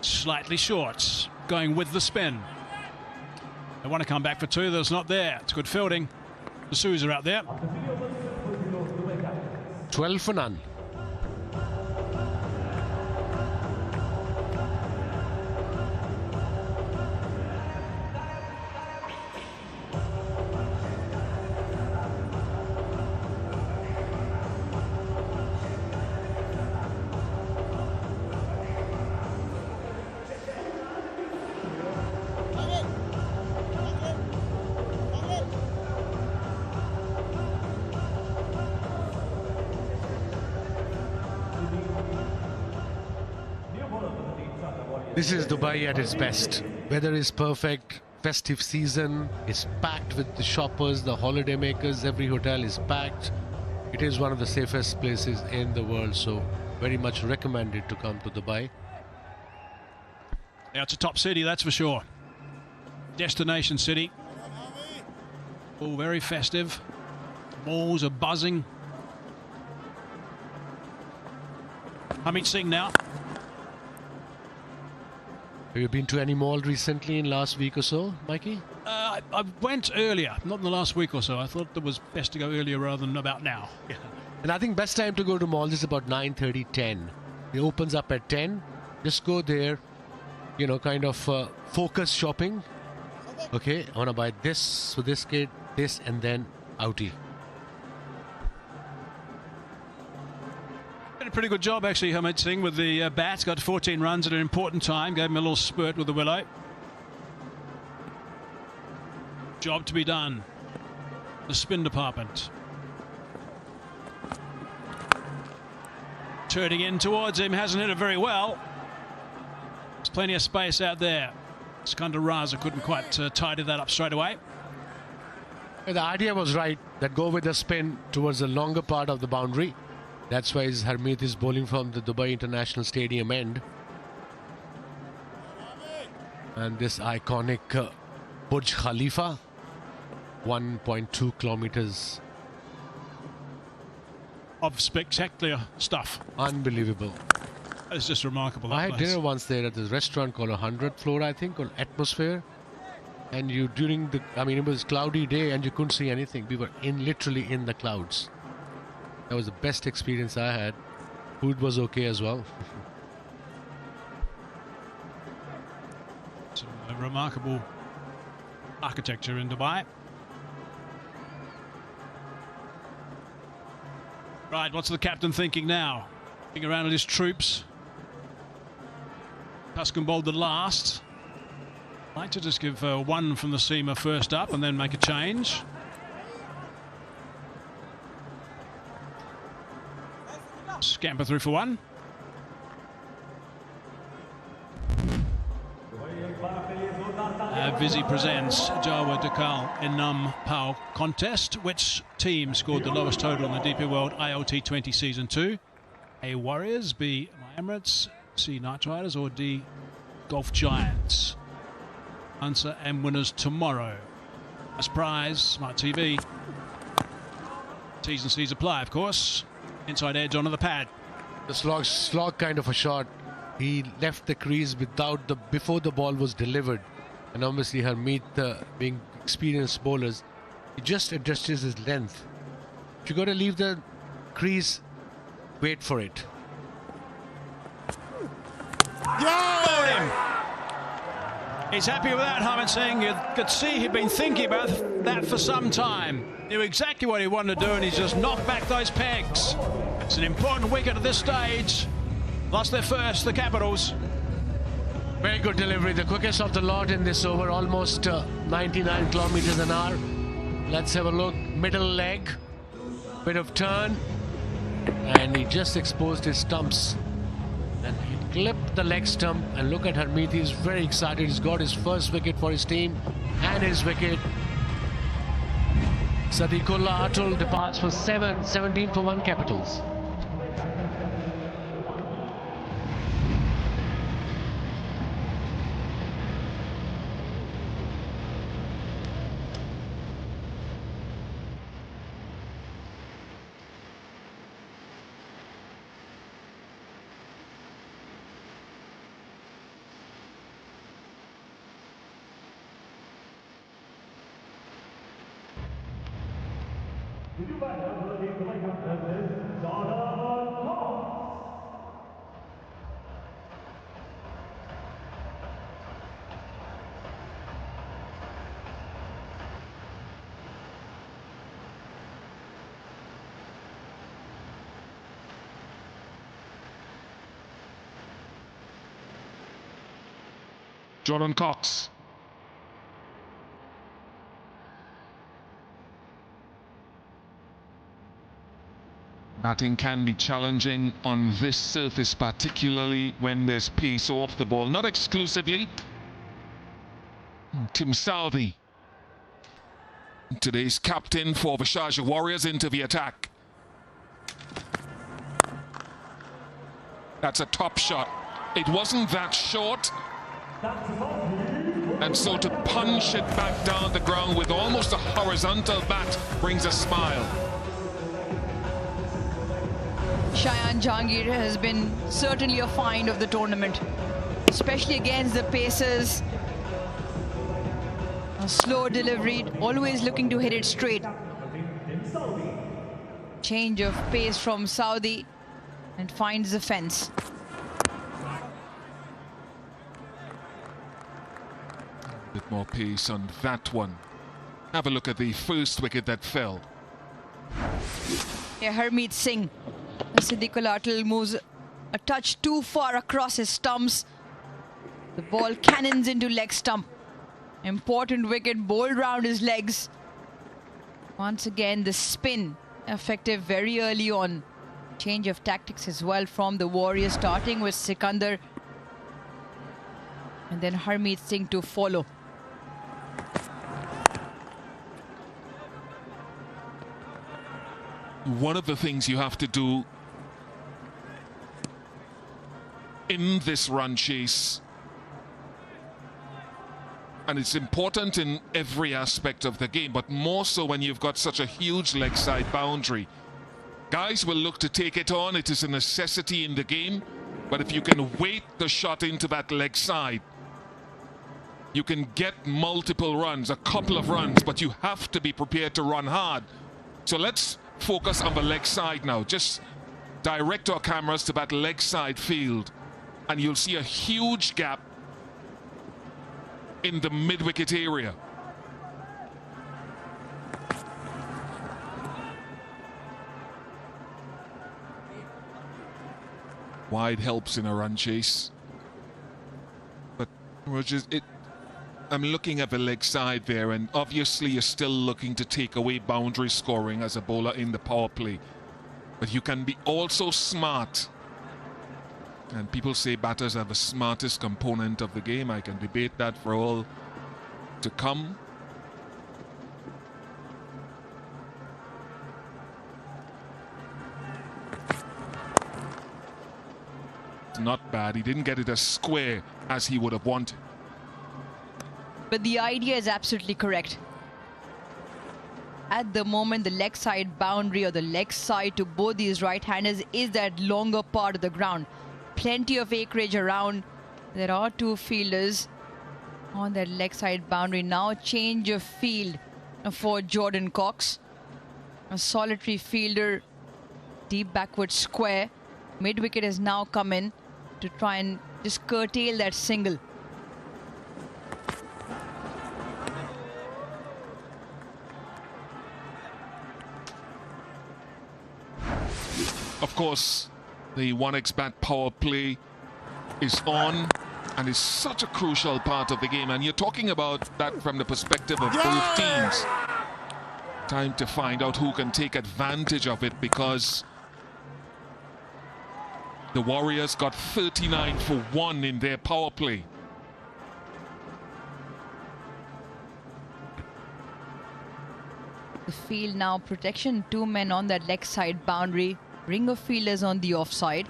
Slightly short, going with the spin. They want to come back for 2, that's not there. It's good fielding. The D'Souza out there. 12 for none. This is Dubai at its best. Weather is perfect. Festive season is packed with the shoppers, the holiday makers. Every hotel is packed. It is one of the safest places in the world, so very much recommended to come to Dubai. Yeah, it's a top city, that's for sure. Destination city. All very festive. Malls are buzzing. Hamid Singh now. Have you been to any mall recently in last week or so, Mikey? I went earlier, not in the last week or so. I thought it was best to go earlier rather than about now. Yeah. And I think best time to go to malls is about 9:30, 10. It opens up at 10. Just go there, you know, kind of focus shopping. Okay, I want to buy this for this kid, this, and then outie. Did a pretty good job actually, Hamid Singh, with the bat. Got 14 runs at an important time. Gave him a little spurt with the willow. Job to be done. The spin department. Turning in towards him, hasn't hit it very well. plenty of space out there. Sikandar Raza couldn't quite tidy that up straight away. The idea was right, that go with the spin towards the longer part of the boundary. That's why Harmeet is bowling from the Dubai International Stadium end. And this iconic Burj Khalifa, 1.2 kilometers of spectacular stuff. Unbelievable. It's just remarkable. I had dinner once there at this restaurant called 100th floor, I think, called Atmosphere. And you during the, I mean, it was a cloudy day and you couldn't see anything. We were literally in the clouds. That was the best experience I had. Food was okay as well. Some remarkable architecture in Dubai. Right, what's the captain thinking now? Looking around at his troops. Tuscan bowled the last. Like to just give one from the seamer first up and then make a change. Scamper through for one. Vizzy presents Jawa Dakal Enam Pau contest. Which team scored the lowest total in the DP World ILT20 Season 2? A, Warriorz, B, My Emirates, C, Knight Riders, or D, Golf Giants? Answer and winners tomorrow. As prize, Smart TV. T's and C's apply, of course. Inside edge onto the pad. The slog kind of a shot. He left the crease before the ball was delivered. And obviously Harmeet, being experienced bowlers, he just adjusts his length. If you got to leave the crease, wait for it. He's happy with that, Harmeet Singh. You could see he'd been thinking about that for some time. Knew exactly what he wanted to do, and he's just knocked back those pegs. It's an important wicket at this stage. Lost their first, the Capitals. Very good delivery, the quickest of the lot in this over, almost 99 kilometers an hour. Let's have a look. Middle leg, bit of turn, and he just exposed his stumps. And he clipped the leg stump, and look at Harmeet, he's very excited. He's got his first wicket for his team and his wicket. Sadiqullah Atul departs for 17 for 1 Capitals. Jordan Cox. Batting can be challenging on this surface, particularly when there's pace off the ball. Not exclusively. Tim Southey, today's captain for the Sharjah Warriors, into the attack. That's a top shot. It wasn't that short. And so to punch it back down the ground with almost a horizontal bat brings a smile. Shayan Jahangir has been certainly a find of the tournament, especially against the Pacers. A slow delivery, always looking to hit it straight. Change of pace from Saudi and finds the fence. Bit more pace on that one. Have a look at the first wicket that fell. Yeah, Harmeet Singh. Sadiqullah Atul moves a touch too far across his stumps. The ball cannons into leg stump. Important wicket bowled round his legs. Once again, the spin effective very early on. Change of tactics as well from the Warriors, starting with Sikandar. And then Harmeet Singh to follow. One of the things you have to do in this run chase, and it's important in every aspect of the game, but more so when you've got such a huge leg side boundary. Guys will look to take it on. It is a necessity in the game, but if you can weight the shot into that leg side, you can get multiple runs, a couple of runs, but you have to be prepared to run hard. So let's focus on the leg side now. Just direct our cameras to that leg side field, and you'll see a huge gap in the mid-wicket area. Wide helps in a run chase, but Rogers, I'm looking at the leg side there, and obviously you're still looking to take away boundary scoring as a bowler in the power play, but you can be also smart. And people say batters are the smartest component of the game. I can debate that for all to come. It's not bad. He didn't get it as square as he would have wanted. But the idea is absolutely correct. At the moment, the leg side boundary or the leg side to both these right-handers is that longer part of the ground. Plenty of acreage around. There are two fielders on that leg side boundary. Now change of field for Jordan Cox. A solitary fielder, deep backward square. Mid-wicket has now come in to try and just curtail that single. Of course, the 1xBat power play is on and is such a crucial part of the game. And you're talking about that from the perspective of both teams. Time to find out who can take advantage of it, because the Warriors got 39 for 1 in their power play. The field now protection, 2 men on that leg side boundary. Ring of fielders on the offside.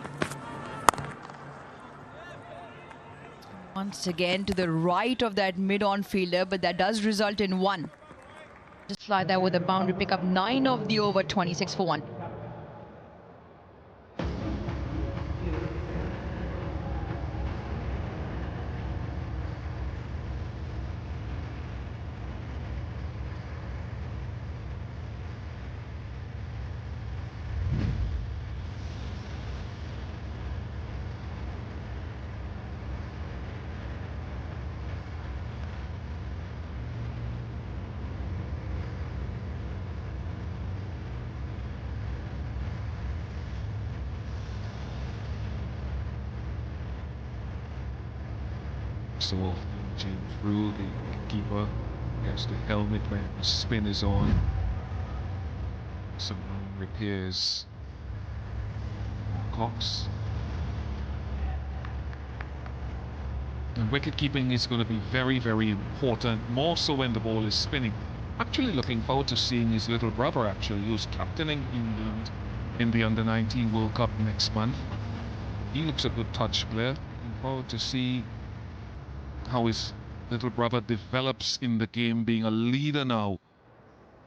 Once again to the right of that mid-on fielder, but that does result in 1. Just like that with a boundary pick up 9 of the over, 26 for 1. So James Rule, the keeper, has the helmet when the spin is on. Some repairs. Cox. And wicket keeping is going to be very, very important, more so when the ball is spinning. Actually looking forward to seeing his little brother, actually, who's captaining England in the Under-19 World Cup next month. He looks a good touch player. Looking forward to see how his little brother develops in the game, being a leader now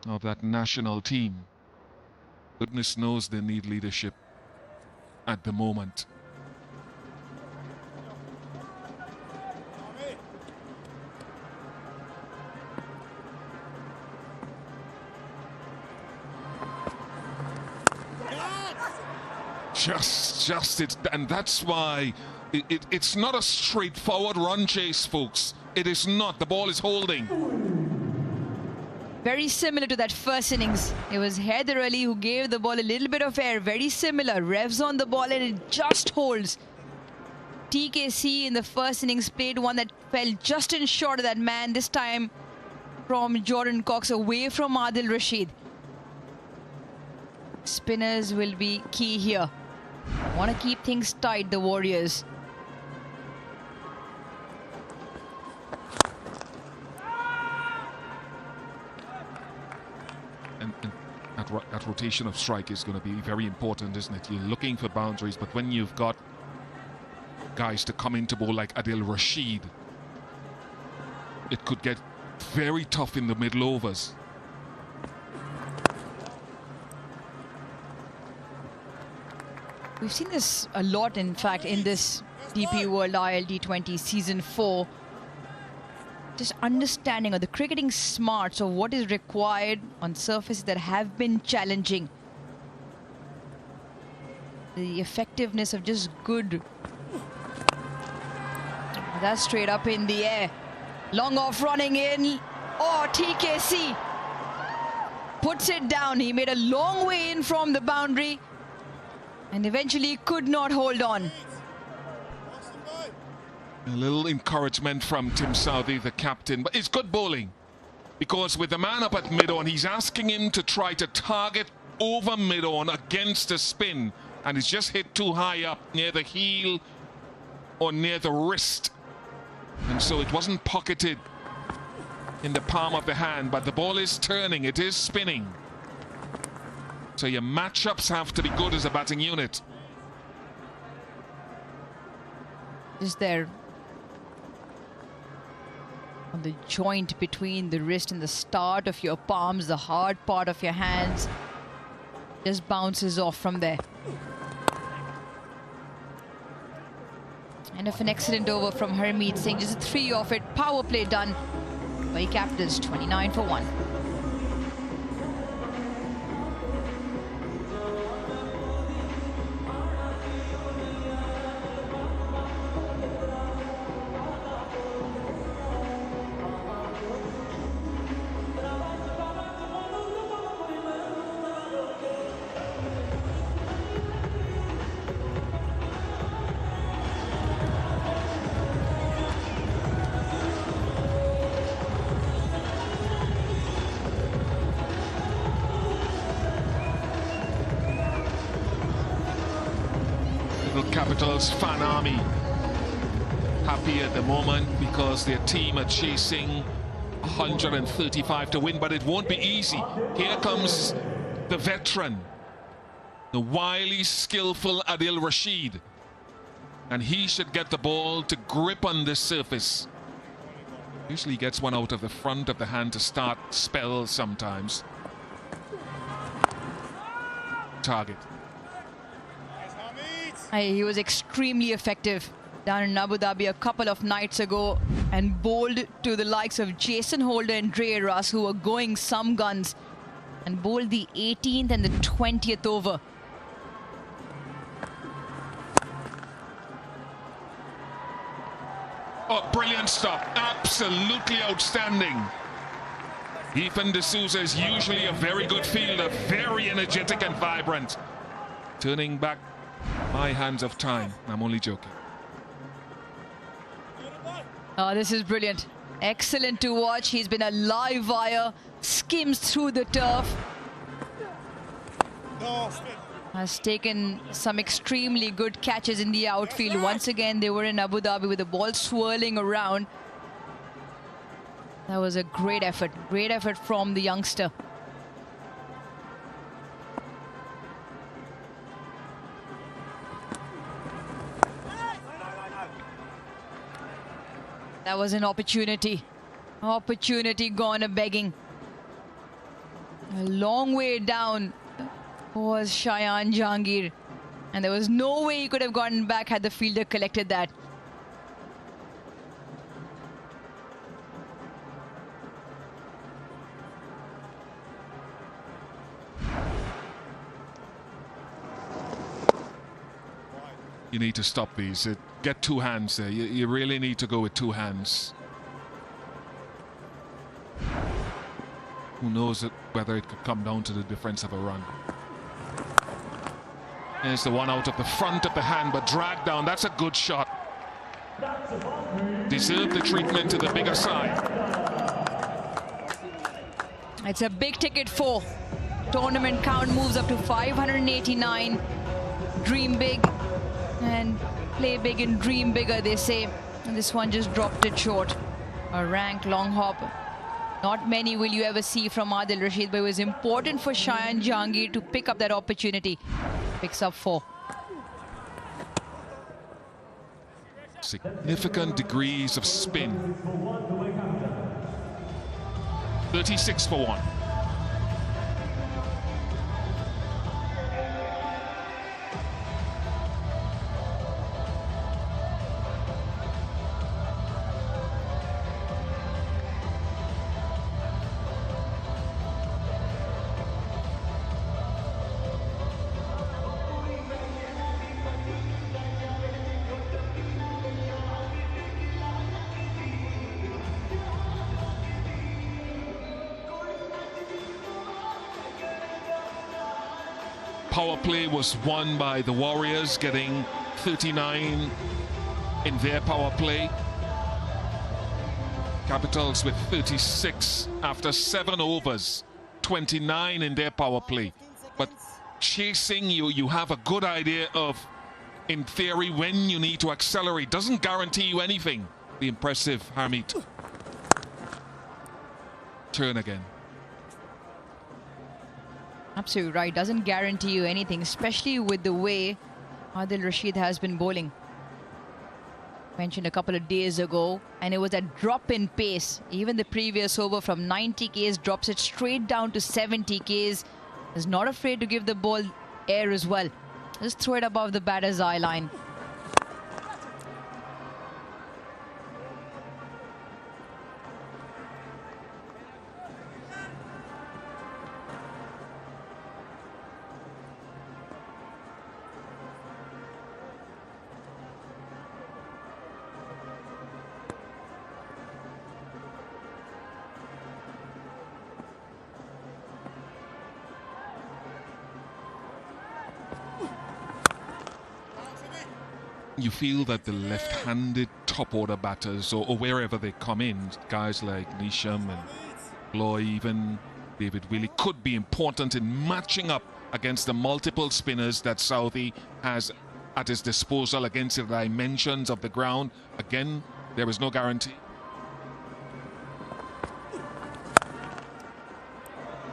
of that national team. Goodness knows they need leadership at the moment. Just it, and that's why it's not a straightforward run chase, folks. It is not. The ball is holding. Very similar to that first innings. It was Haider Ali who gave the ball a little bit of air. Very similar. Revs on the ball and it just holds. TKC in the first innings played one that fell just in short of that man. This time from Jordan Cox, away from Adil Rashid. Spinners will be key here. Want to keep things tight, the Warriors. rotation of strike is going to be very important, isn't it? You're looking for boundaries, but when you've got guys to come into bowl like Adil Rashid, it could get very tough in the middle overs. We've seen this a lot, in fact, in this DP World ILT20 Season 4. Just understanding of the cricketing smarts of what is required on surfaces that have been challenging. The effectiveness of just good. That's straight up in the air. Long off running in. Oh, TKC puts it down. He made a long way in from the boundary and eventually could not hold on. A little encouragement from Tim Southey, the captain, but it's good bowling, because with the man up at mid-on, he's asking him to try to target over mid-on against the spin, and it's just hit too high up near the heel or near the wrist, and so it wasn't pocketed in the palm of the hand, but the ball is turning, it is spinning. So your matchups have to be good as a batting unit. Is there on the joint between the wrist and the start of your palms, the hard part of your hands, just bounces off from there. End of an excellent over from Harmeet Singh. Just a 3 off it. Power play done by Capitals, 29 for 1. Capitals fan army happy at the moment because their team are chasing 135 to win, but it won't be easy. Here comes the veteran, the wily, skillful Adil Rashid, and he should get the ball to grip on this surface. Usually gets one out of the front of the hand to start spells sometimes. Target. He was extremely effective down in Abu Dhabi a couple of nights ago and bowled to the likes of Jason Holder and Dre Russ, who were going some guns, and bowled the 18th and the 20th over. Oh, brilliant stop. Absolutely outstanding. Ethan D'Souza is usually a very good fielder, very energetic and vibrant. Turning back my hands of time. I'm only joking. Oh, this is brilliant. Excellent to watch. He's been a live wire, skims through the turf. Has taken some extremely good catches in the outfield. Once again, they were in Abu Dhabi with the ball swirling around. That was a great effort from the youngster. That was an opportunity. Opportunity gone a-begging. A long way down was Shayan Jahangir. And there was no way he could have gotten back had the fielder collected that. You need to stop these. Get two hands there. You really need to go with two hands. Who knows whether it could come down to the difference of a run. There's the one out of the front of the hand, but dragged down. That's a good shot. Deserved the treatment to the bigger side. It's a big ticket for. Tournament count moves up to 589. Dream big and play big and dream bigger, they say. And this one just dropped it short. A rank long hop Not many will you ever see from Adil Rashid, but it was important for Shayan Jahangir to pick up that opportunity. Picks up 4. Significant degrees of spin. 36 for 1. Power play was won by the Warriors, getting 39 in their power play. Capitals with 36 after 7 overs, 29 in their power play. But chasing, you have a good idea of, in theory, when you need to accelerate. Doesn't guarantee you anything. The impressive Harmeet. Turn again. Absolutely right. Doesn't guarantee you anything, especially with the way Adil Rashid has been bowling. Mentioned a couple of days ago, and it was a drop in pace. Even the previous over from 90 Ks drops it straight down to 70 Ks. Is not afraid to give the ball air as well. Just throw it above the batter's eye line. You feel that the left-handed top-order batters, or wherever they come in, guys like Nisham and Loy, even David Willey, could be important in matching up against the multiple spinners that Southee has at his disposal against the dimensions of the ground. Again, there is no guarantee.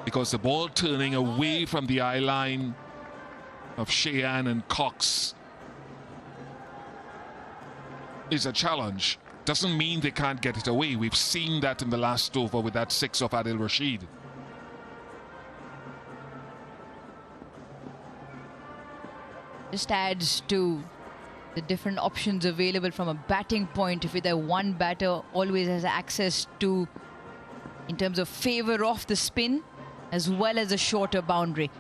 Because the ball turning away from the eye line of Shayan and Cox is a challenge. Doesn't mean they can't get it away. We've seen that in the last over with that 6 of Adil Rashid. Just adds to the different options available from a batting point of view. That one batter always has access to, in terms of favor off the spin, as well as a shorter boundary.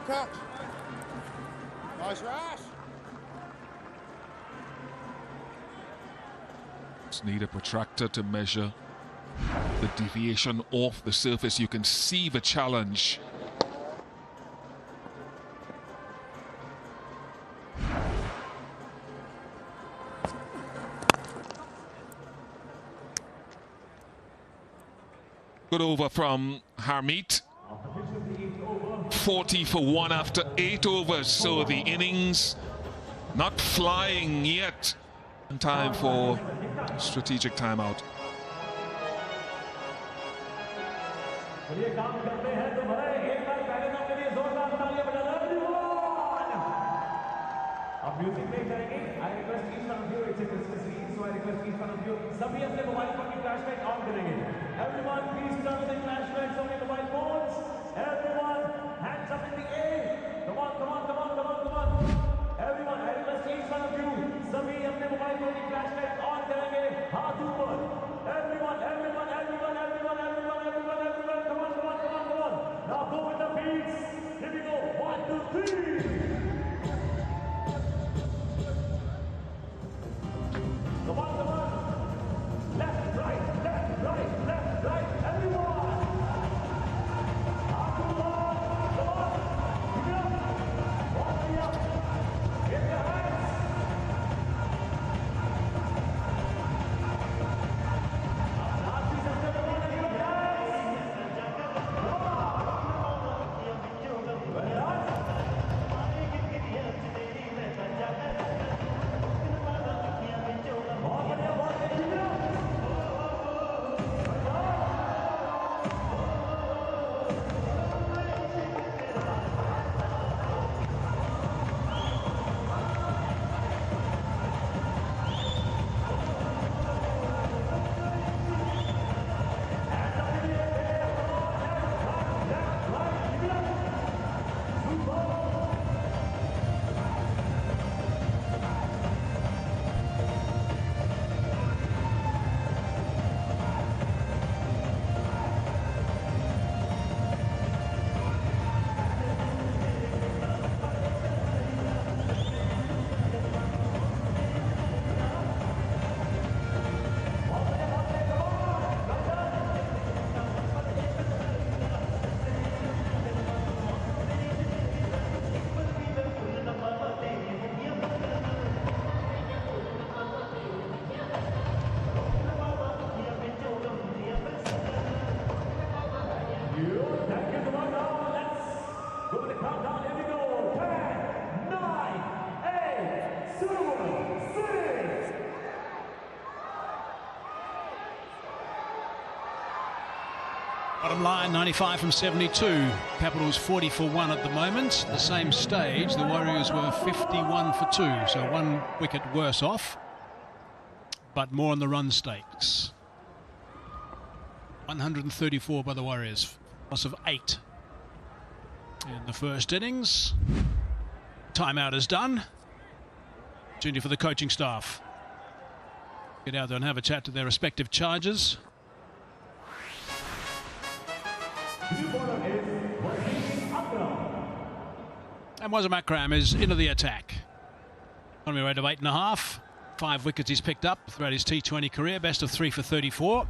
Catch. Nice rush. Just need a protractor to measure the deviation off the surface. You can see the challenge. Good over from Harmeet. 40 for 1 after 8 overs, so the innings not flying yet. In time for strategic timeout. अब music play करेंगे। I request each one of you, it's a Christmas Eve, so I request each one of you, सभी अपने mobile phone की flashlight on करेंगे। Everyone, please turn on the flashlights on your mobile phones. Everyone, hands up in the air. Come on, come on, come on, come on, come on. Everyone, I request each one of you, सभी अपने mobile phone की flashlight on करेंगे। हाथ ऊपर। Everyone, everyone, everyone, everyone, everyone, everyone, everyone, come on, come on, come on, come on. Bottom line, 95 from 72. Capitals 40 for 1 at the moment. The same stage, the Warriors were 51 for 2, so 1 wicket worse off, but more on the run stakes. 134 by the Warriors, loss of 8 in the first innings. Timeout is done. Opportunity for the coaching staff. Get out there and have a chat to their respective charges. And Wazim Akram is into the attack. On the rate of 8.5. 5 wickets he's picked up throughout his T20 career. Best of 3 for 34.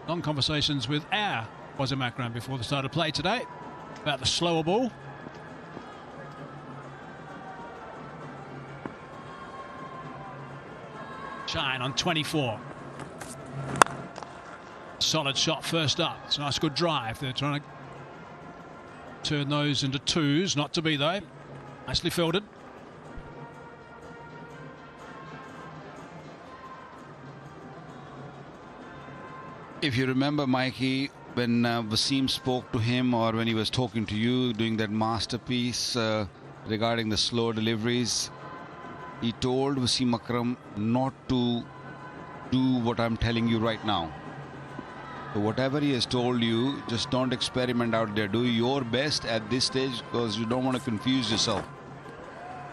Long conversations with our Wazim Akram before the start of play today about the slower ball. Shine on 24. Solid shot first up. It's a nice good drive. They're trying to turn those into 2s. Not to be though. Nicely fielded. If you remember, Mikey, when Wasim spoke to him, or when he was talking to you, doing that masterpiece regarding the slow deliveries, he told Wasim Akram not to do what I'm telling you right now. So whatever he has told you, just don't experiment out there. Do your best at this stage, because you don't want to confuse yourself.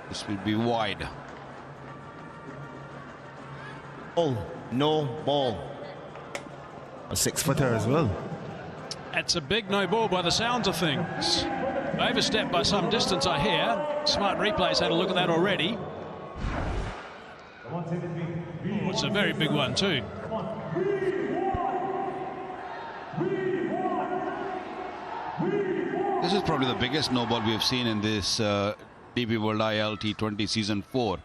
This will be wide. Oh, no ball. A 6-footer as well. It's a big no ball by the sounds of things. Overstepped by some distance, I hear. Smart Replay's had a look at that already. Oh, it's a very big one too. This is probably the biggest no ball we have seen in this DP World ILT20 Season 4.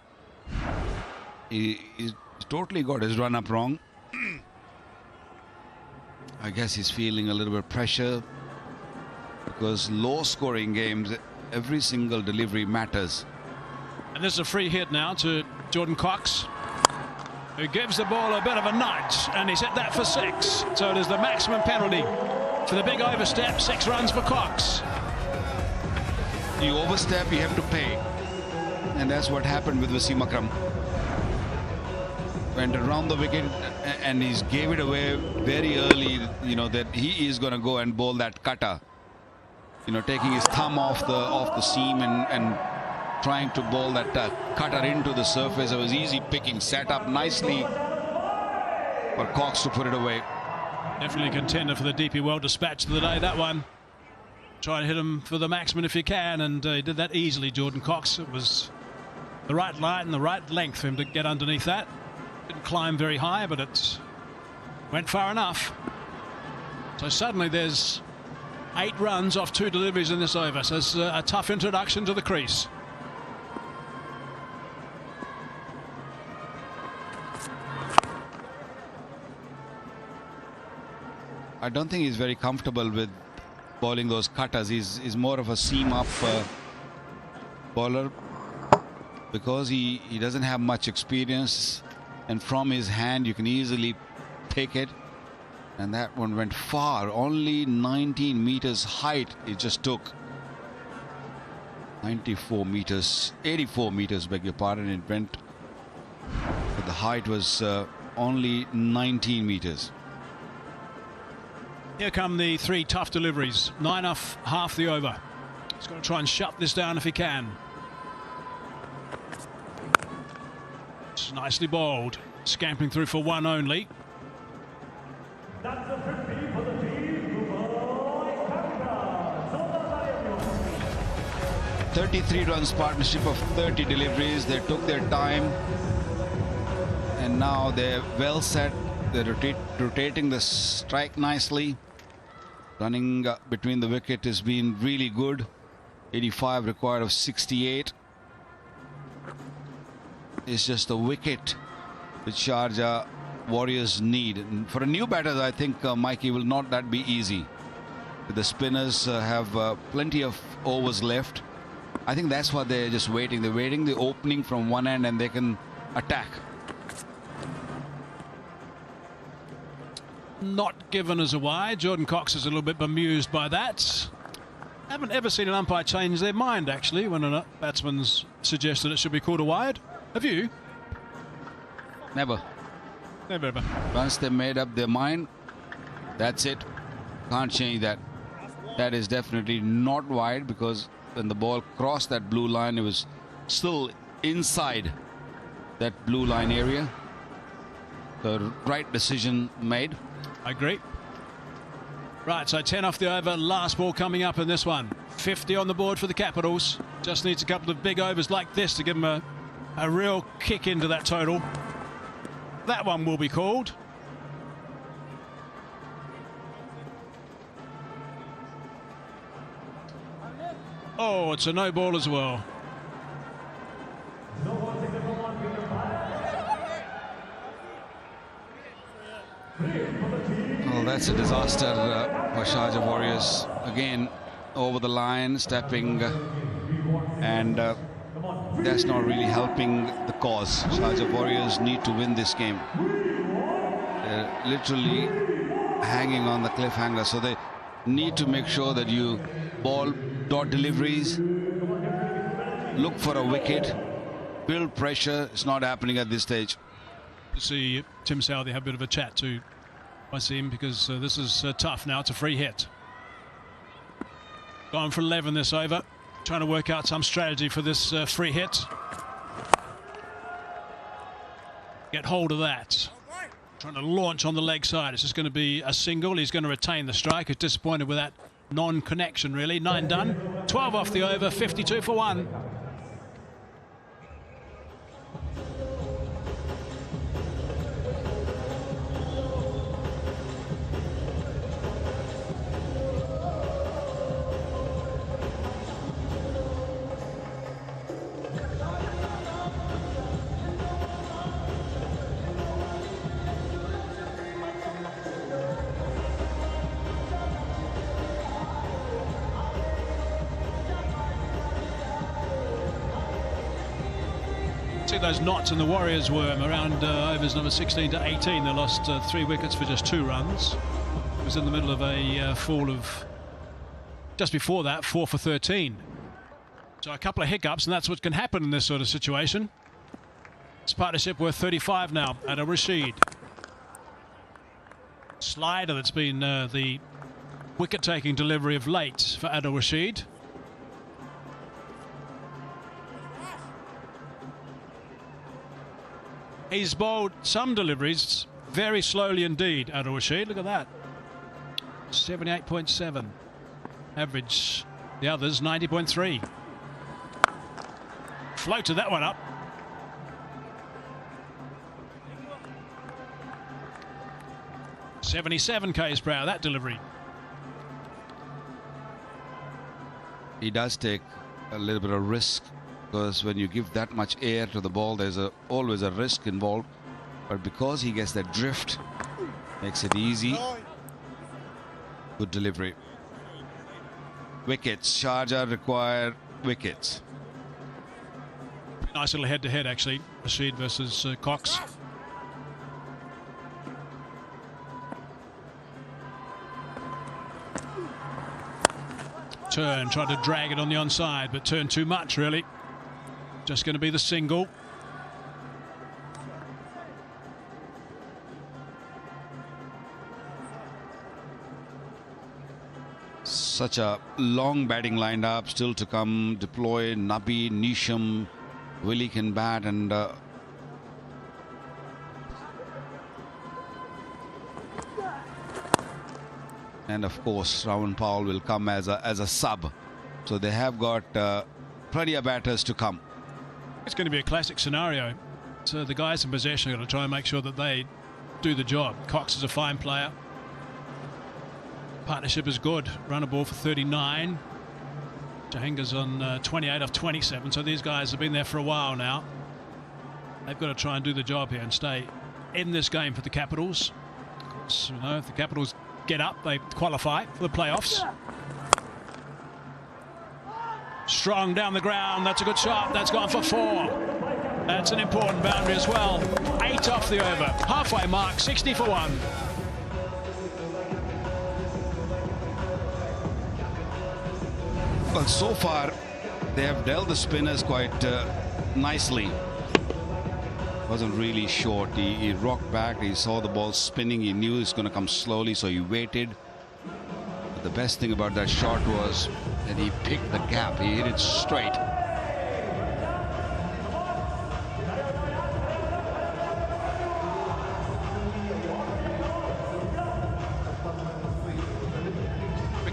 He's totally got his run up wrong. I guess he's feeling a little bit of pressure, because low scoring games, every single delivery matters. And this is a free hit now to Jordan Cox, who gives the ball a bit of a nudge, and he's hit that for 6. So it is the maximum penalty for the big overstep. 6 runs for Cox. You overstep, you have to pay. And that's what happened with Wasim Akram. Went around the wicket and he gave it away very early, you know, that he is going to go and bowl that cutter. You know, taking his thumb off the seam and trying to bowl that cutter into the surface. It was easy picking, set up nicely for Cox to put it away. Definitely a contender for the DP World Dispatch of the day, that one. Try and hit him for the maximum if you can, and he did that easily, Jordan Cox. It was the right line and the right length for him to get underneath that. Didn't climb very high, but it went far enough. So suddenly there's 8 runs off 2 deliveries in this over. So it's a tough introduction to the crease. I don't think he's very comfortable with bowling those cutters. He's more of a seam up bowler, because he doesn't have much experience, and from his hand you can easily pick it. And that one went far, only 19 meters height it just took. 94 meters, 84 meters, beg your pardon, it went, but the height was only 19 meters. Here come the 3 tough deliveries. 9 off half the over. He's got to try and shut this down if he can. It's nicely bowled. Scampering through for 1 only. That's a 50 for the team. 33 runs partnership of 30 deliveries. They took their time, and now they're well set. They're rotating the strike nicely. Running between the wicket has been really good. 85 required of 68. It's just the wicket which Sharjah Warriors need. And for a new batter, I think, Mikey, will not that be easy. The spinners have plenty of overs left. I think that's what they're just waiting. They're waiting the opening from one end, and they can attack. not given as a wide. Jordan Cox is a little bit bemused by that. Haven't ever seen an umpire change their mind, actually, when a batsman's suggested it should be called a wide. Have you? Never. Never ever. Once they made up their mind, that's it. Can't change that. That is definitely not wide, because when the ball crossed that blue line, it was still inside that blue line area. The right decision made. I agree. Right, so 10 off the over. Last ball coming up in this one. 50 on the board for the Capitals. Just needs a couple of big overs like this to give them a real kick into that total. That one will be called. Oh, it's a no ball as well. Well, that's a disaster for Sharjah Warriors. Again, over the line, stepping, and that's not really helping the cause. Sharjah Warriors need to win this game. They're literally hanging on the cliffhanger, so they need to make sure that you ball dot deliveries, look for a wicket, build pressure. It's not happening at this stage. See Tim Southey have a bit of a chat to Wasim, because this is tough now. It's a free hit. Going for 11 this over. Trying to work out some strategy for this free hit. Get hold of that. Trying to launch on the leg side. It's just going to be a single. He's going to retain the strike. He's disappointed with that non-connection, really. 9 done. 12 off the over. 52 for 1. Those knots in the Warriors were around overs number 16 to 18. They lost 3 wickets for just 2 runs. It was in the middle of a fall of, just before that, 4 for 13. So a couple of hiccups, and that's what can happen in this sort of situation. This partnership worth 35 now. Adil Rashid. Slider that's been the wicket-taking delivery of late for Adil Rashid. He's bowled some deliveries very slowly indeed, Adil Rashid. Look at that. 78.7. Average. The others, 90.3. Floated that one up. .77 k's per hour, that delivery. He does take a little bit of risk, because when you give that much air to the ball, there's always a risk involved. But because he gets that drift, makes it easy. Good delivery. Wickets. Sharjah require wickets. Nice little head-to-head, actually. Rashid versus Cox. Turn, tried to drag it on the onside, but turned too much, really. Just going to be the single. Such a long batting lineup still to come. Deploy Nabi, Nisham, Willie can bat, and of course Ravan Powell will come as a sub. So they have got plenty of batters to come. It's going to be a classic scenario. So the guys in possession are going to try and make sure that they do the job. Cox is a fine player. Partnership is good. Run a ball for 39. Jahangar's on 28 off 27. So these guys have been there for a while now. They've got to try and do the job here and stay in this game for the Capitals. Of course, you know, if the Capitals get up, they qualify for the playoffs. Strong down the ground. That's a good shot. That's gone for 4. That's an important boundary as well. 8 off the over. Halfway mark. 60 for 1. Well, so far, they have dealt the spinners quite nicely. Wasn't really short. He rocked back. He saw the ball spinning. He knew it's going to come slowly, so he waited. But the best thing about that shot was that he picked the gap. He hit it straight.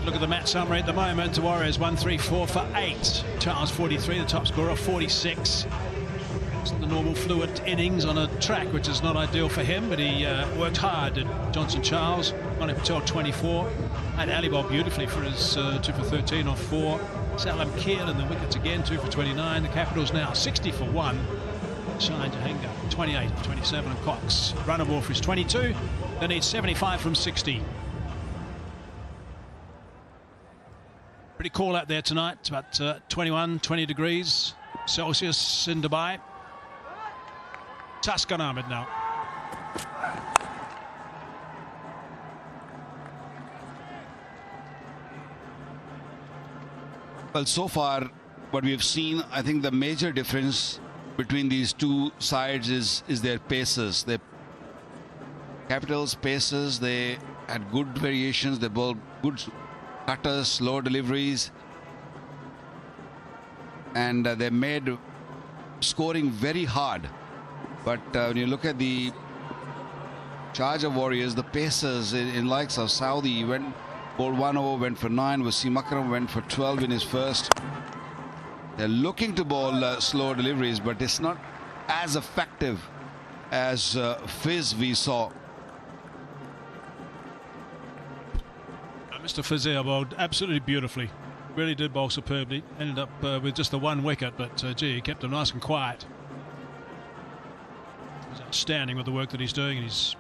Look at the match summary at the moment. Warriorz 134 for 8. Charles 43, the top scorer 46. It's the normal fluid innings on a track which is not ideal for him, but he worked hard. Johnson Charles, Manu Patel 24, and Ali bowled beautifully for his 2 for 13 off 4. Salam Keel in the wickets again, 2 for 29. The Capitals now 60 for 1. Sharjah 28 for 27, and Cox run of ball for his 22. They need 75 from 60. Pretty cool out there tonight. It's about 20 degrees Celsius in Dubai. Taskan Ahmed now. Well, so far, what we've seen, I think the major difference between these two sides is their paces. The Capitals' paces, they had good variations. They bowled good cutters, slow deliveries, and they made scoring very hard. But when you look at the Sharjah Warriors, the pacers in likes of Saudi bowled 1 over, went for 9. Wasim Akram went for 12 in his first. They're looking to bowl slow deliveries, but it's not as effective as Fizz we saw. Mr. Fazir bowled absolutely beautifully. Really did bowl superbly. Ended up with just the 1 wicket, but gee, he kept him nice and quiet. He's outstanding with the work that he's doing, and he's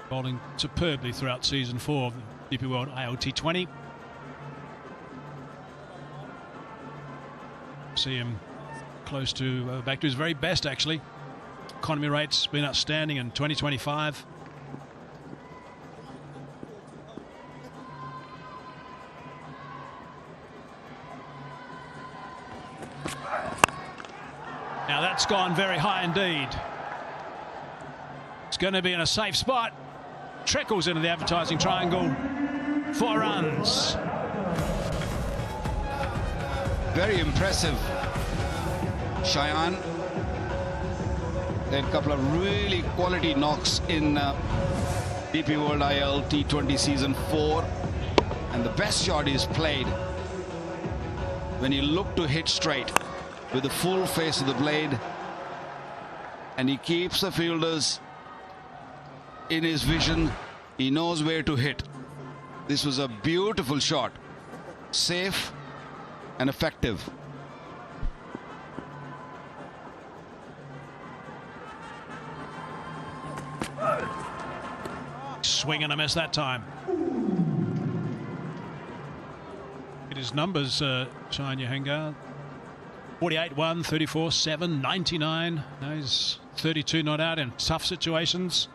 bowling superbly throughout season 4 of the DP World ILT20. See him close to back to his very best, actually. Economy rates been outstanding in 2025. Now that's gone very high indeed. It's going to be in a safe spot. Trickles into the advertising triangle. 4 runs. Very impressive. Cheyenne had a couple of really quality knocks in DP World ILT20 Season 4. And the best shot is played when you look to hit straight with the full face of the blade, and he keeps the fielders in his vision. He knows where to hit. This was a beautiful shot, safe and effective. Swing and a miss that time. It is numbers, Shine Yahengar. 48-1, 34-7, 99. Now he's 32 not out in tough situations.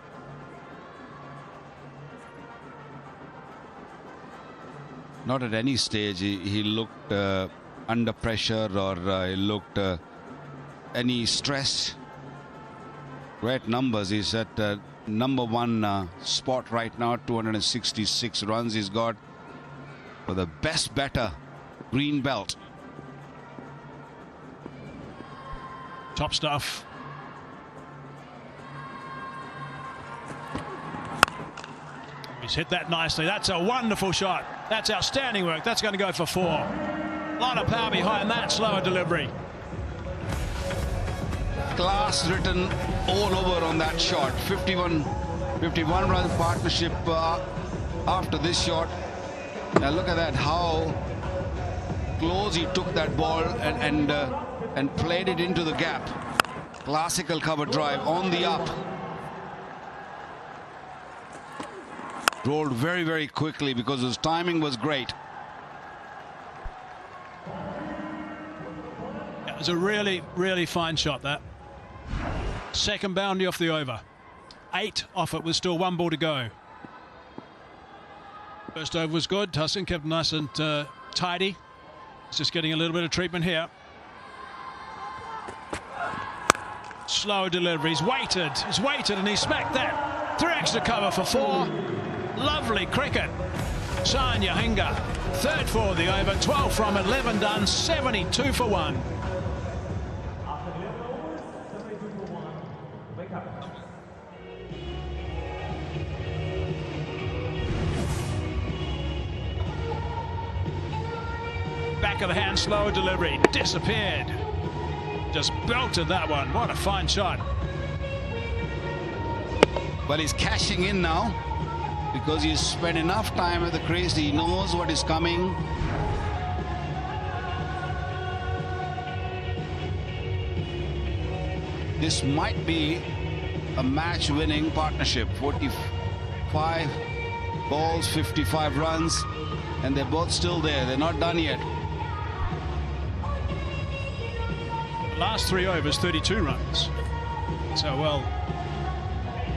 Not at any stage he looked under pressure, or he looked any stress. Great numbers. He's at number 1 spot right now. 266 runs he's got for the best batter, green belt. Top stuff. He's hit that nicely. That's a wonderful shot. That's outstanding work. That's going to go for 4. A lot of power behind that slower delivery. Class written all over on that shot. 51 run partnership after this shot. Now look at that, how close he took that ball and played it into the gap. Classical cover drive on the up. Rolled very, very quickly because his timing was great. It was a really, really fine shot, that. Second boundary off the over. 8 off it with still 1 ball to go. First over was good. Tussin kept nice and tidy. It's just getting a little bit of treatment here. Slow delivery. He's waited and he smacked that. 3 extra cover for 4. Lovely cricket. Sharjah Hinga, 3rd for the over, 12 from 11 done, 72 for 1. Back of the hand, slow delivery, disappeared. Just belted that one. What a fine shot. Well, he's cashing in now because he's spent enough time at the crease. He knows what is coming. This might be a match-winning partnership. 45 balls, 55 runs, and they're both still there. They're not done yet. Last 3 overs, 32 runs. So, well,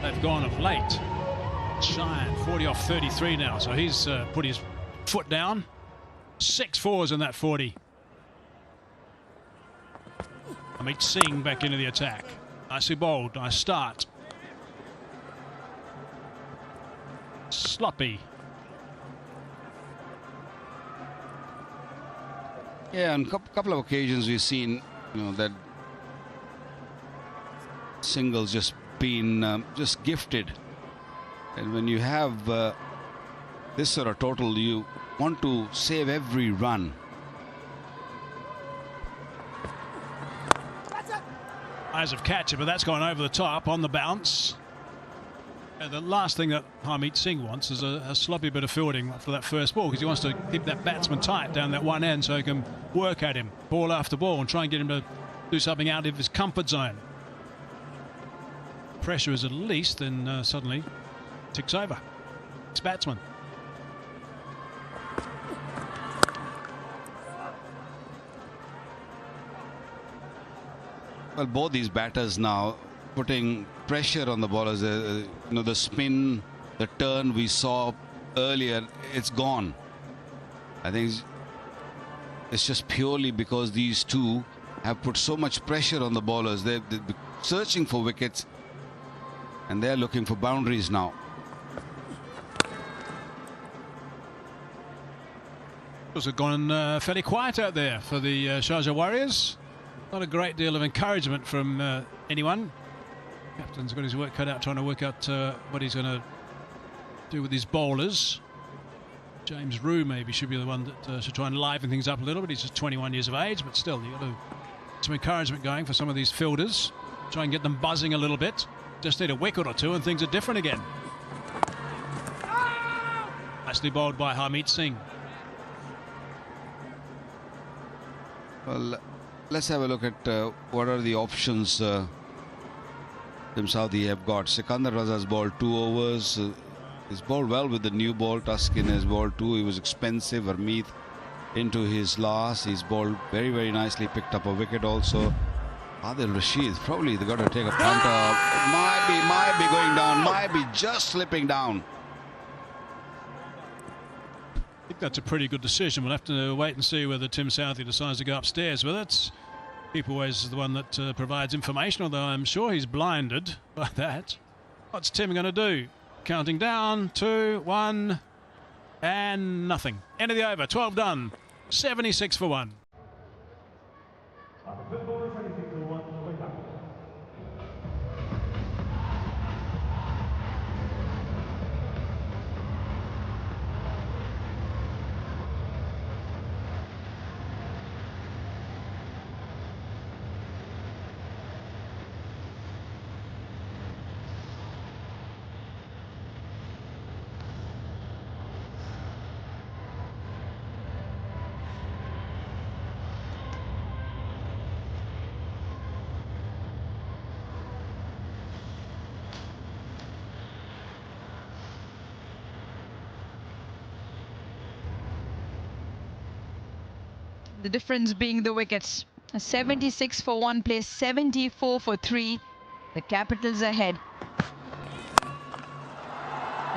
they've gone of late. Cheyenne, 40 off 33 now. So he's put his foot down. 6 fours in that 40. Amit Singh back into the attack. Nicely bowled, nice start. Sloppy. Yeah, on a couple of occasions we've seen, that singles just been just gifted. And when you have this sort of total, you want to save every run. Eyes of catcher, but that's gone over the top on the bounce. And the last thing that Harmeet Singh wants is a sloppy bit of fielding after that first ball, because he wants to keep that batsman tight down that one end so he can work at him ball after ball and try and get him to do something out of his comfort zone. Pressure is at least, then suddenly ticks over. It's batsman. Well, both these batters now putting pressure on the bowlers. The spin, the turn we saw earlier, it's gone. I think it's just purely because these two have put so much pressure on the bowlers. They're searching for wickets and they're looking for boundaries now. Those have gone fairly quiet out there for the Sharjah Warriors. Not a great deal of encouragement from anyone. Captain's got his work cut out trying to work out what he's going to do with his bowlers. James Rue maybe should be the one that should try and liven things up a little bit. He's just 21 years of age, but still, you've got to some encouragement going for some of these fielders. Try and get them buzzing a little bit. Just need a wicket or two and things are different again. Nicely bowled by Harmeet Singh. Well, let's have a look at what are the options Team Saudi have got. Sikandar Raza's bowled 2 overs. He's bowled well with the new ball. Tuskin has bowled 2. He was expensive. Harmeet into his last. He's bowled very, very nicely. Picked up a wicket also. Adil Rashid, probably they've got to take a punter. Might be going down. Might be just slipping down. I think that's a pretty good decision. We'll have to wait and see whether Tim Southey decides to go upstairs with it. Keep always is the one that provides information, although I'm sure he's blinded by that. What's Tim going to do? Counting down, 2, 1, and nothing. End of the over, 12 done, 76 for 1. The difference being the wickets. A 76 for 1 place, 74 for 3. The Capitals ahead.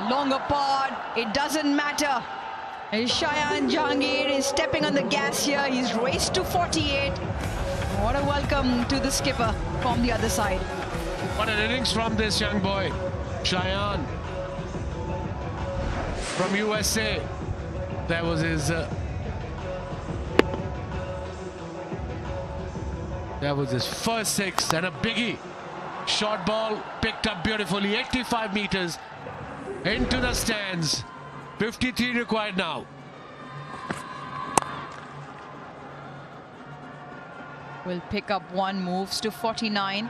Longer pod, it doesn't matter. Shayan Jahangir is stepping on the gas here. He's raced to 48. What a welcome to the skipper from the other side. What an innings from this young boy, Shayan, from USA. That was his first six, and a biggie. Short ball picked up beautifully, 85 meters into the stands. 53 required now. Will pick up one, moves to 49.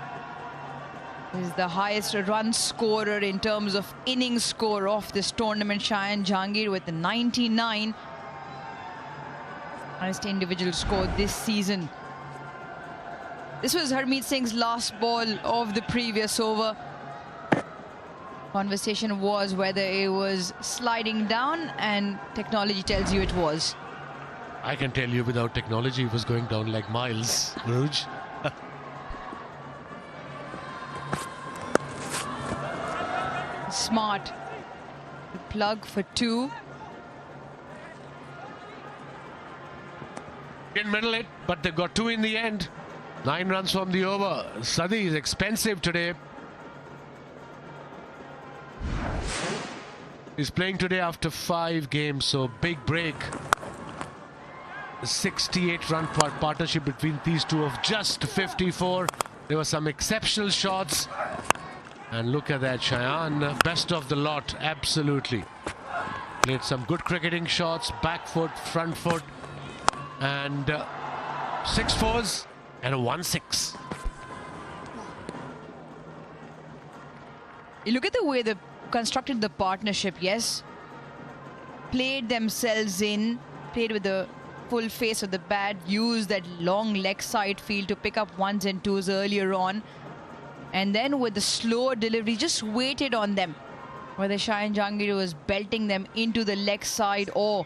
This is the highest run scorer in terms of innings score of this tournament. Shayan Jahangir with the 99. Highest individual score this season. This was Harmeet Singh's last ball of the previous over. Conversation was whether it was sliding down, and technology tells you it was. I can tell you without technology it was going down like miles. Guruj. Smart. The plug for two. Didn't middle it, but they've got two in the end. 9 runs from the over. Sadi is expensive today. He's playing today after 5 games, so big break. 68-run partnership between these two of just 54. There were some exceptional shots. And look at that, Shayan, best of the lot, absolutely. Played some good cricketing shots, back foot, front foot, and 6 fours and a 1-6. You look at the way they constructed the partnership, yes. Played themselves in, played with the full face of the bat, used that long leg side field to pick up ones and twos earlier on. And then with the slower delivery, just waited on them. Whether Shayan Jahangir was belting them into the leg side, or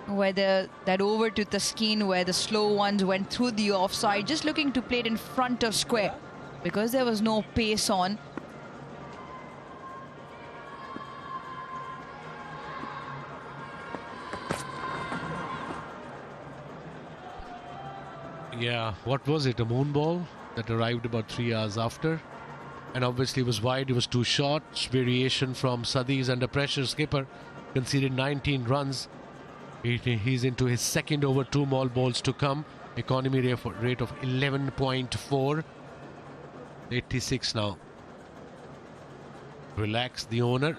whether that over to Taskeen where the slow ones went through the offside, just looking to play it in front of square because there was no pace on. Yeah, what was it? A moon ball that arrived about 3 hours after. And obviously it was wide, it was too short. Variation from Sadi's under pressure skipper. Conceded 19 runs. He's into his second over, 2 more balls to come. Economy rate of 11.4. 86 now. Relax the owner.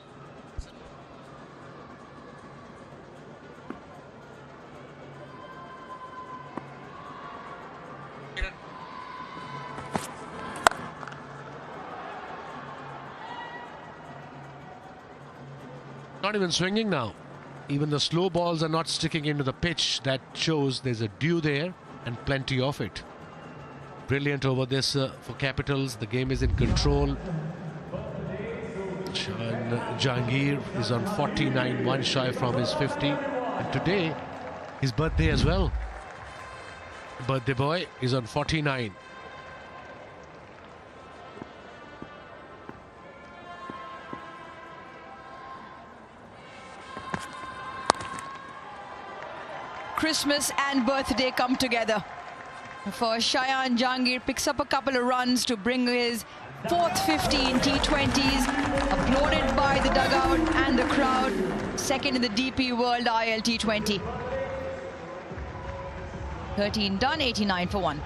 Not even swinging now. Even the slow balls are not sticking into the pitch. That shows there's a dew there and plenty of it. Brilliant over this for Capitals. The game is in control. Jahangir is on 49, 1 shy from his 50. And today, his birthday as well. Birthday boy is on 49. Christmas and birthday come together. For Shayan Jahangir, picks up a couple of runs to bring his 4th 50 in T20s. Applauded by the dugout and the crowd. Second in the DP World ILT20. 13 done, 89 for 1.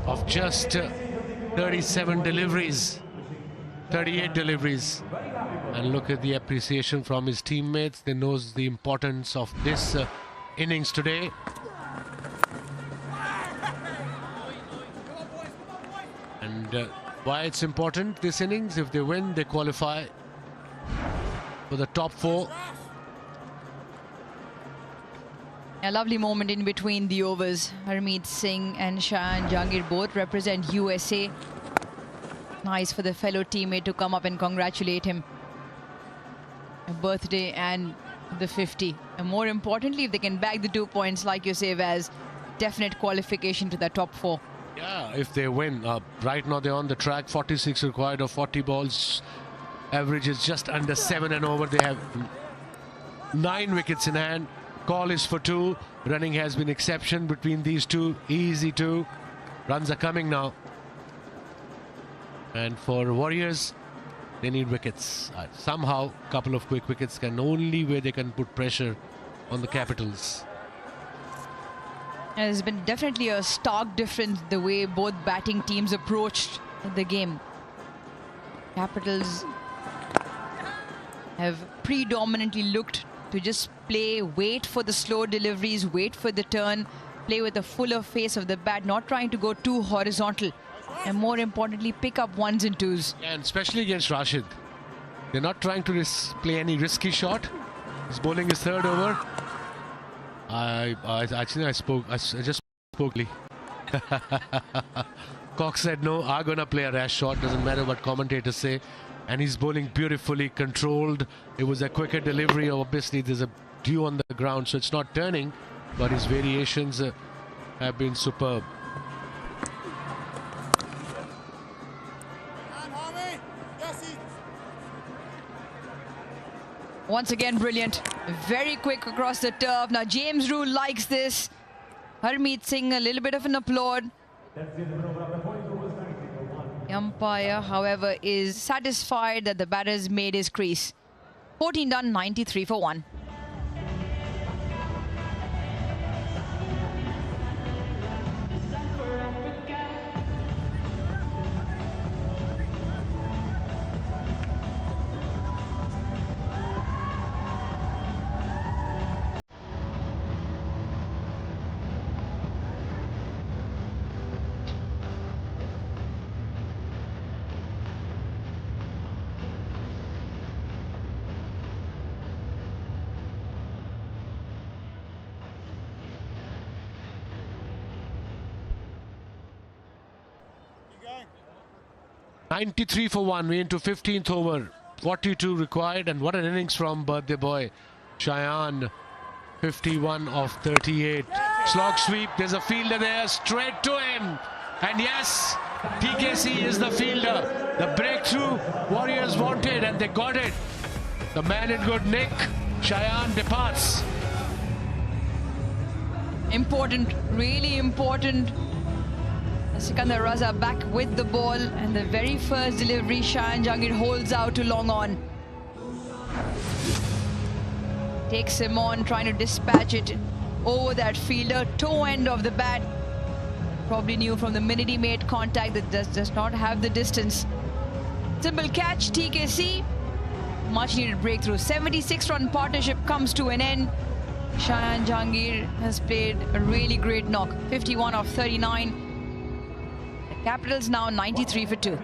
Of just 37 deliveries, 38 deliveries, and look at the appreciation from his teammates. They knows the importance of this innings today. And why it's important this innings? If they win, they qualify for the top 4. A lovely moment in between the overs. Harmeet Singh and Shayan Jahangir both represent USA. Nice for the fellow teammate to come up and congratulate him. A birthday and the 50. And more importantly, if they can bag the 2 points, like you say, Vaz, definite qualification to the top 4. Yeah, if they win. Right now they're on the track. 46 required of 40 balls. Average is just under 7 and over. They have 9 wickets in hand. Call is for 2. Running has been exception between these two. Easy 2. Runs are coming now. And for Warriors, they need wickets. Somehow, a couple of quick wickets can only way they can put pressure on the Capitals. There's been definitely a stark difference the way both batting teams approached the game. Capitals have predominantly looked to just play, wait for the slow deliveries, wait for the turn, play with a fuller face of the bat, not trying to go too horizontal, and more importantly, pick up 1s and 2s. Yeah, and especially against Rashid. They're not trying to play any risky shot. He's bowling his 3rd over. I just spoke. Cox said no, I'm gonna play a rash shot, doesn't matter what commentators say. And he's bowling beautifully, controlled. It was a quicker delivery. Obviously there's a dew on the ground, so it's not turning, but his variations have been superb. Once again, brilliant. Very quick across the turf. Now, James Rule likes this. Harmeet Singh, a little bit of an applaud. The umpire, however, is satisfied that the batter's made his crease. 14 done, 93 for 1. .93 for 1. We're into 15th over. 42 required, and what an innings from birthday boy Shayan. 51 of 38. Slog sweep. There's a fielder there. Straight to him. And yes, TKC is the fielder. The breakthrough Warriors wanted, and they got it. The man in good nick. Shayan departs. Important, really important. Sikandar Raza back with the ball, and the very first delivery, Shayan Jahangir holds out to long on. Takes him on, trying to dispatch it over that fielder. Toe end of the bat. Probably knew from the minute he made contact that does not have the distance. Simple catch, TKC. Much needed breakthrough. 76-run partnership comes to an end. Shayan Jahangir has played a really great knock. 51 of 39. Capitals now 93 for 2.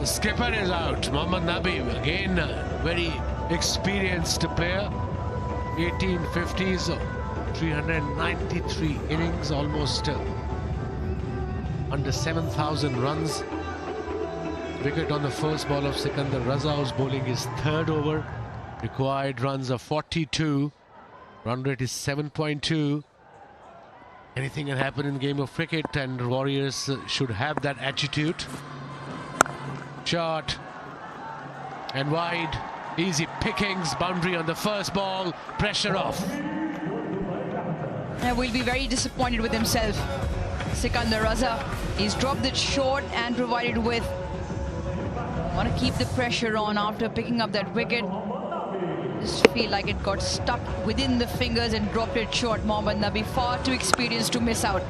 The skipper is out. Mohammad Nabi, again, very experienced player. 1850s, 393 innings, almost under 7,000 runs. Wicket on the first ball of Sikandar Raza, who's bowling his 3rd over. Required runs of 42. Run rate is 7.2. Anything can happen in the game of cricket, and Warriors should have that attitude. Shot and wide, easy pickings, boundary on the first ball, pressure off. Will be very disappointed with himself. Sikandar Raza, he's dropped it short and provided with. Want to keep the pressure on after picking up that wicket. Just feel like it got stuck within the fingers and dropped it short. Mohammad Nabi, far too experienced to miss out.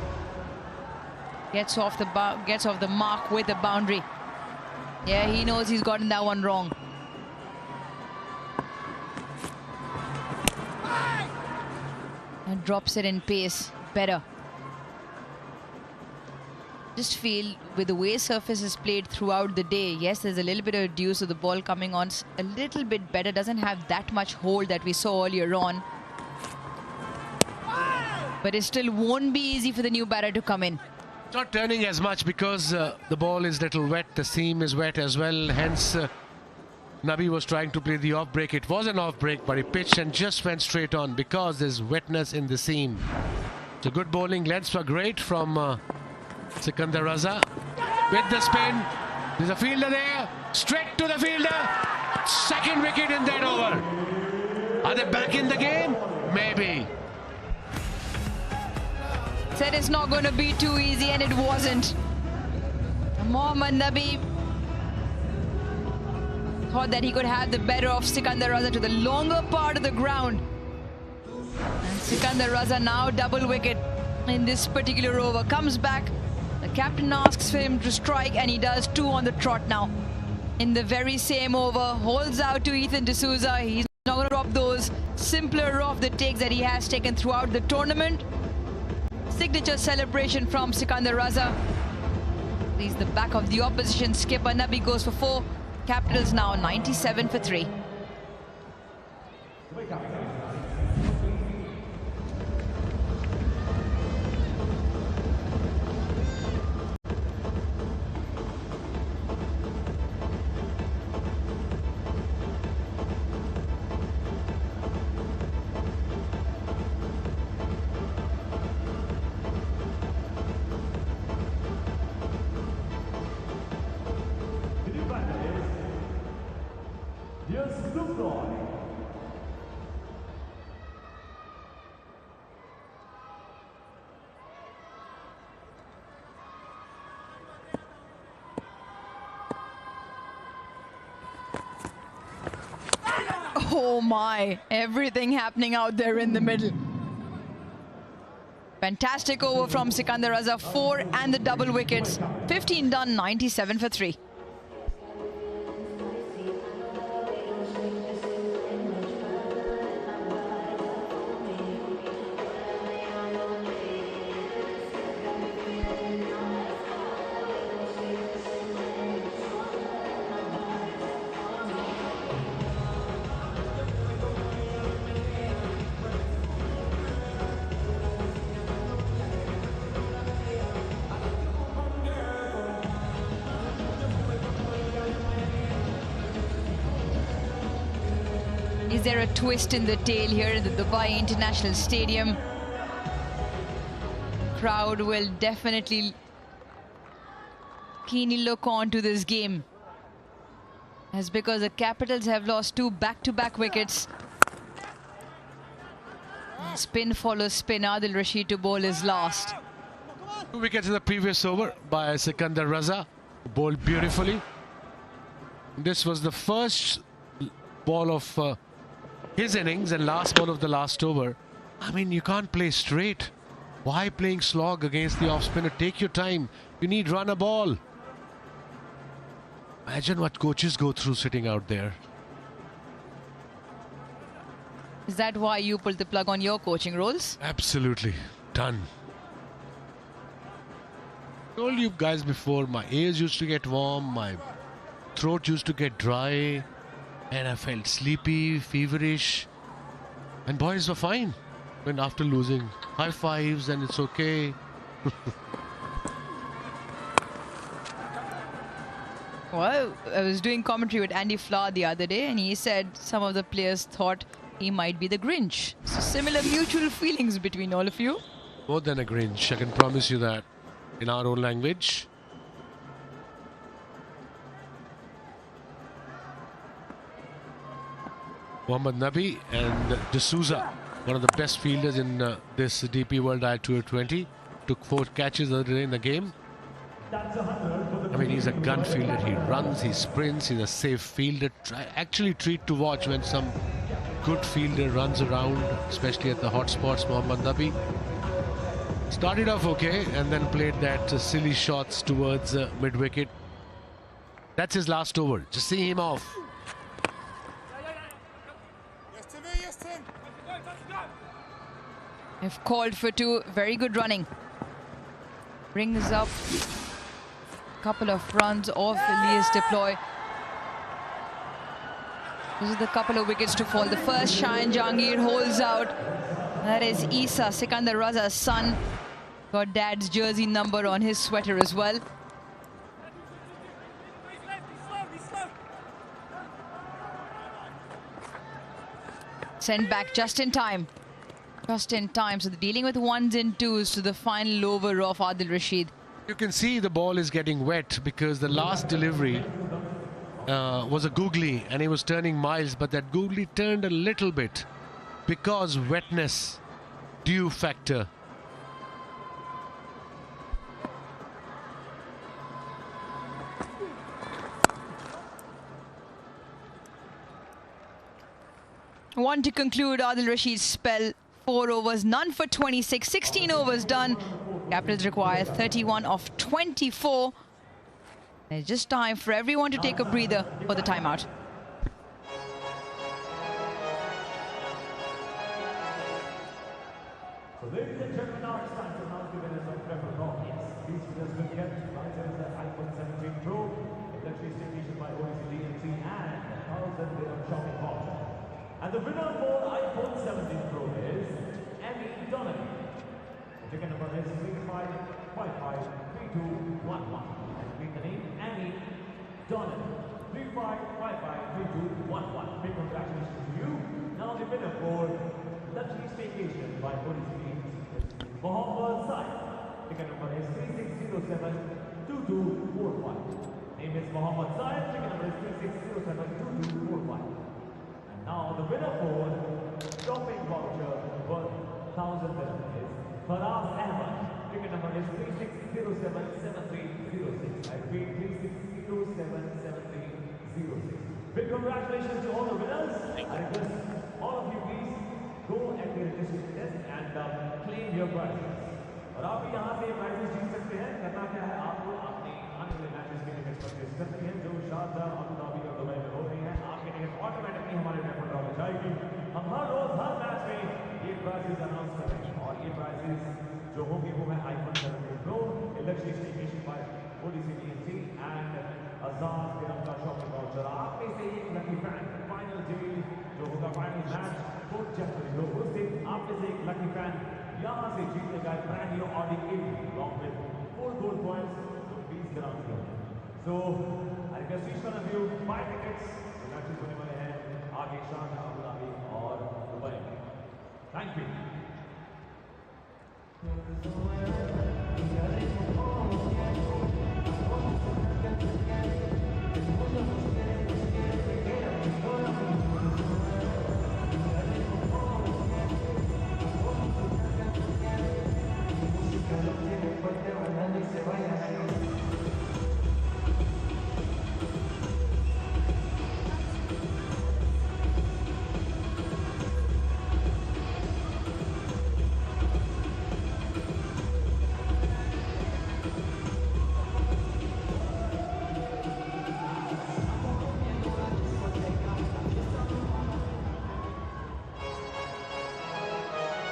Gets off the mark with a boundary. Yeah, he knows he's gotten that one wrong. And drops it in pace better. Just feel with the way surface is played throughout the day, yes, there's a little bit of dew, so the ball coming on a little bit better, doesn't have that much hold that we saw earlier on. But it still won't be easy for the new batter to come in. Not turning as much because the ball is little wet, the seam is wet as well, hence Nabi was trying to play the off break. It was an off break, but he pitched and just went straight on because there's wetness in the seam. So good bowling, lengths were great from Sikandar Raza with the spin. There's a fielder there, straight to the fielder. Second wicket in that over. Are they back in the game? Maybe. Said it's not going to be too easy, and it wasn't. Mohammad Nabi thought that he could have the better of Sikandar Raza to the longer part of the ground. And Sikandar Raza now double wicket in this particular over. Comes back. The captain asks for him to strike, and he does, 2 on the trot now. In the very same over, holds out to Ethan D'Souza. He's not going to drop those simpler off the takes that he has taken throughout the tournament. Signature celebration from Sikandar Raza. He's the back of the opposition skipper. Nabi goes for 4. Capitals now 97 for 3. Oh my, everything happening out there in the middle. Fantastic over from Sikandar Raza, 4 and the double wickets. 15 done, 97 for 3. Is there a twist in the tail here at the Dubai International Stadium? Crowd will definitely keenly look on to this game. That's because the Capitals have lost 2 back-to-back wickets. Spin follows spin. Adil Rashid to bowl his last. 2 wickets in the previous over by Sikandar Raza, who bowled beautifully. This was the first ball of his innings and last ball of the last over. I mean, you can't play straight. Why playing slog against the off-spinner? Take your time. You need run a ball. Imagine what coaches go through sitting out there. Is that why you pulled the plug on your coaching roles? Absolutely. Done. I told you guys before, my ears used to get warm, my throat used to get dry, and I felt sleepy, feverish, and boys were fine. When after losing, high fives and it's okay. Well, I was doing commentary with Andy Flower the other day, and he said some of the players thought he might be the Grinch. So similar mutual feelings between all of you. More than a cringe, I can promise you that in our own language. Mohammad Nabi and D'Souza, one of the best fielders in this DP World ILT20, took 4 catches the other day in the game. I mean, he's a gun fielder. He runs, he sprints, he's a safe fielder. Actually treat to watch when some good fielder runs around, especially at the hot spots. Mohammad Nabi started off okay and then played that silly shots towards mid-wicket. That's his last over. Just see him off. I've called for 2. Very good running. Brings up a couple of runs off Elias deploy. This is the couple of wickets to fall. The first, Shayan Jahangir holds out. That is Isa, Sikandar Raza's son. Got dad's jersey number on his sweater as well. Sent back just in time. Just in time. So they're dealing with 1s and 2s to the final over of Adil Rashid. You can see the ball is getting wet because the last delivery was a googly and he was turning miles, but that googly turned a little bit because wetness, dew factor. One to conclude Adil Rashid's spell. 4 overs, none for 26, 16 overs done. Capitals require 31 of 24. It's just time for everyone to take a breather for the timeout. So ladies and gentlemen, now it's time to announce the winners of Preferred Warriorz. These winners will get prizes at iPhone 17 Pro, electricity station by ILT20 and 1,000 dirham shopping voucher. And the winner for iPhone 17 Pro is Emmy Donovan. The ticket number is 35553211. And read the name Emmy Donovan. 35553211. Big congratulations to you. Now the winner for Luxury Staycation by ILT20 Mohammad Said. Ticket number is 36072245. Name is Mohammad Said. Ticket number is 36072245. And now the winner for shopping voucher worth 1,000 dirham is Faraz Ahmad. Ticket number is 36077306. I repeat, 36077306. Big congratulations to all the winners. I request all of you please go at your district desk and claim your prizes. और आप भी यहाँ से prizes जीत सकते हैं. करना क्या है, आपको अपने आने वाले मैचेस के टिकट परचेज करनी है जो शारजाह, अबू धाबी और दुबई में हो रही हैं. आपके टिकट ऑटोमेटिकली हमारे रेफर ड्रॉ में जाएगी. हम हर रोज हर मैच में ये prizes अनाउंस करेंगे और ये prizes जो होंगे वो है iPhone 17 Pro, Luxury Staycation by ILT20 and 1,000 dirham का शॉपिंग वाउचर. आप में से एक लकी फैन फाइनल डील जो होगा फाइनल मैच 4 जनवरी को, उस दिन आप में से एक लकी फैन यहाँ से जीतेगा brand new Audi A3 along with 4 gold points to 20 ग्राम की. So I request each one of you buy tickets. Matches होने वाले हैं आगे शारजाह, अबू धाबी और दुबई में. Thank you.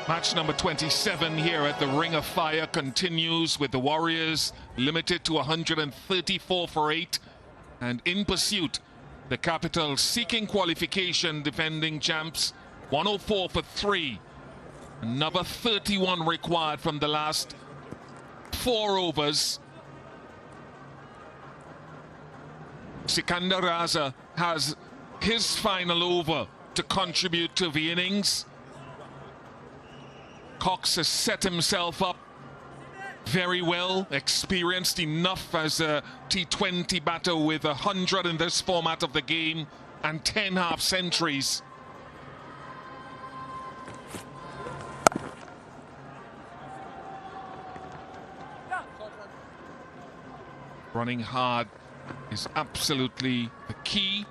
Match number 27 here at the Ring of Fire continues with the Warriorz limited to 134 for 8. And in pursuit, the Capitals seeking qualification, defending champs, 104 for 3. Another 31 required from the last 4 overs. Sikandar Raza has his final over to contribute to the innings. Cox has set himself up very well, experienced enough as a T20 batter with 100 in this format of the game and 10 half centuries. Running hard is absolutely the key,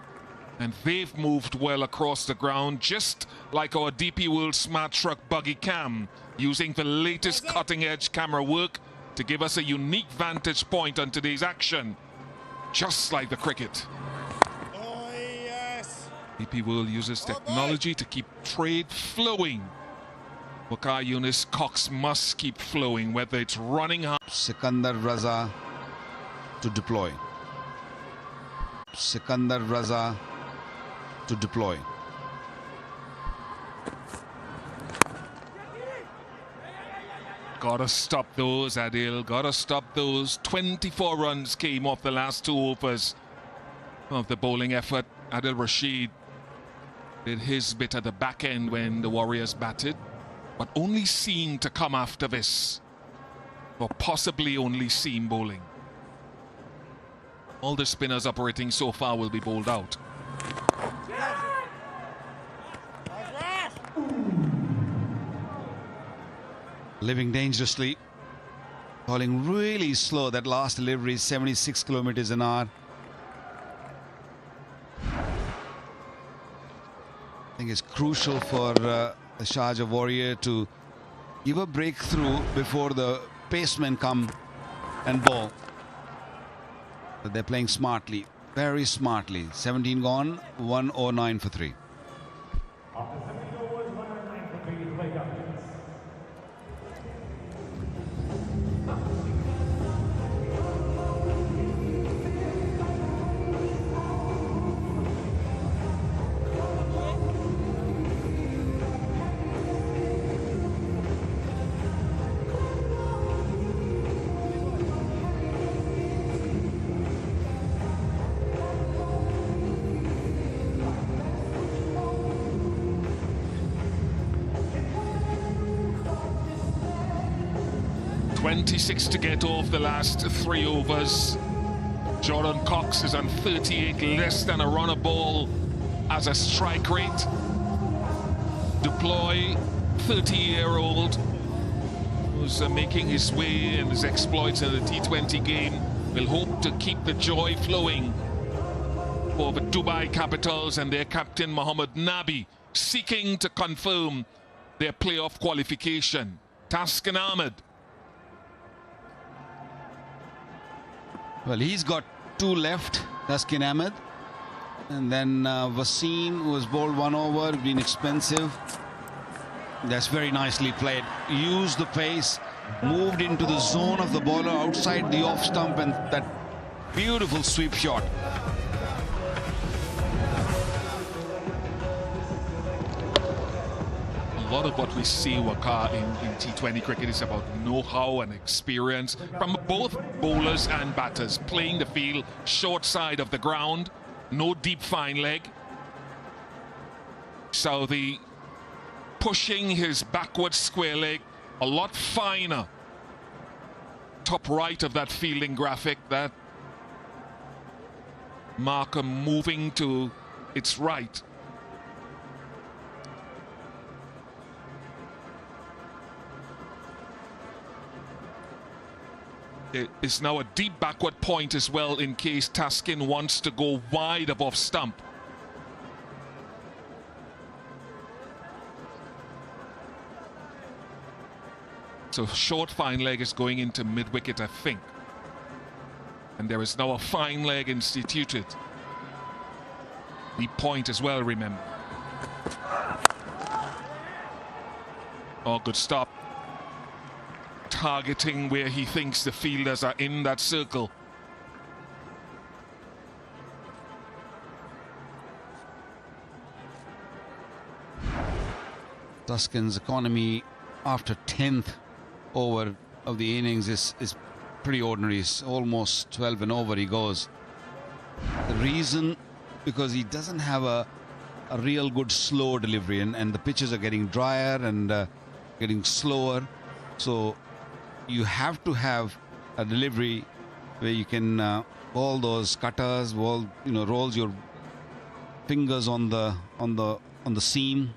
and they've moved well across the ground, just like our DP World Smart Truck buggy cam, using the latest cutting-edge camera work to give us a unique vantage point on today's action, just like the cricket. Oh, yes. DP World uses technology to keep trade flowing. Wakar Yunus, Cox must keep flowing, whether it's running hard. Sikandar Raza to deploy. Sikandar Raza to deploy. Gotta stop those, Adil. Gotta stop those. 24 runs came off the last 2 overs of the bowling effort. Adil Rashid did his bit at the back end when the Warriors batted, but only seam to come after this, or possibly only seam bowling. All the spinners operating so far will be bowled out. Living dangerously, bowling really slow. That last delivery is 76 kilometers an hour. I think it's crucial for the Sharjah Warrior to give a breakthrough before the pacemen come and bowl. But they're playing smartly, very smartly. 17 gone, 109 for 3. After 17 overs, 109 for 3 to play captains. 26 to get off the last 3 overs. Jordan Cox is on 38, less than a run a ball as a strike rate. Deploy, 30-year-old, who's making his way and his exploits in the T20 game, will hope to keep the joy flowing for the Dubai Capitals and their captain Mohammad Nabi, seeking to confirm their playoff qualification. Taskin Ahmed. Well, he's got 2 left, Taskin Ahmed. And then Wasim, who has bowled 1 over, been expensive. That's very nicely played. Used the pace, moved into the zone of the bowler outside the off stump, and that beautiful sweep shot. A lot of what we see, Wakar, in T20 cricket is about know-how and experience from both bowlers and batters. Playing the field short side of the ground, no deep fine leg. Southee pushing his backward square leg a lot finer. Top right of that fielding graphic, that marker moving to its right. There is now a deep backward point as well in case Taskin wants to go wide above stump. So short fine leg is going into mid-wicket, I think. And there is now a fine leg instituted. Deep point as well, remember. Oh, good stop. Targeting where he thinks the fielders are in that circle. Taskin's economy after 10th over of the innings is pretty ordinary. It's almost 12 and over he goes. The reason, because he doesn't have a real good slow delivery, and the pitches are getting drier, and getting slower. So you have to have a delivery where you can ball those cutters, rolls your fingers on the seam,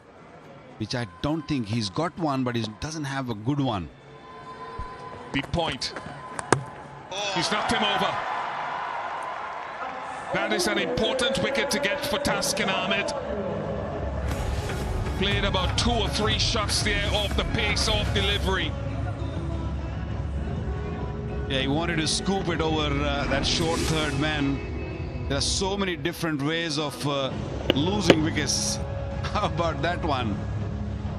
which I don't think he's got one, but he doesn't have a good one. Deep point. He's knocked him over. That is an important wicket to get for Taskin Ahmed. Played about 2 or 3 shots there off the pace, off delivery. Yeah, he wanted to scoop it over that short third man. There are so many different ways of losing wickets. How about that one?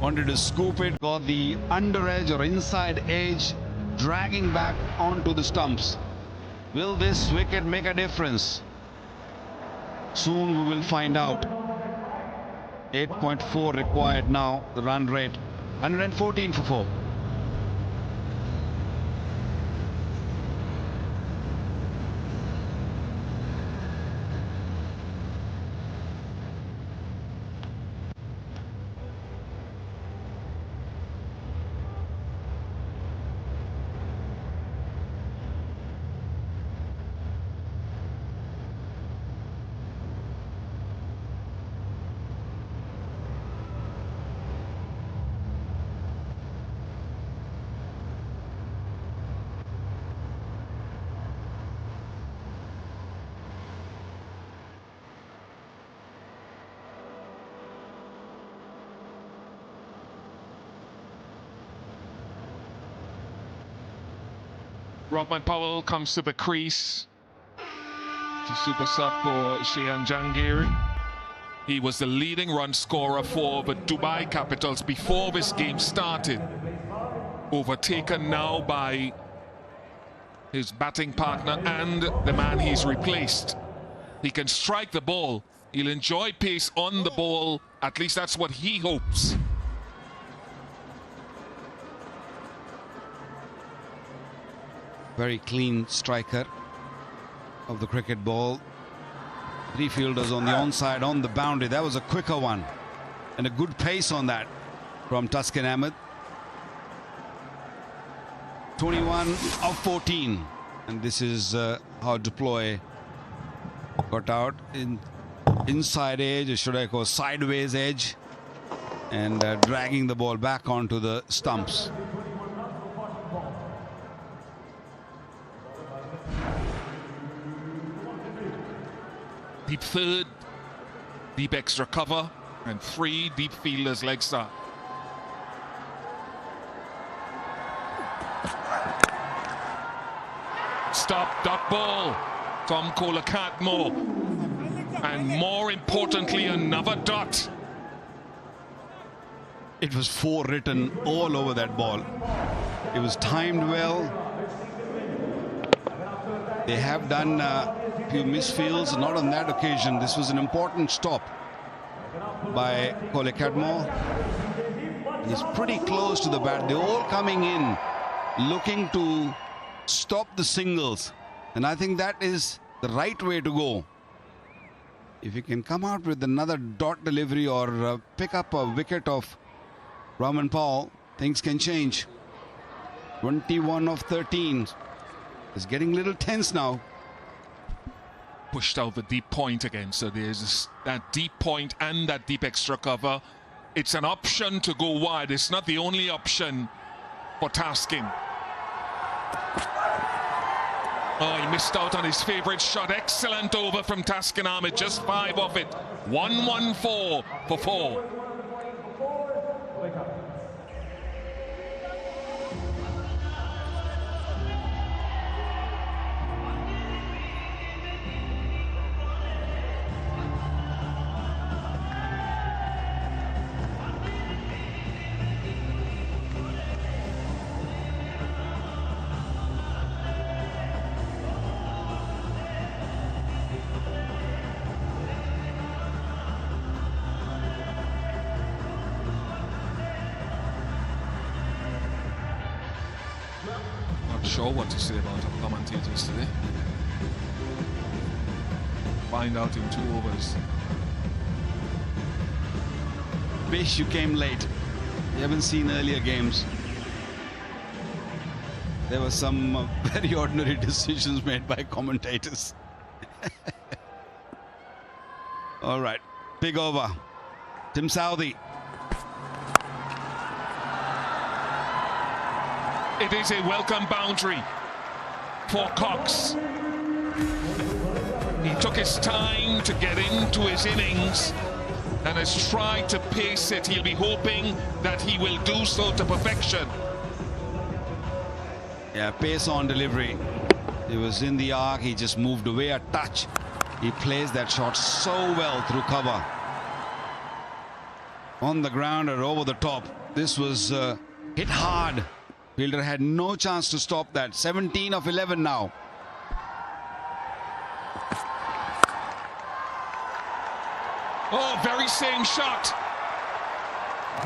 Wanted to scoop it, got the under edge or inside edge, dragging back onto the stumps. Will this wicket make a difference? Soon we will find out. 8.4 required now, the run rate. 114 for 4. Robert Powell comes to the crease to super sub for Shehan Jahangir. He was the leading run scorer for the Dubai Capitals before this game started. Overtaken now by his batting partner and the man he's replaced. He can strike the ball. He'll enjoy pace on the ball. At least that's what he hopes. Very clean striker of the cricket ball. 3 fielders on the onside, on the boundary. That was a quicker one. And a good pace on that from Taskin Ahmed. 21 of 14. And this is how Deploy got out in inside edge, or should I call sideways edge, and dragging the ball back onto the stumps. Deep third, deep extra cover, and 3 deep fielders leg start. Stop, dot ball, Tom Kolakatmo, and more importantly, another dot. It was 4 written all over that ball. It was timed well. They have done few misfields, not on that occasion. This was an important stop by Kolakatmo. He's pretty close to the bat. They're all coming in looking to stop the singles, and I think that is the right way to go. If you can come out with another dot delivery or pick up a wicket of Raman Powell, things can change. 21 of 13. It's getting a little tense now. Pushed out the deep point again, so there's that deep point and that deep extra cover. It's an option to go wide. It's not the only option for Taskin. Oh, he missed out on his favorite shot. Excellent over from Taskin Ahmed, just 5 off it. 114 for 4. Sure what to say about our commentators today. Find out in 2 overs. Wish you came late. You haven't seen earlier games. There were some very ordinary decisions made by commentators. All right, big over. Tim Southee. It is a welcome boundary for Cox. He took his time to get into his innings and has tried to pace it. He'll be hoping that he will do so to perfection. Yeah, pace on delivery. It was in the arc. He just moved away a touch. He plays that shot so well through cover. On the ground or over the top. This was hit hard. Fielder had no chance to stop that. 17 of 11 now. Oh, very same shot.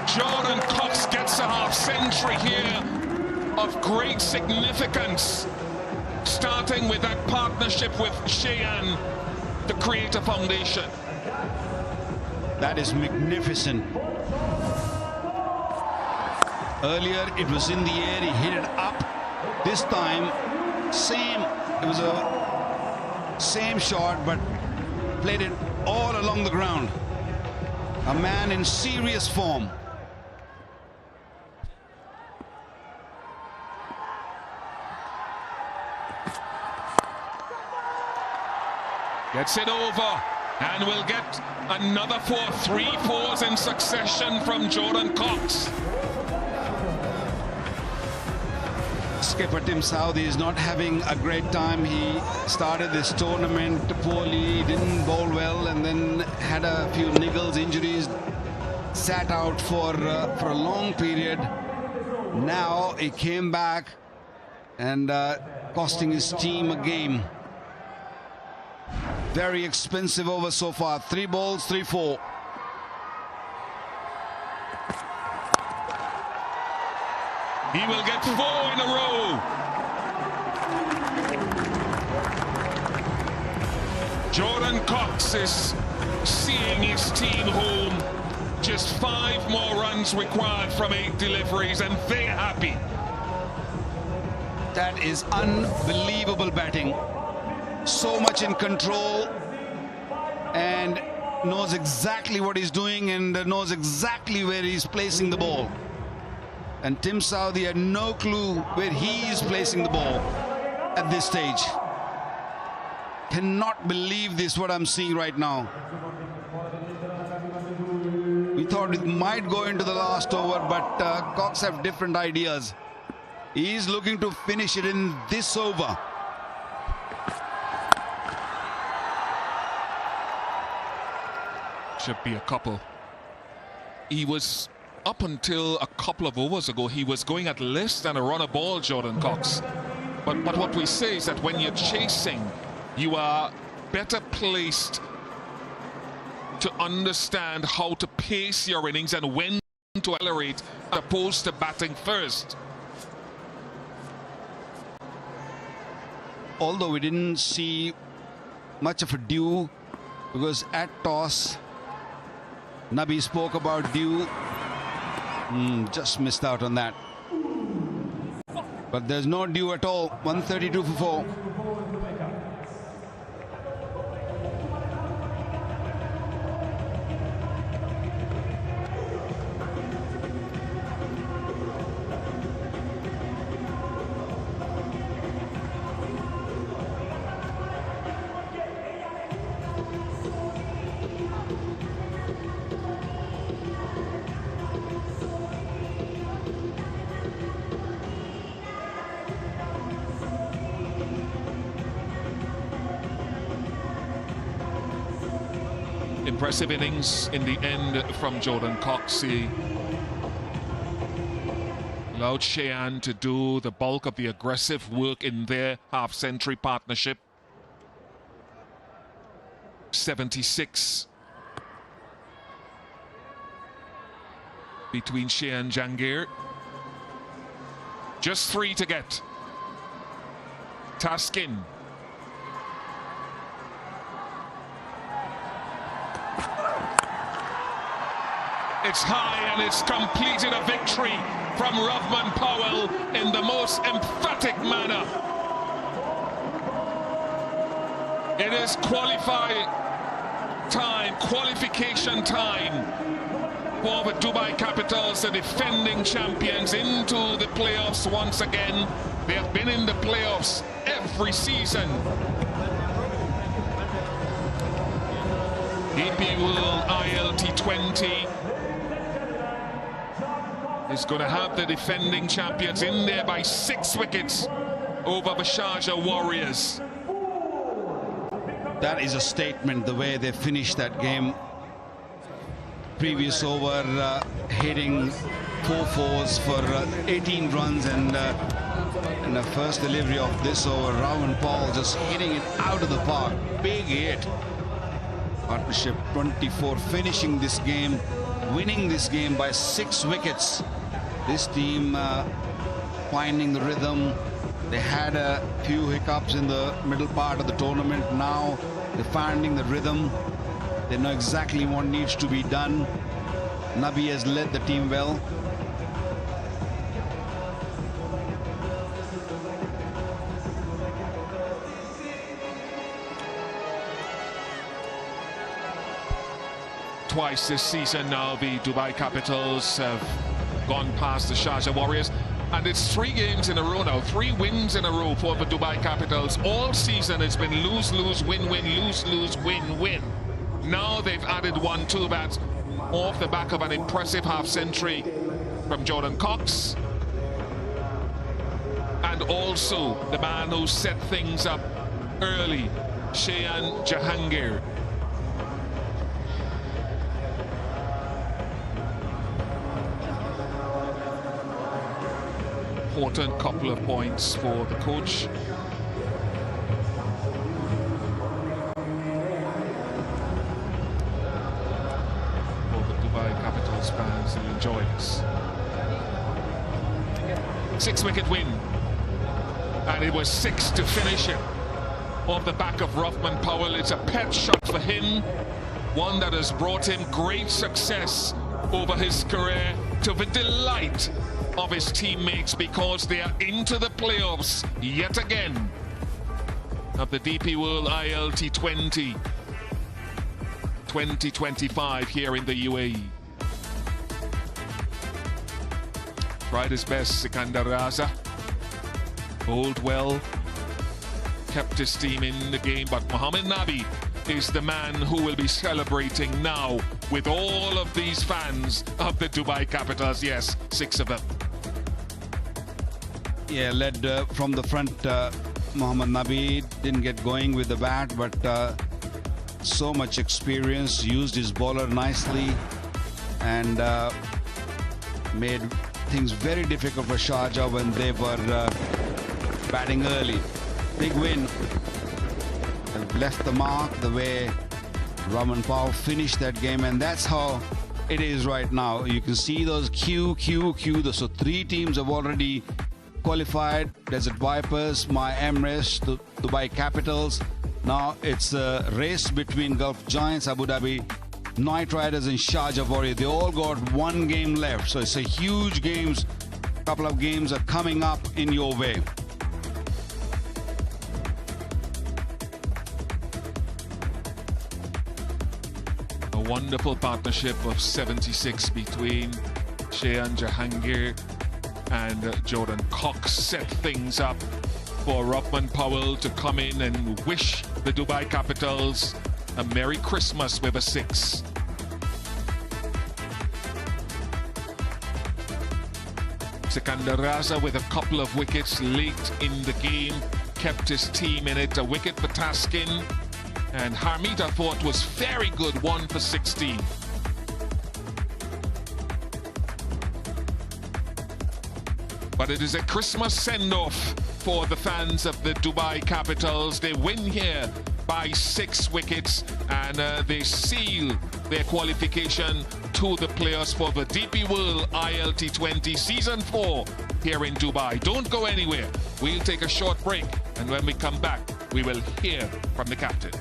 Jordan Cox gets a half century here of great significance, starting with that partnership with Cheyenne to create a foundation. That is magnificent. Earlier it was in the air, he hit it up. This time, it was a same shot, but played it all along the ground. A man in serious form. Gets it over, and we'll get another 3 fours in succession from Jordan Cox. Skipper Tim Southee is not having a great time. He started this tournament poorly, didn't bowl well, and then had a few niggles, injuries, sat out for a long period. Now he came back and costing his team a game. Very expensive over so far. 3 balls, 3-4. He will get 4 in a row. Jordan Cox is seeing his team home. Just 5 more runs required from 8 deliveries, and they're happy. That is unbelievable batting. So much in control, and knows exactly what he's doing and knows exactly where he's placing the ball. And Tim Southee had no clue where he is placing the ball at this stage. Cannot believe this, what I'm seeing right now. We thought it might go into the last over, but Cox have different ideas. He's looking to finish it in this over. Should be a couple. He was, up until a couple of overs ago, he was going at less than a run a ball, Jordan Cox. But what we say is that when you're chasing, you are better placed to understand how to pace your innings and when to accelerate, as opposed to batting first. Although we didn't see much of a dew, because at toss, Nabi spoke about dew. Just missed out on that. But there's no dew at all. 132 for 4. Impressive innings in the end from Jordan Cox. He allowed Cheyenne to do the bulk of the aggressive work in their half-century partnership. 76 between Cheyenne and Jangir. Just 3 to get. Taskin. It's high and it's completed a victory from Rovman Powell in the most emphatic manner. It is qualification time for the Dubai Capitals, the defending champions, into the playoffs once again. They have been in the playoffs every season. DP World ILT20 is going to have the defending champions in there by 6 wickets over the Sharjah Warriorz. That is a statement, the way they finished that game. Previous over, hitting 4 fours for 18 runs, and the first delivery of this over, Rovman Powell just hitting it out of the park. Big hit. Partnership 24, finishing this game, winning this game by 6 wickets. This team finding the rhythm. They had a few hiccups in the middle part of the tournament. Now they're finding the rhythm. They know exactly what needs to be done. Nabi has led the team well. Twice this season now, the Dubai Capitals have gone past the Sharjah Warriors. And it's 3 games in a row now, 3 wins in a row for the Dubai Capitals. All season it's been lose, lose, win, win, lose, lose, win, win. Now they've added 1 to that off the back of an impressive half-century from Jordan Cox. And also the man who set things up early, Shayan Jahangir. Important couple of points for the coach. For the Dubai Capitals fans who enjoy this. 6-wicket win. And it was 6 to finish it. Off the back of Rovman Powell. It's a pet shot for him. One that has brought him great success over his career, to the delight of his teammates, because they are into the playoffs yet again of the DP World ILT20 2025 here in the UAE. Tried his best, Sikandar Raza. Bowled well, kept his team in the game, but Mohammad Nabi is the man who will be celebrating now with all of these fans of the Dubai Capitals. Yes, 6 of them. Yeah, led from the front. Mohammad Nabi didn't get going with the bat, but so much experience, used his bowler nicely, and made things very difficult for Sharjah when they were batting early. Big win. Left the mark the way Rovman Powell finished that game, and that's how it is right now. You can see those Q. So 3 teams have already qualified. Desert Vipers, My Emirates, the Dubai Capitals. Now it's a race between Gulf Giants, Abu Dhabi Knight Riders, and Sharjah Warriors. They all got 1 game left, so it's a huge games. A couple of games are coming up in your way. Wonderful partnership of 76 between Shayan Jahangir and Jordan Cox set things up for Rovman Powell to come in and wish the Dubai Capitals a Merry Christmas with a 6. Sikandar Raza with a couple of wickets late in the game, kept his team in it. A wicket for Taskin. And Harmeet, I thought, was very good, 1 for 16. But it is a Christmas send-off for the fans of the Dubai Capitals. They win here by 6 wickets, and they seal their qualification to the playoffs for the DP World ILT20 Season 4 here in Dubai. Don't go anywhere. We'll take a short break, and when we come back, we will hear from the captains.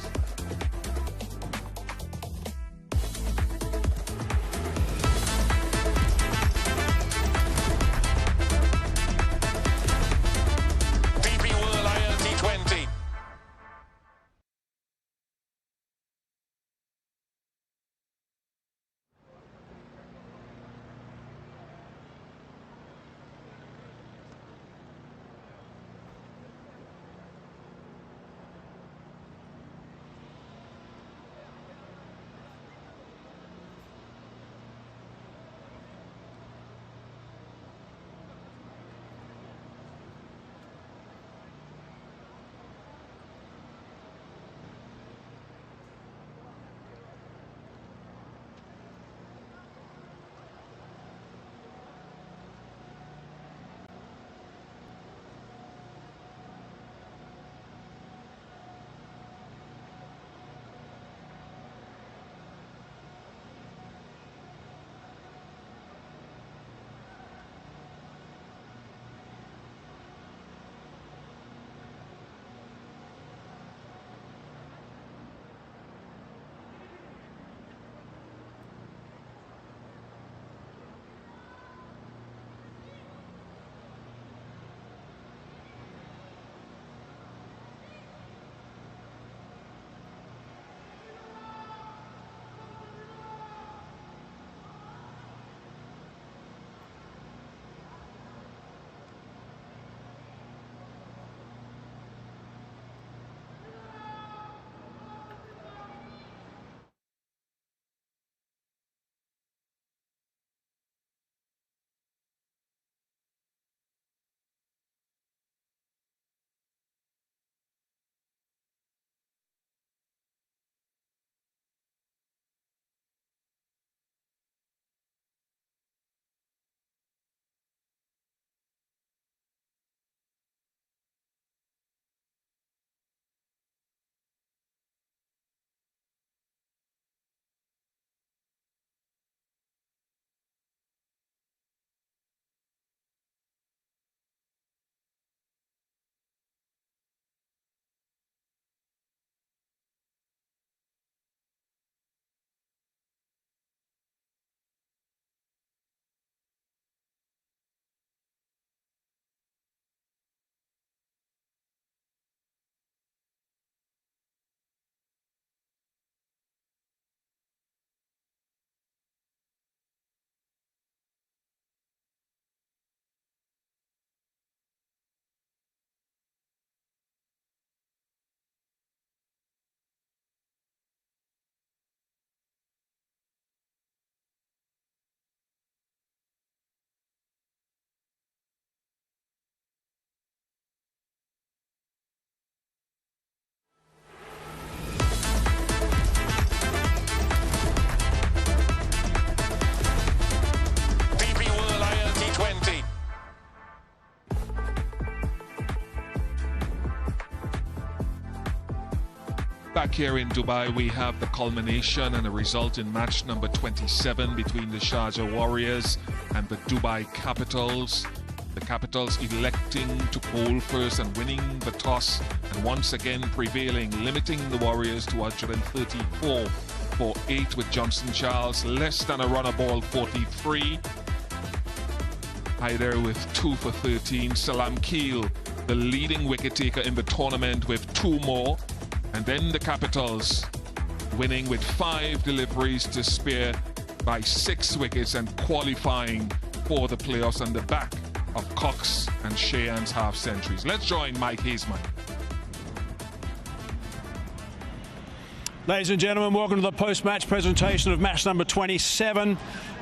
Back here in Dubai, we have the culmination and a result in match number 27 between the Sharjah Warriors and the Dubai Capitals. The Capitals electing to bowl first and winning the toss, and once again prevailing, limiting the Warriors to 134 for 8 with Johnson Charles less than a runner ball 43. Haider with 2 for 13. Salam Keel, the leading wicket taker in the tournament, with 2 more. And then the Capitals winning with 5 deliveries to spare by 6 wickets and qualifying for the playoffs on the back of Cox and Sheahan's half centuries. Let's join Mike Hazeman. Ladies and gentlemen, welcome to the post-match presentation of match number 27.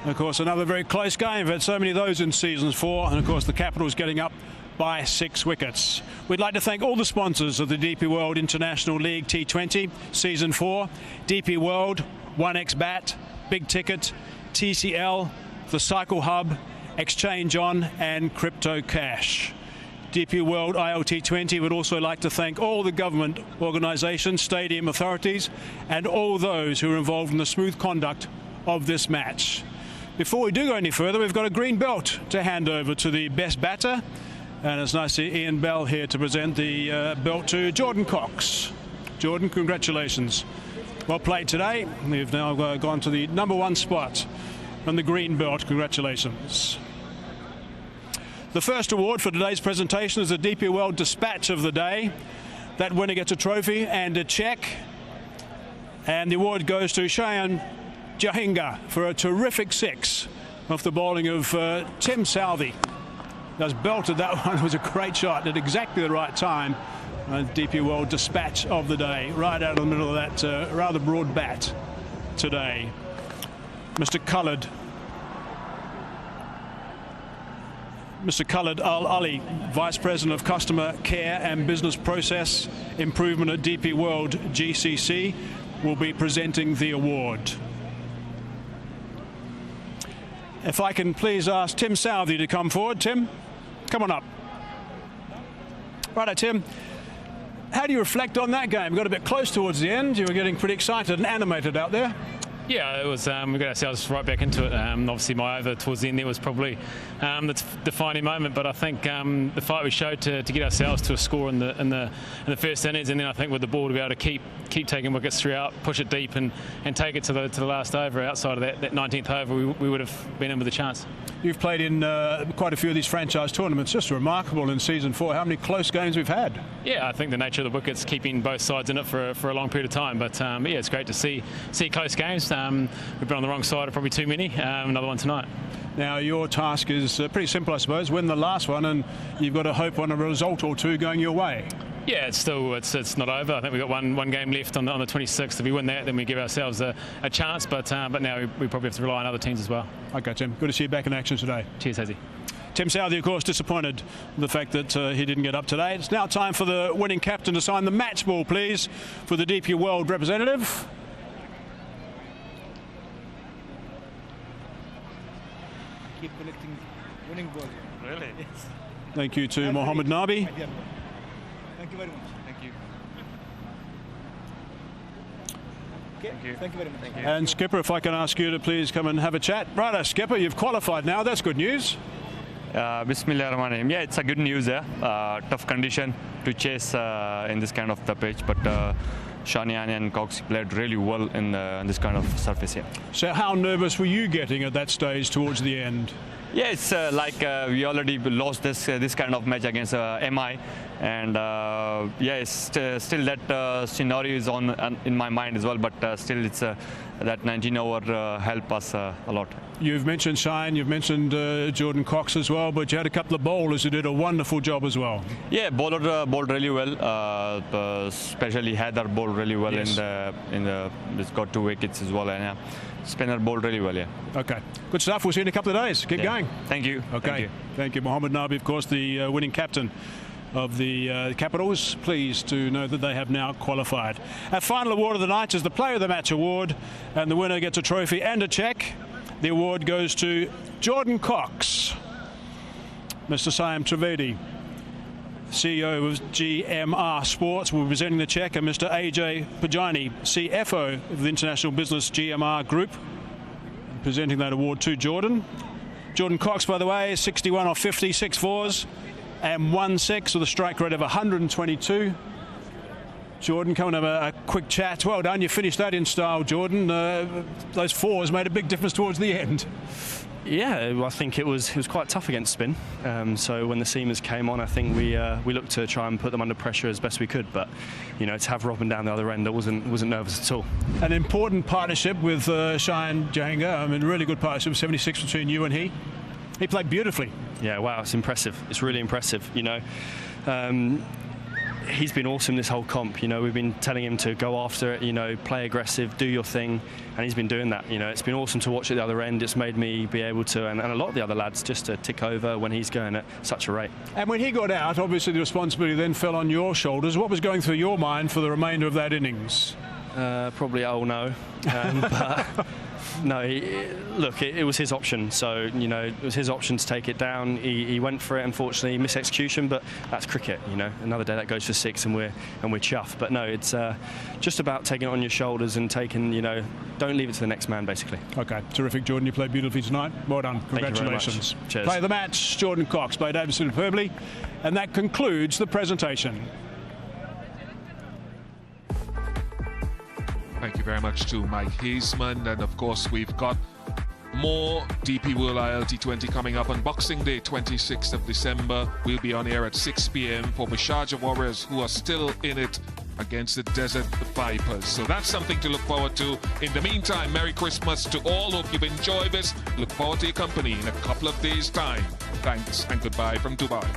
Of course, another very close game. We've had so many of those in seasons 4, and of course the Capitals getting up by 6 wickets. We'd like to thank all the sponsors of the DP World International League T20 Season 4, DP World, 1xBat, Big Ticket, TCL, the Cycle Hub, Exchange On and Crypto Cash. DP World ILT20 would also like to thank all the government organisations, stadium authorities and all those who are involved in the smooth conduct of this match. Before we do go any further, we've got a green belt to hand over to the best batter. And it's nice to see Ian Bell here to present the belt to Jordan Cox. Jordan, congratulations. Well played today. You've now gone to the #1 spot on the green belt. Congratulations. The first award for today's presentation is the DP World Dispatch of the Day. That winner gets a trophy and a cheque. And the award goes to Cheyenne Jahinga for a terrific 6 off the bowling of Tim Southey. Just belted that one. It was a great shot at exactly the right time. DP World Dispatch of the Day, right out of the middle of that rather broad bat today. Mr. Khalid Al Ali, Vice President of Customer Care and Business Process Improvement at DP World GCC, will be presenting the award. If I can please ask Tim Southey to come forward. Tim, come on up. Righto, Tim. How do you reflect on that game? We got a bit close towards the end. You were getting pretty excited and animated out there. Yeah, it was. We got ourselves right back into it. Obviously, my over towards the end there was probably the defining moment. But I think the fight we showed to get ourselves to a score in the first innings, and then I think with the ball to be able to keep taking wickets throughout, push it deep, and take it to the last over. Outside of that 19th over, we would have been in with a chance. You've played in quite a few of these franchise tournaments. Just remarkable in season 4 how many close games we've had. Yeah, I think the nature of the wickets keeping both sides in it for a long period of time. But yeah, it's great to see close games. We've been on the wrong side of probably too many. Another one tonight. Now your task is pretty simple, I suppose. Win the last one, and you've got to hope on a result or 2 going your way. Yeah, it's not over. I think we've got one game left on the 26th. If we win that, then we give ourselves a chance. But now we probably have to rely on other teams as well. Okay, Tim. Good to see you back in action today. Cheers, Hazy. Tim Southey, of course, disappointed with the fact that he didn't get up today. It's now time for the winning captain to sign the match ball, please, for the DP World representative. Keep collecting winning balls. Really? Yes. Thank you to Mohammed Nabi. Thank you very much. Thank you. Okay. Thank you very much. Thank you. And Skipper, if I can ask you to please come and have a chat. Righto, Skipper, you've qualified now. That's good news. Bismillahirrahmanirrahim. Yeah, it's a good news. Tough condition to chase in this kind of the pitch, but Shaniani and Cox played really well in this kind of surface here. So how nervous were you getting at that stage towards the end? Yeah, it's like we already lost this kind of match against MI, and yeah, it's still that scenario is in my mind as well. But still, it's that 19 over helped us a lot. You've mentioned Shine, you've mentioned Jordan Cox as well, but you had a couple of bowlers who did a wonderful job as well. Yeah, bowler bowled really well, especially Heather bowled really well. Yes. It's got 2 wickets as well, and yeah, spinner bowled really well. Yeah. Okay, good stuff. We'll see you in a couple of days. Keep going. Thank you. Okay. Thank you, Mohammed Nabi, of course, the winning captain of the Capitals. Pleased to know that they have now qualified. Our final award of the night is the Player of the Match award, and the winner gets a trophy and a cheque. The award goes to Jordan Cox. Mr. Siam Trivedi, CEO of GMR Sports, will be presenting the cheque, and Mr. AJ Pajani, CFO of the International Business GMR Group, presenting that award to Jordan. Jordan Cox, by the way, 61 off 50, 6 fours and 1 6 with a strike rate of 122. Jordan, come and have a quick chat. Well done, you finished that in style, Jordan. Those fours made a big difference towards the end. Yeah, I think it was quite tough against spin. So when the seamers came on, I think we looked to try and put them under pressure as best we could. But to have Robin down the other end, I wasn't nervous at all. An important partnership with Cheyenne Janga. I mean, really good partnership. 76 between you and he. He played beautifully. Yeah, wow, it's impressive. It's really impressive. He's been awesome this whole comp. We've been telling him to go after it, play aggressive, do your thing, and he's been doing that. It's been awesome to watch at the other end. It's made me be able to, and a lot of the other lads, just to tick over when he's going at such a rate. And when he got out, obviously the responsibility then fell on your shoulders. What was going through your mind for the remainder of that innings? Probably, oh no. But no, look, it was his option. So, it was his option to take it down. He went for it, unfortunately, mis-execution, but that's cricket, Another day that goes for 6 and we're chuffed. But no, it's just about taking it on your shoulders and taking, don't leave it to the next man, basically. Okay, terrific, Jordan. You played beautifully tonight. Well done. Congratulations. Cheers. Play of the match, Jordan Cox played absolutely superbly. And that concludes the presentation. Thank you very much to Mike Haseman. And of course, we've got more DP World ILT20 coming up on Boxing Day, 26th of December. We'll be on air at 6 p.m. for the Sharjah Warriorz, who are still in it against the Desert Vipers. So that's something to look forward to. In the meantime, Merry Christmas to all. Hope you've enjoyed this. Look forward to your company in a couple of days' time. Thanks and goodbye from Dubai.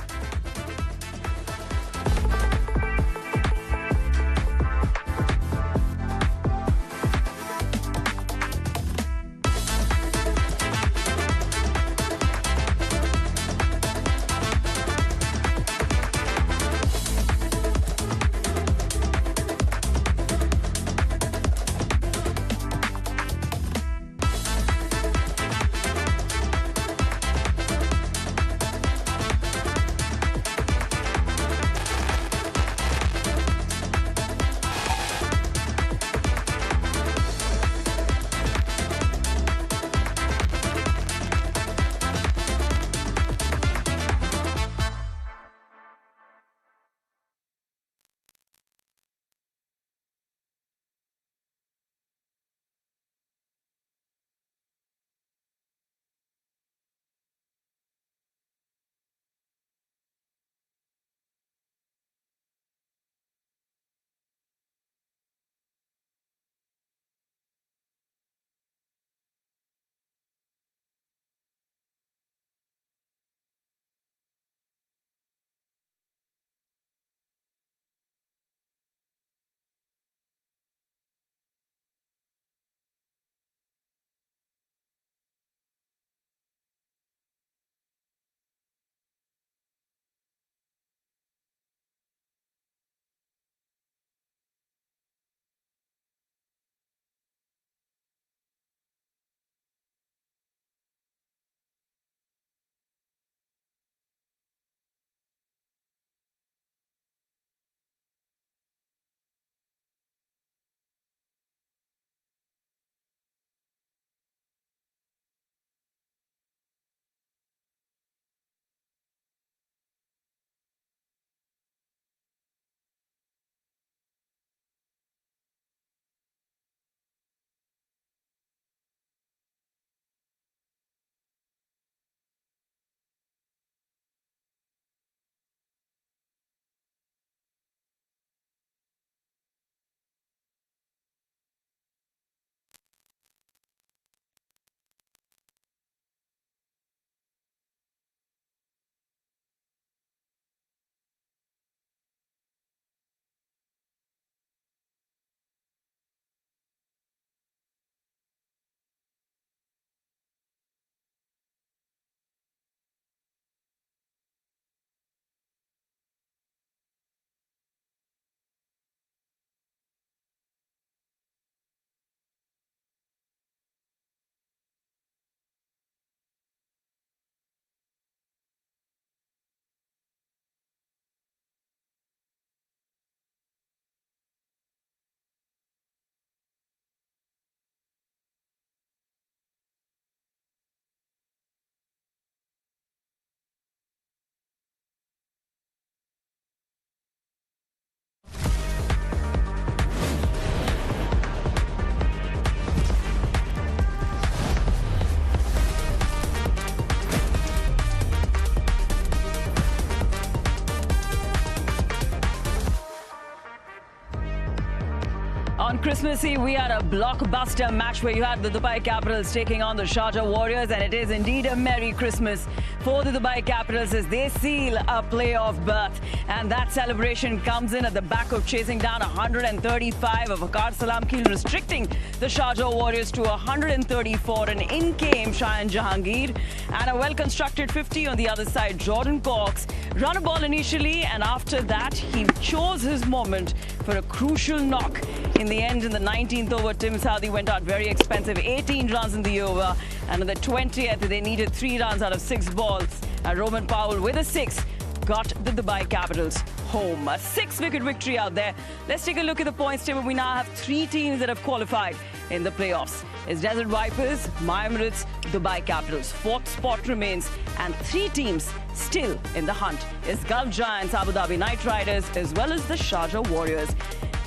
On Christmas Eve, we had a blockbuster match where you had the Dubai Capitals taking on the Sharjah Warriors, and it is indeed a Merry Christmas for the Dubai Capitals as they seal a playoff berth. And that celebration comes in at the back of chasing down 135 of Waqar Salam Keel, restricting the Sharjah Warriors to 134. And in came Shaheen Jahangir and a well-constructed 50 on the other side. Jordan Cox run a ball initially, and after that, he chose his moment for a crucial knock. In the end, in the 19th over, Tim Southee went out very expensive, 18 runs in the over. And in the 20th, they needed 3 runs out of 6 balls. And Roman Powell, with a 6, got the Dubai Capitals home. A 6-wicket victory out there. Let's take a look at the points table. We now have 3 teams that have qualified in the playoffs. It's Desert Vipers, My Emirates, Dubai Capitals. 4th spot remains, and 3 teams still in the hunt. It's Gulf Giants, Abu Dhabi Knight Riders, as well as the Sharjah Warriors.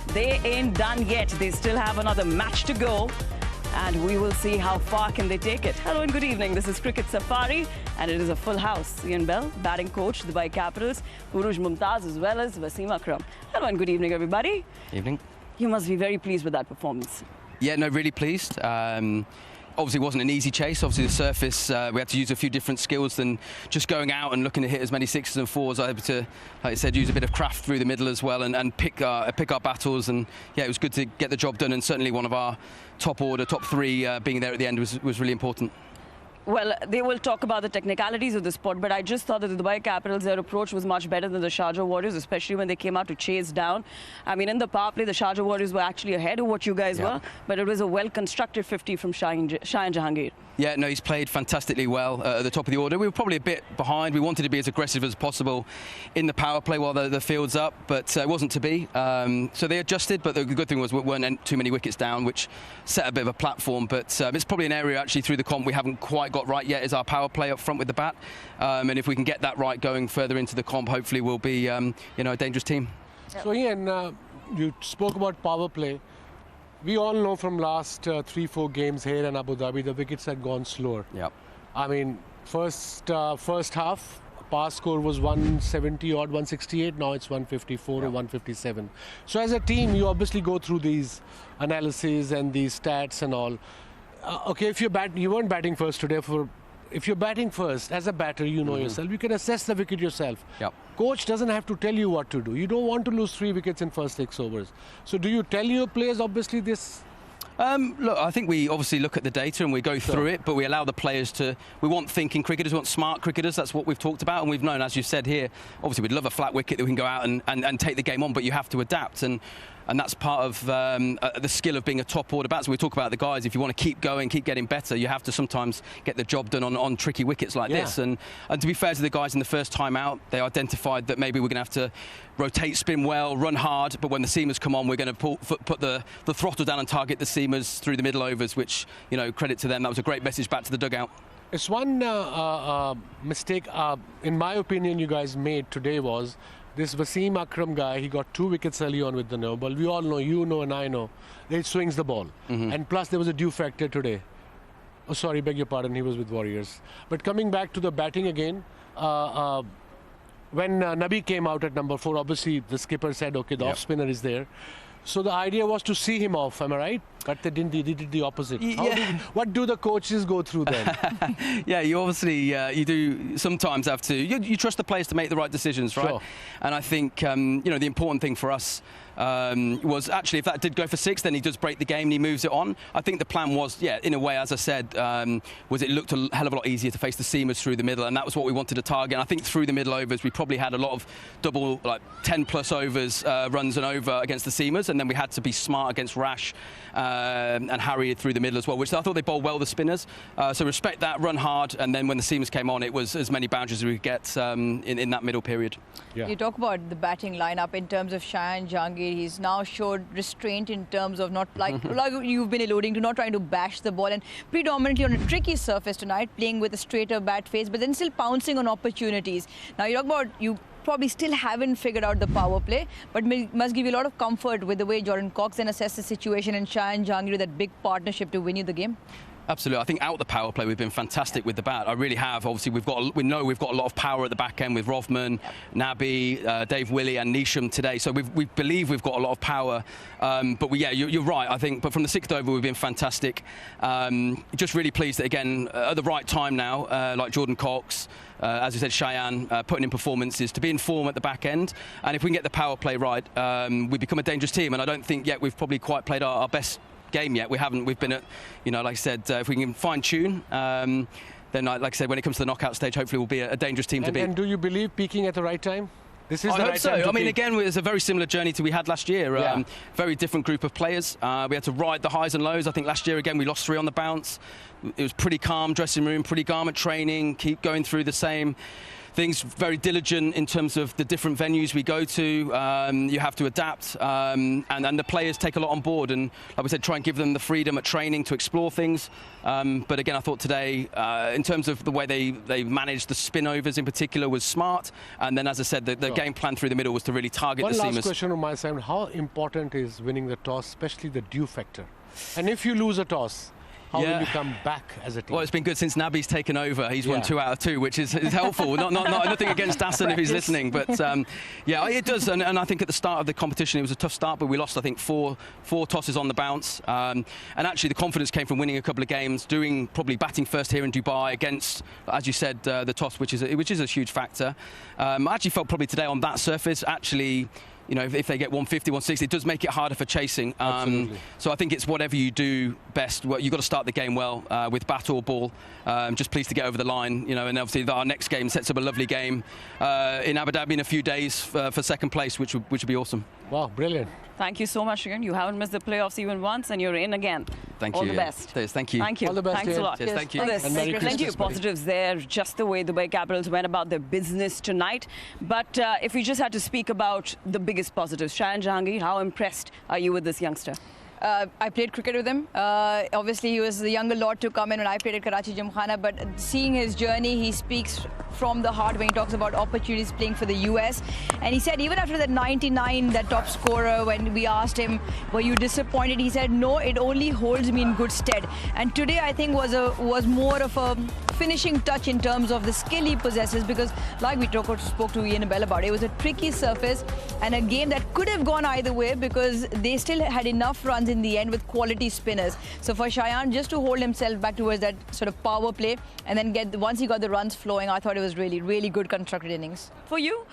They ain't done yet. They still have another match to go, and we will see how far can they take it. Hello and good evening. This is Cricket Safari, and it is a full house. Ian Bell, batting coach, Dubai Capitals, Uruj Mumtaz, as well as Wasim Akram. Hello and good evening, everybody. Evening. You must be very pleased with that performance. Yeah, no, really pleased. Obviously, it wasn't an easy chase. Obviously, the surface, we had to use a few different skills than just going out and looking to hit as many 6s and 4s. I had to, like I said, use a bit of craft through the middle as well and pick our battles. And yeah, it was good to get the job done. And certainly one of our top 3 being there at the end was really important. Well, they will talk about the technicalities of the sport, but I just thought that the Dubai Capitals, their approach was much better than the Sharjah Warriors, especially when they came out to chase down. I mean, in the power play, the Sharjah Warriors were actually ahead of what you guys were, but it was a well-constructed 50 from Shaheen Jahangir. Yeah, no, he's played fantastically well at the top of the order. We were probably a bit behind. We wanted to be as aggressive as possible in the power play while the field's up, but it wasn't to be. So they adjusted, but the good thing was we weren't too many wickets down, which set a bit of a platform. But it's probably an area actually through the comp we haven't quite got right yet, is our power play up front with the bat. And if we can get that right going further into the comp, hopefully we'll be a dangerous team. So Ian, you spoke about power play. We all know from last 3-4 games here in Abu Dhabi, the wickets had gone slower. Yep. I mean, first half, pass score was 170 odd, 168. Now it's 154 or 157. So as a team, you obviously go through these analyses and these stats and all. Okay, if you weren't batting first today. If you're batting first, as a batter, you know yourself. You can assess the wicket yourself. Yep. Coach doesn't have to tell you what to do. You don't want to lose 3 wickets in first 6 overs. So do you tell your players, obviously, this? Look, I think we obviously look at the data and we go through it, but we allow the players to. We want thinking cricketers, we want smart cricketers. That's what we've talked about, and we've known, as you said here, obviously we'd love a flat wicket that we can go out and take the game on, but you have to adapt. And that's part of the skill of being a top order batsman. We talk about the guys, if you want to keep going, keep getting better, you have to sometimes get the job done on tricky wickets like this. And to be fair to the guys in the first time out, they identified that maybe we're going to have to rotate spin well, run hard, but when the seamers come on, we're going to put the throttle down and target the seamers through the middle overs, which, credit to them. That was a great message back to the dugout. It's one mistake, in my opinion, you guys made today was this Wasim Akram guy. He got 2 wickets early on with the no ball. We all know, you know, and I know. He swings the ball. And plus, there was a due factor today. Oh, sorry, beg your pardon. He was with Warriors. But coming back to the batting again, when Nabi came out at number 4, obviously the skipper said, okay, the off spinner is there. So the idea was to see him off, am I right? But they didn't. They did the opposite. What do the coaches go through then? Yeah, you obviously you do sometimes have to. You trust the players to make the right decisions, right? Sure. And I think the important thing for us was actually, if that did go for 6, then he does break the game and he moves it on. I think the plan was, in a way, as I said, was it looked a hell of a lot easier to face the seamers through the middle, and that was what we wanted to target. And I think through the middle overs, we probably had a lot of double, like 10+ overs, runs and over against the seamers, and then we had to be smart against Rash and Harry through the middle as well, which I thought they bowled well, the spinners. So respect that, run hard, and then when the seamers came on, it was as many boundaries as we could get in that middle period. Yeah. You talk about the batting lineup in terms of Shaheen Jahangir. He's now showed restraint in terms of not like you've been alluding to, not trying to bash the ball, and predominantly on a tricky surface tonight, playing with a straighter bat face, but then still pouncing on opportunities. Now you talk about you probably still haven't figured out the power play, but must give you a lot of comfort with the way Jordan Cox then assessed the situation and Shaheen Jahangir, that big partnership to win you the game. Absolutely. I think out the power play we've been fantastic with the bat. I really have. Obviously we know we've got a lot of power at the back end with Rovman, Nabi, Dave Willey and Neesham today. So we believe we've got a lot of power. But you're right. I think. But from the 6th over we've been fantastic. Just really pleased that again at the right time now, like Jordan Cox. As you said, Cheyenne putting in performances to be in form at the back end, and if we can get the power play right, we become a dangerous team. And I don't think yet we've probably quite played our best game yet. We haven't. We've been at, like I said, if we can fine tune, then like I said, when it comes to the knockout stage, hopefully we'll be a dangerous team to beat. And do you believe peaking at the right time? This is I the hope right so. time to I mean, peak. again, it's a very similar journey to we had last year. Very different group of players. We had to ride the highs and lows. I think last year, again, we lost 3 on the bounce. It was pretty calm dressing room, pretty calm at training, keep going through the same things, very diligent in terms of the different venues we go to. You have to adapt, and the players take a lot on board. And like we said, try and give them the freedom at training to explore things. But again, I thought today, in terms of the way they managed the spin overs in particular, was smart. And then, as I said, the game plan through the middle was to really target the seamers. One last question on my side: how important is winning the toss, especially the due factor? And if you lose a toss, how will you come back as a team? Well, it's been good since Nabi's taken over. He's won 2 out of 2, which is helpful. Nothing against Hassan if he's listening, but it does. And I think at the start of the competition, it was a tough start, but we lost, I think, four tosses on the bounce. And actually, the confidence came from winning a couple of games, probably batting first here in Dubai against, as you said, the toss, which is a huge factor. I actually felt probably today on that surface, actually, if they get 150, 160, it does make it harder for chasing. So I think it's whatever you do best. You've got to start the game well with bat or ball. Just pleased to get over the line, and obviously our next game sets up a lovely game in Abu Dhabi in a few days for 2nd place, which would be awesome. Wow, brilliant. Thank you so much again. You haven't missed the playoffs even once, and you're in again. Thank you. All the best. Thank you. Thank you. All the best. Thanks a lot. Yes, thank you. Plenty of positives there, just the way the Dubai Capitals went about their business tonight. But if we just had to speak about the biggest positives, Cheyenne Jahangir, how impressed are you with this youngster? I played cricket with him. Obviously, he was the younger lot to come in when I played at Karachi Gymkhana. But seeing his journey, he speaks from the heart when he talks about opportunities playing for the US. And he said even after that 99, that top scorer, when we asked him, were you disappointed? He said, no, it only holds me in good stead. And today, I think, was more of a finishing touch in terms of the skill he possesses, because like we spoke to Ian Bell about, it was a tricky surface and a game that could have gone either way, because they still had enough runs in the end with quality spinners. So for Cheyenne just to hold himself back towards that sort of power play and then once he got the runs flowing, I thought it was really, really good constructed innings. For you,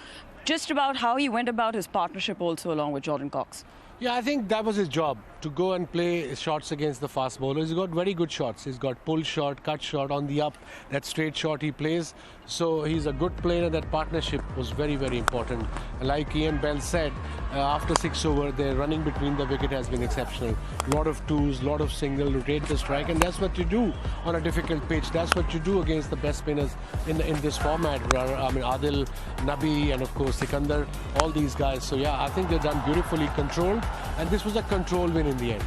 just about how he went about his partnership also along with Jordan Cox. Yeah, I think that was his job, to go and play shots against the fast bowlers. He's got very good shots. He's got pull shot, cut shot, on the up, that straight shot he plays. So he's a good player. That partnership was very, very important. Like Ian Bell said, after 6 over, their running between the wicket has been exceptional. A lot of twos, a lot of single, rotate the strike, and that's what you do on a difficult pitch. That's what you do against the best spinners in this format. I mean, Adil, Nabi, and of course Sikandar, all these guys. So yeah, I think they've done beautifully controlled, and this was a control win in the end.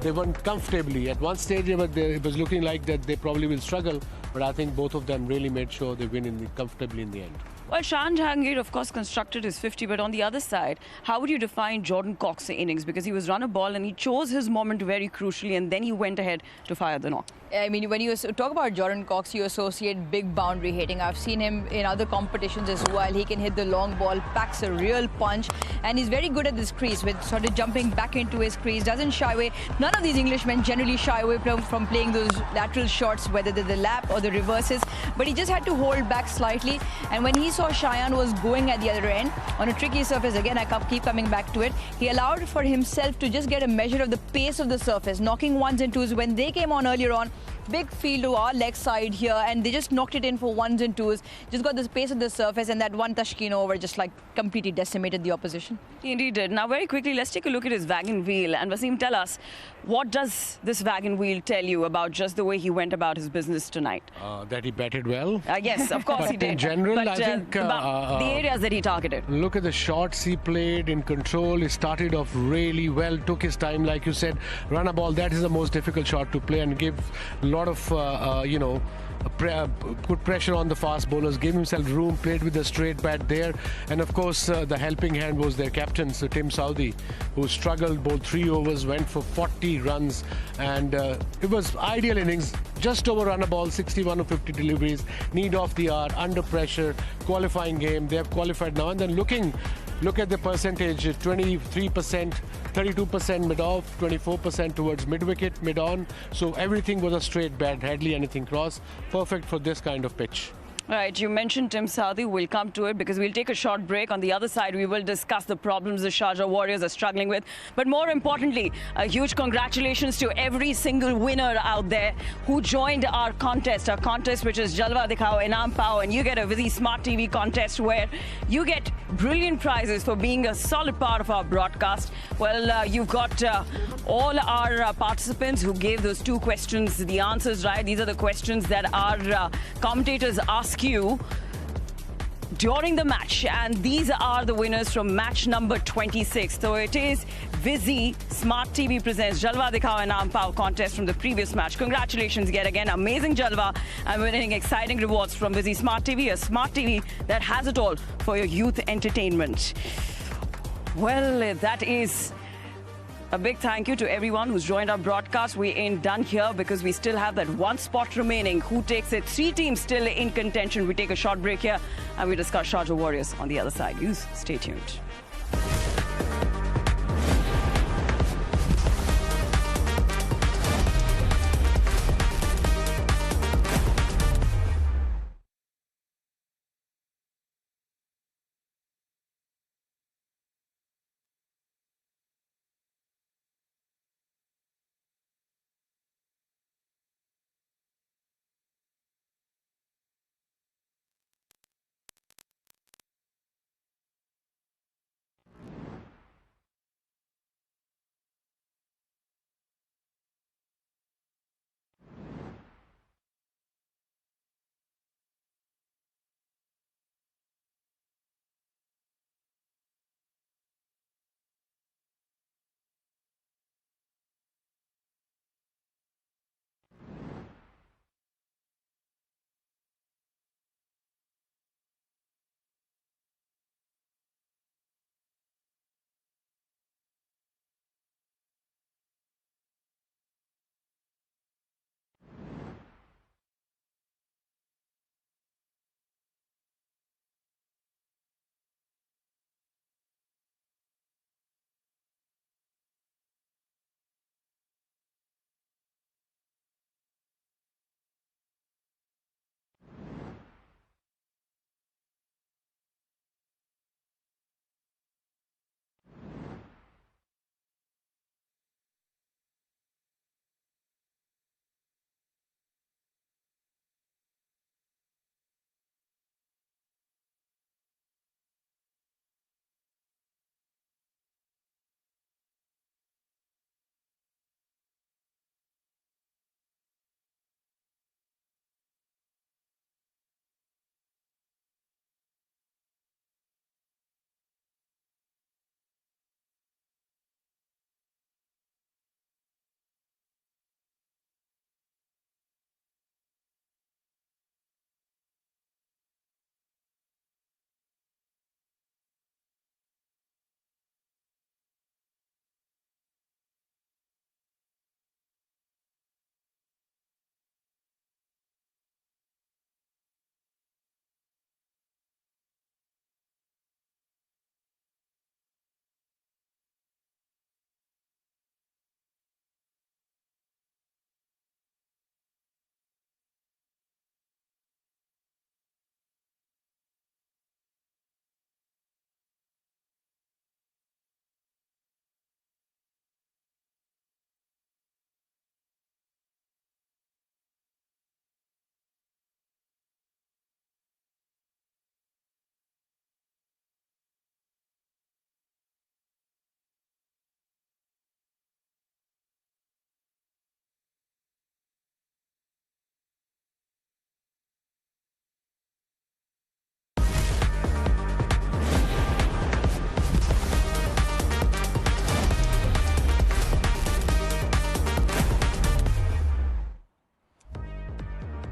They won comfortably. At one stage, it was looking like that they probably will struggle, but I think both of them really made sure they win comfortably in the end. Well, Cheyenne Jahangir, of course, constructed his 50, but on the other side, how would you define Jordan Cox's innings? Because he was run a ball and he chose his moment very crucially, and then he went ahead to fire the knock. I mean, when you talk about Jordan Cox, you associate big boundary hitting. I've seen him in other competitions as well. He can hit the long ball, packs a real punch, and he's very good at this crease with sort of jumping back into his crease, doesn't shy away. None of these Englishmen generally shy away from playing those lateral shots, whether they're the lap or the reverses, but he just had to hold back slightly. And when he saw Cheyenne was going at the other end on a tricky surface, again, I keep coming back to it, he allowed for himself to just get a measure of the pace of the surface, knocking ones and twos. When they came on earlier on, big field to our leg side here, and they just knocked it in for ones and twos. Just got the pace of the surface, and that one Tashkeen over just like completely decimated the opposition. He indeed did. Now, very quickly, let's take a look at his wagon wheel. And Wasim, tell us, what does this wagon wheel tell you about just the way he went about his business tonight? That he batted well. Yes, of course he did. In general, but, I think the areas that he targeted. Look at the shots he played in control. He started off really well, took his time, like you said, run a ball. That is the most difficult shot to play and give a lot lot of, put pressure on the fast bowlers, gave himself room, played with a straight bat there. And of course, the helping hand was their captain, Sir Tim Southee, who struggled, bowled 3 overs, went for 40 runs. And it was ideal innings, just over run a ball, 61 of 50 deliveries, need off the hour, under pressure, qualifying game. They have qualified now. And then look at the percentage, 23%, 32% mid-off, 24% towards mid-wicket, mid-on. So everything was a straight bat, hardly anything cross. Perfect for this kind of pitch. Right, you mentioned Tim Southee. We'll come to it because we'll take a short break. On the other side, we will discuss the problems the Sharjah Warriors are struggling with. But more importantly, a huge congratulations to every single winner out there who joined our contest which is Jalwa Dikhao Inam Pao. And you get a Vizzy Smart TV contest where you get brilliant prizes for being a solid part of our broadcast. Well, you've got all our participants who gave those 2 questions, the answers right. These are the questions that our commentators ask you during the match, and these are the winners from match number 26. So it is Vizzy Smart TV presents Jalwa Dikhao Inam Pao contest from the previous match. Congratulations yet again, amazing Jalwa, and winning exciting rewards from Vizzy Smart TV, a smart TV that has it all for your youth entertainment. Well, that is a big thank you to everyone who's joined our broadcast. We ain't done here because we still have that 1 spot remaining. Who takes it? 3 teams still in contention. We take a short break here and we discuss Sharjah Warriors on the other side. You stay tuned.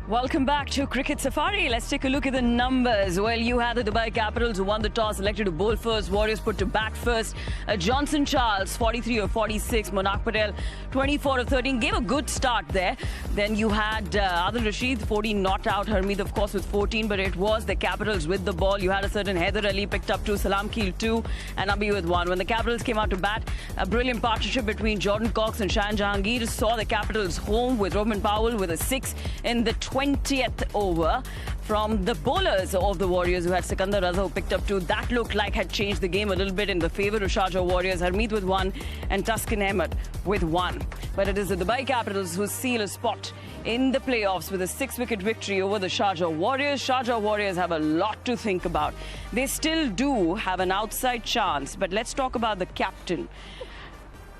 Welcome back to Cricket Safari. Let's take a look at the numbers. Well, you had the Dubai Capitals who won the toss, elected to bowl first. Warriors put to bat first. Johnson Charles, 43 of 46. Monak Patel, 24 of 13. Gave a good start there. Then you had Adil Rashid, 14 not out. Harmeet, of course, with 14. But it was the Capitals with the ball. You had a certain Haider Ali picked up 2, Salam Keel 2, and Abi with 1. When the Capitals came out to bat, a brilliant partnership between Jordan Cox and Shaheen Jahangir saw the Capitals home with Roman Powell with a 6 in the 20th over. From the bowlers of the Warriors, who had Sikandar Raza, who picked up 2. That looked like had changed the game a little bit in the favour of Sharjah Warriors. Harmeet with 1 and Tuscan Ahmed with 1. But it is the Dubai Capitals who seal a spot in the playoffs with a 6-wicket victory over the Sharjah Warriors. Sharjah Warriors have a lot to think about. They still do have an outside chance, but let's talk about the captain,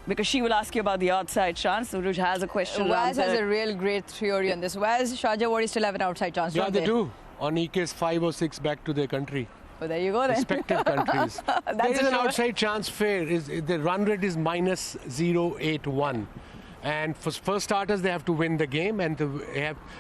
because she will ask you about the outside chance. Uruj has a question. Waz has a real great theory on this. Waz, Sharjah Warriors still have an outside chance, yeah, don't they do. On EK's 5 or 6 back to their country. Oh, there you go then. Respective countries. There is an outside chance fair. The run rate is minus 0.81. And for first starters, they have to win the game, and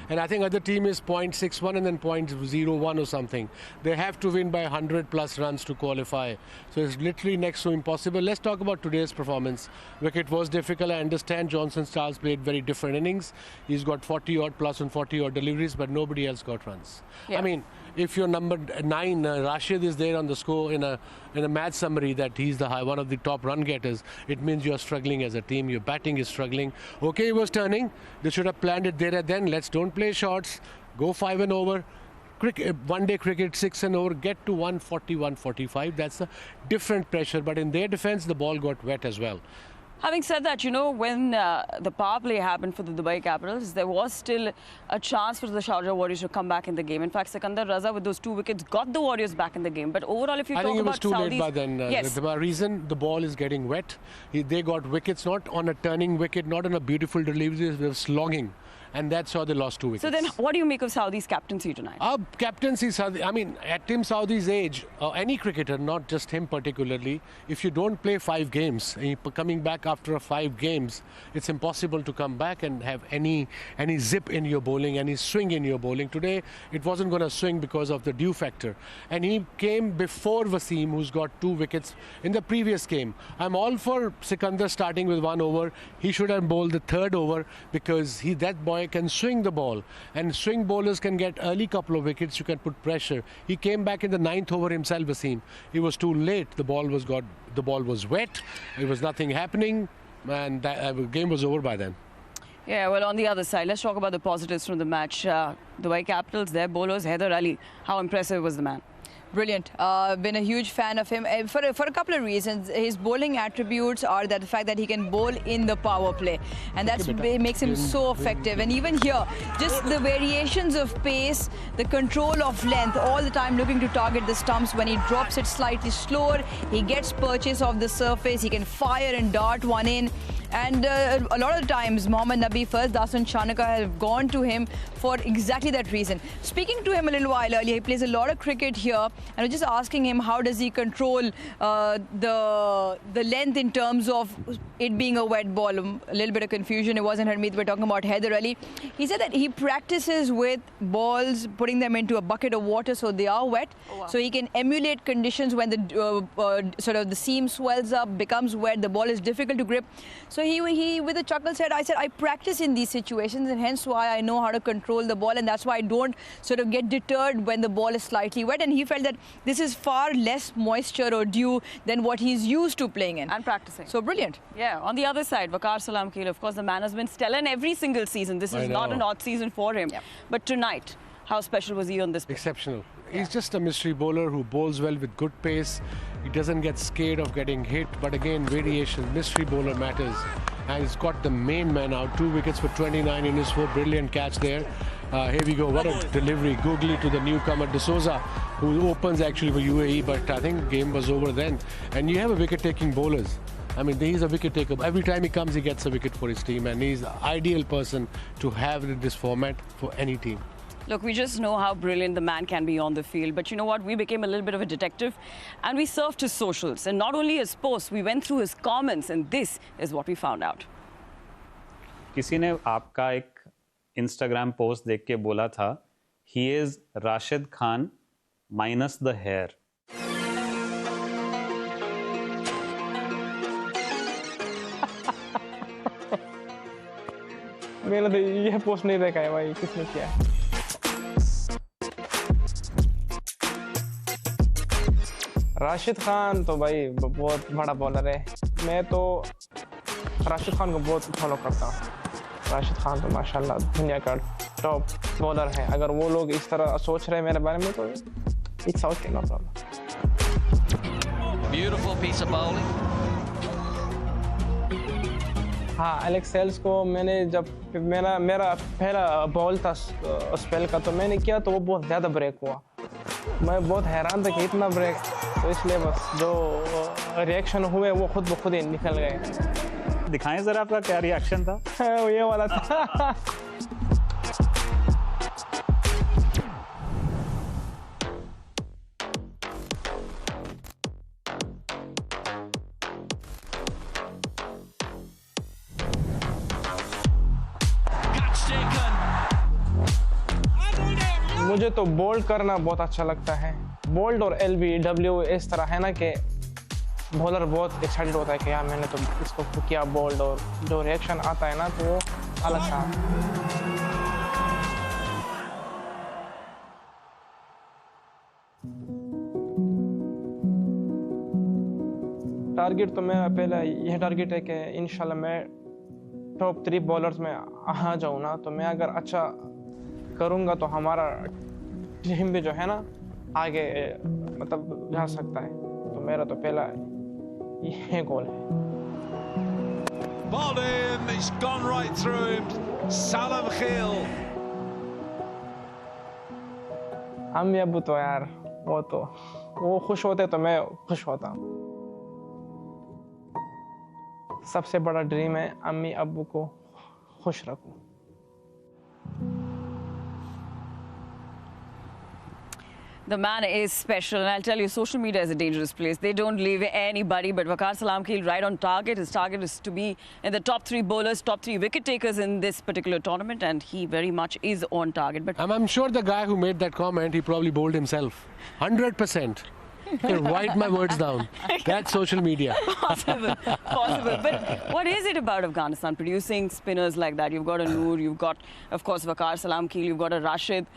I think other team is 0.61 and then 0.01 or something. They have to win by 100 plus runs to qualify. So it's literally next to impossible. Let's talk about today's performance. Wicket was difficult. I understand Johnson Charles played very different innings. He's got 40 odd plus and 40 odd deliveries, but nobody else got runs. Yeah. I mean, if your number 9, Rashid, is there on the score in a match summary that he's one of the top run getters, it means you're struggling as a team. Your batting is struggling. Okay, he was turning. They should have planned it there and then. Let's don't play shots. Go 5 and over. One-day cricket, 6 and over. Get to 140, 145. That's a different pressure. But in their defense, the ball got wet as well. Having said that, you know, when the power play happened for the Dubai Capitals, there was still a chance for the Sharjah Warriors to come back in the game. In fact, Sikandar Raza with those 2 wickets got the Warriors back in the game. But overall, if you talk about Saudis... I think it was too late by then. Yes. The reason the ball is getting wet, they got wickets not on a turning wicket, not on a beautiful delivery, they were slogging. And that's how they lost 2 wickets. So then what do you make of Saudi's captaincy tonight? Captaincy, I mean, at Tim Saudi's age, any cricketer, not just him particularly, if you don't play 5 games, coming back after 5 games, it's impossible to come back and have any zip in your bowling, any swing in your bowling. Today, it wasn't going to swing because of the dew factor. And he came before Wasim, who's got 2 wickets in the previous game. I'm all for Sikandar starting with 1 over. He should have bowled the 3rd over because that boy can swing the ball, and swing bowlers can get early couple of wickets. You can put pressure. He came back in the 9th over himself, Wasim. He was too late. The ball was wet. There was nothing happening, and the game was over by then. Yeah, well, on the other side, let's talk about the positives from the match. Dubai Capitals, their bowlers, Haider Ali. How impressive was the man? Brilliant. Been a huge fan of him for a couple of reasons. His bowling attributes are the fact that he can bowl in the power play, and that's makes him so effective. And even here, just the variations of pace, the control of length, all the time looking to target the stumps. When he drops it slightly slower, he gets purchase of the surface. He can fire and dart one in. And a lot of times, Mohammad Nabi, first Dasan Chanaka have gone to him for exactly that reason. Speaking to him a little while earlier, he plays a lot of cricket here, and I was just asking him how does he control the length in terms of it being a wet ball. A little bit of confusion. It wasn't Harmeet. We're talking about Haider Ali. He said that he practices with balls, putting them into a bucket of water so they are wet, so he can emulate conditions when the sort of the seam swells up, becomes wet, the ball is difficult to grip. So he with a chuckle said, I practice in these situations, and hence why I know how to control the ball, and that's why I don't sort of get deterred when the ball is slightly wet. And he felt that this is far less moisture or dew than what he's used to playing in. And practicing. So brilliant. Yeah, on the other side, Waqar Salam Keel, of course, the man has been stellar in every single season. This is not an odd season for him. Yep. But tonight, how special was he on this pitch? Exceptional. He's just a mystery bowler who bowls well with good pace. He doesn't get scared of getting hit, but again, variation, mystery bowler matters. And he's got the main man out, 2 wickets for 29 in his 4. Brilliant catch there. Here we go, what a delivery. Googly to the newcomer, D'Souza, who opens actually for UAE, but I think the game was over then. And you have a wicket-taking bowlers. I mean, he's a wicket taker. Every time he comes, he gets a wicket for his team, and he's the ideal person to have in this format for any team. Look, we just know how brilliant the man can be on the field. But you know what? We became a little bit of a detective, and we surfed his socials. And not only his posts, we went through his comments, and this is what we found out. किसी ने आपका एक Instagram post देख के बोला था, he is Rashid Khan minus the hair. मैंने तो यह पोस्ट नहीं देखा है भाई, किसने किया है? राशिद खान तो भाई बहुत बड़ा बॉलर है। मैं तो राशिद खान को बहुत फॉलो करता हूँ। राशिद खान तो माशाल्लाह दुनिया का टॉप बॉलर है। अगर वो लोग इस तरह सोच रहे हैं मेरे बारे में तो it's okay, no problem. Beautiful piece of bowling. हाँ, एलेक्स सेल्स को मैंने जब मेरा पहला बॉल था स्पेल का तो मैंने किया तो वो बहुत ज़्यादा ब्रेक हुआ। मैं बहुत हैरान था कि इतना ब्रेक, तो इसलिए बस जो रिएक्शन हुए वो खुद ब खुद ही निकल गए। दिखाएं जरा आपका क्या रिएक्शन था? वो ये वाला था। मुझे तो बोल्ड करना बहुत अच्छा लगता है। बोल्ड और LBW इस तरह है ना कि बॉलर बहुत एक्साइटेड होता है कि यार मैंने तो इसको किया बोल्ड, और जो रिएक्शन आता है ना तो वो अलग सा। टारगेट तो मेरा पहला यह टारगेट है कि इंशाल्लाह मैं टॉप 3 बॉलर्स में आ जाऊँ ना, तो मैं अगर अच्छा करूँगा तो हमारा टीम भी जो है ना आगे मतलब जा सकता है। तो मेरा तो पहला ये गोल है। Bowled him, it's gone right through him. Salam Khil. अम्मी अब्बू तो यार वो खुश होते तो मैं खुश होता। सबसे बड़ा ड्रीम है अम्मी अब्बू को खुश रखूं। The man is special, and I'll tell you, social media is a dangerous place. They don't leave anybody, but Waqar Salam Khil right on target. His target is to be in the top 3 bowlers, top 3 wicket takers in this particular tournament, and he very much is on target. But I'm sure the guy who made that comment, he probably bowled himself. 100%. Write my words down. That's social media. Possible. But what is it about Afghanistan producing spinners like that? You've got a Noor, you've got, of course, Waqar Salam Khil, you've got a Rashid.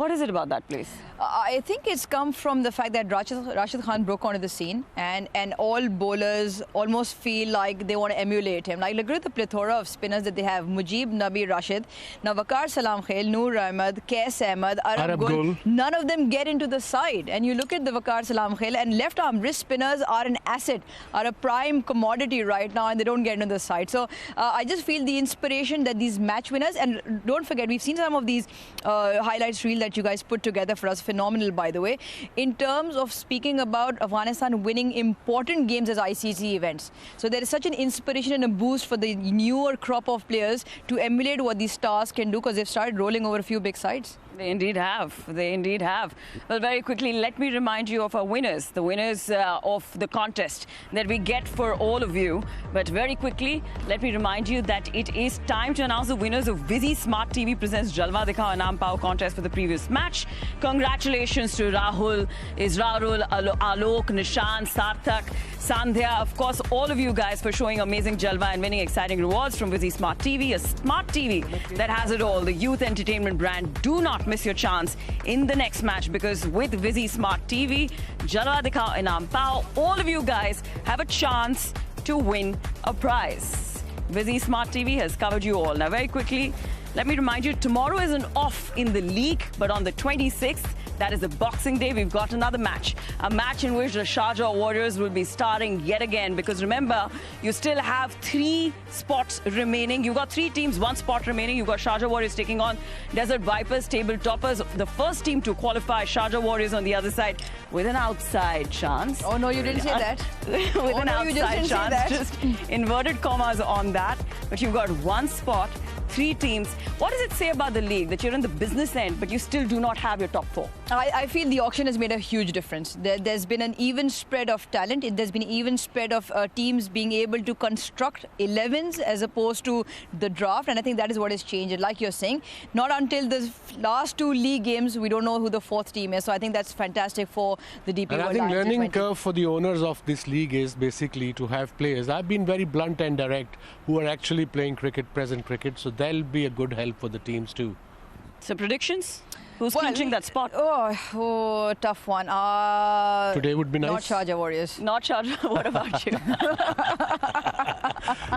What is it about that place? I think it's come from the fact that Rashid Khan broke onto the scene, and all bowlers almost feel like they want to emulate him. Like, look at the plethora of spinners that they have. Mujib, Nabi, Rashid. Now, Waqar Salam Khil, Noor Ahmed, Qais Ahmed, Arab Gul. None of them get into the side. And you look at the Waqar Salam Khil, and left arm wrist spinners are an asset, are a prime commodity right now, and they don't get into the side. So, I just feel the inspiration that these match winners, and don't forget, we've seen some of these highlights reel that you guys put together for us. Phenomenal, by the way. In terms of speaking about Afghanistan winning important games as ICC events. So there is such an inspiration and a boost for the newer crop of players to emulate what these stars can do, because they've started rolling over a few big sides. They indeed have. They indeed have. Well, very quickly, let me remind you of our winners, the winners of the contest that we get for all of you. But very quickly, let me remind you that it is time to announce the winners of Visi Smart TV presents Jalwa Dikhao Inam Pao contest for the previous match. Congratulations to Rahul, Israrul, Alok, Nishan, Sarthak, Sandhya, of course, all of you guys for showing amazing Jalwa and winning exciting rewards from Visi Smart TV, a smart TV that has it all, the youth entertainment brand. Do not miss your chance in the next match, because with Visi Smart TV, Jalwa Dikhao Inam Pao, all of you guys have a chance to win a prize. Visi Smart TV has covered you all. Now, very quickly, let me remind you, tomorrow is an off in the league, but on the 26th, that is the Boxing Day, we've got another match. A match in which the Sharjah Warriorz will be starting yet again, because remember, you still have 3 spots remaining. You've got 3 teams, 1 spot remaining. You've got Sharjah Warriors taking on Desert Vipers, table toppers. The first team to qualify, Sharjah Warriors on the other side, with an outside chance. Oh, no, you didn't say that. With an outside chance. Just inverted commas on that. But you've got 1 spot, 3 teams. What does it say about the league that you're in the business end, but you still do not have your top 4? I feel the auction has made a huge difference. There's been an even spread of talent. There's been an even spread of teams being able to construct 11s as opposed to the draft. And I think that is what has changed. Like you're saying, not until the last 2 league games, we don't know who the 4th team is. So I think that's fantastic for the DP World. And I think learning curve for the owners of this league is basically to have players. I've been very blunt and direct who are actually playing cricket, present cricket. So they'll be a good help for the teams too. So predictions? Who's clinching that spot? Oh, tough one. Today would be nice. Not Sharjah Warriors. Not Sharjah. What about you?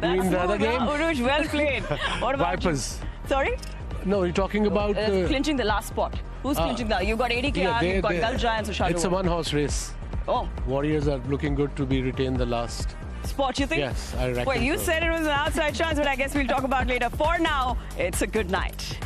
You mean the other game? Uruj, well played. What about Vipers. You? Sorry? No, you're talking about... clinching the last spot. Who's clinching that? You've got ADKR, you've got Gulf Giants, or Sharjah It's a one-horse race. Oh. Warriors are looking good to be retained the last... spot, you think? Yes, I reckon. Well, you so. said it was an outside chance, but I guess we'll talk about it later. For now, it's a good night.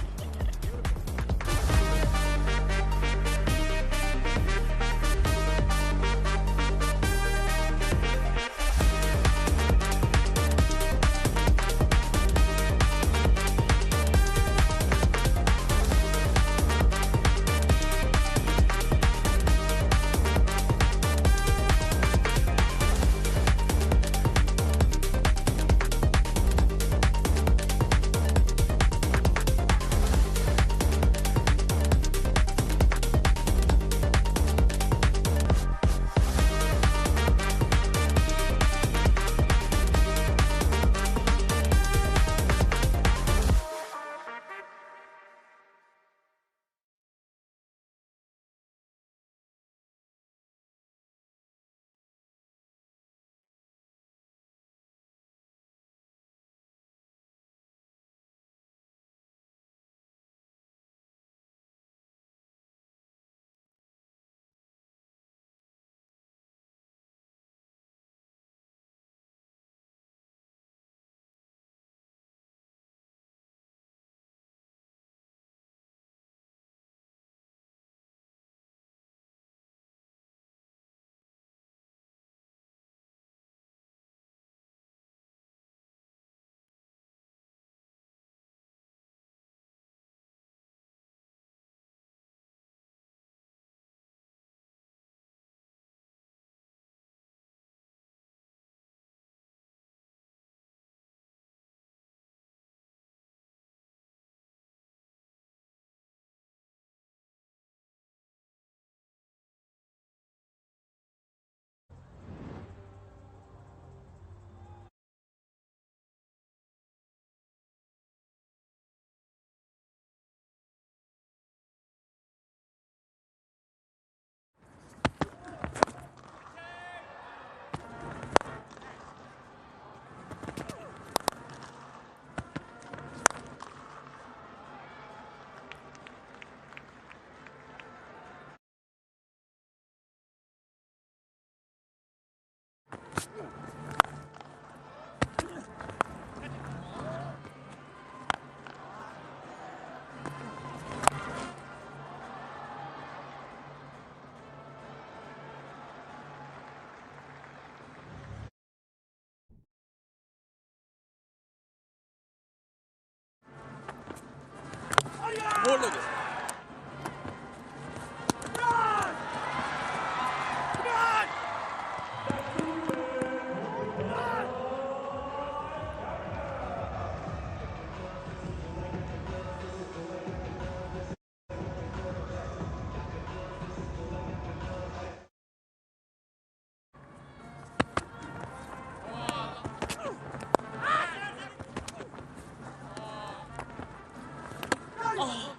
Oh.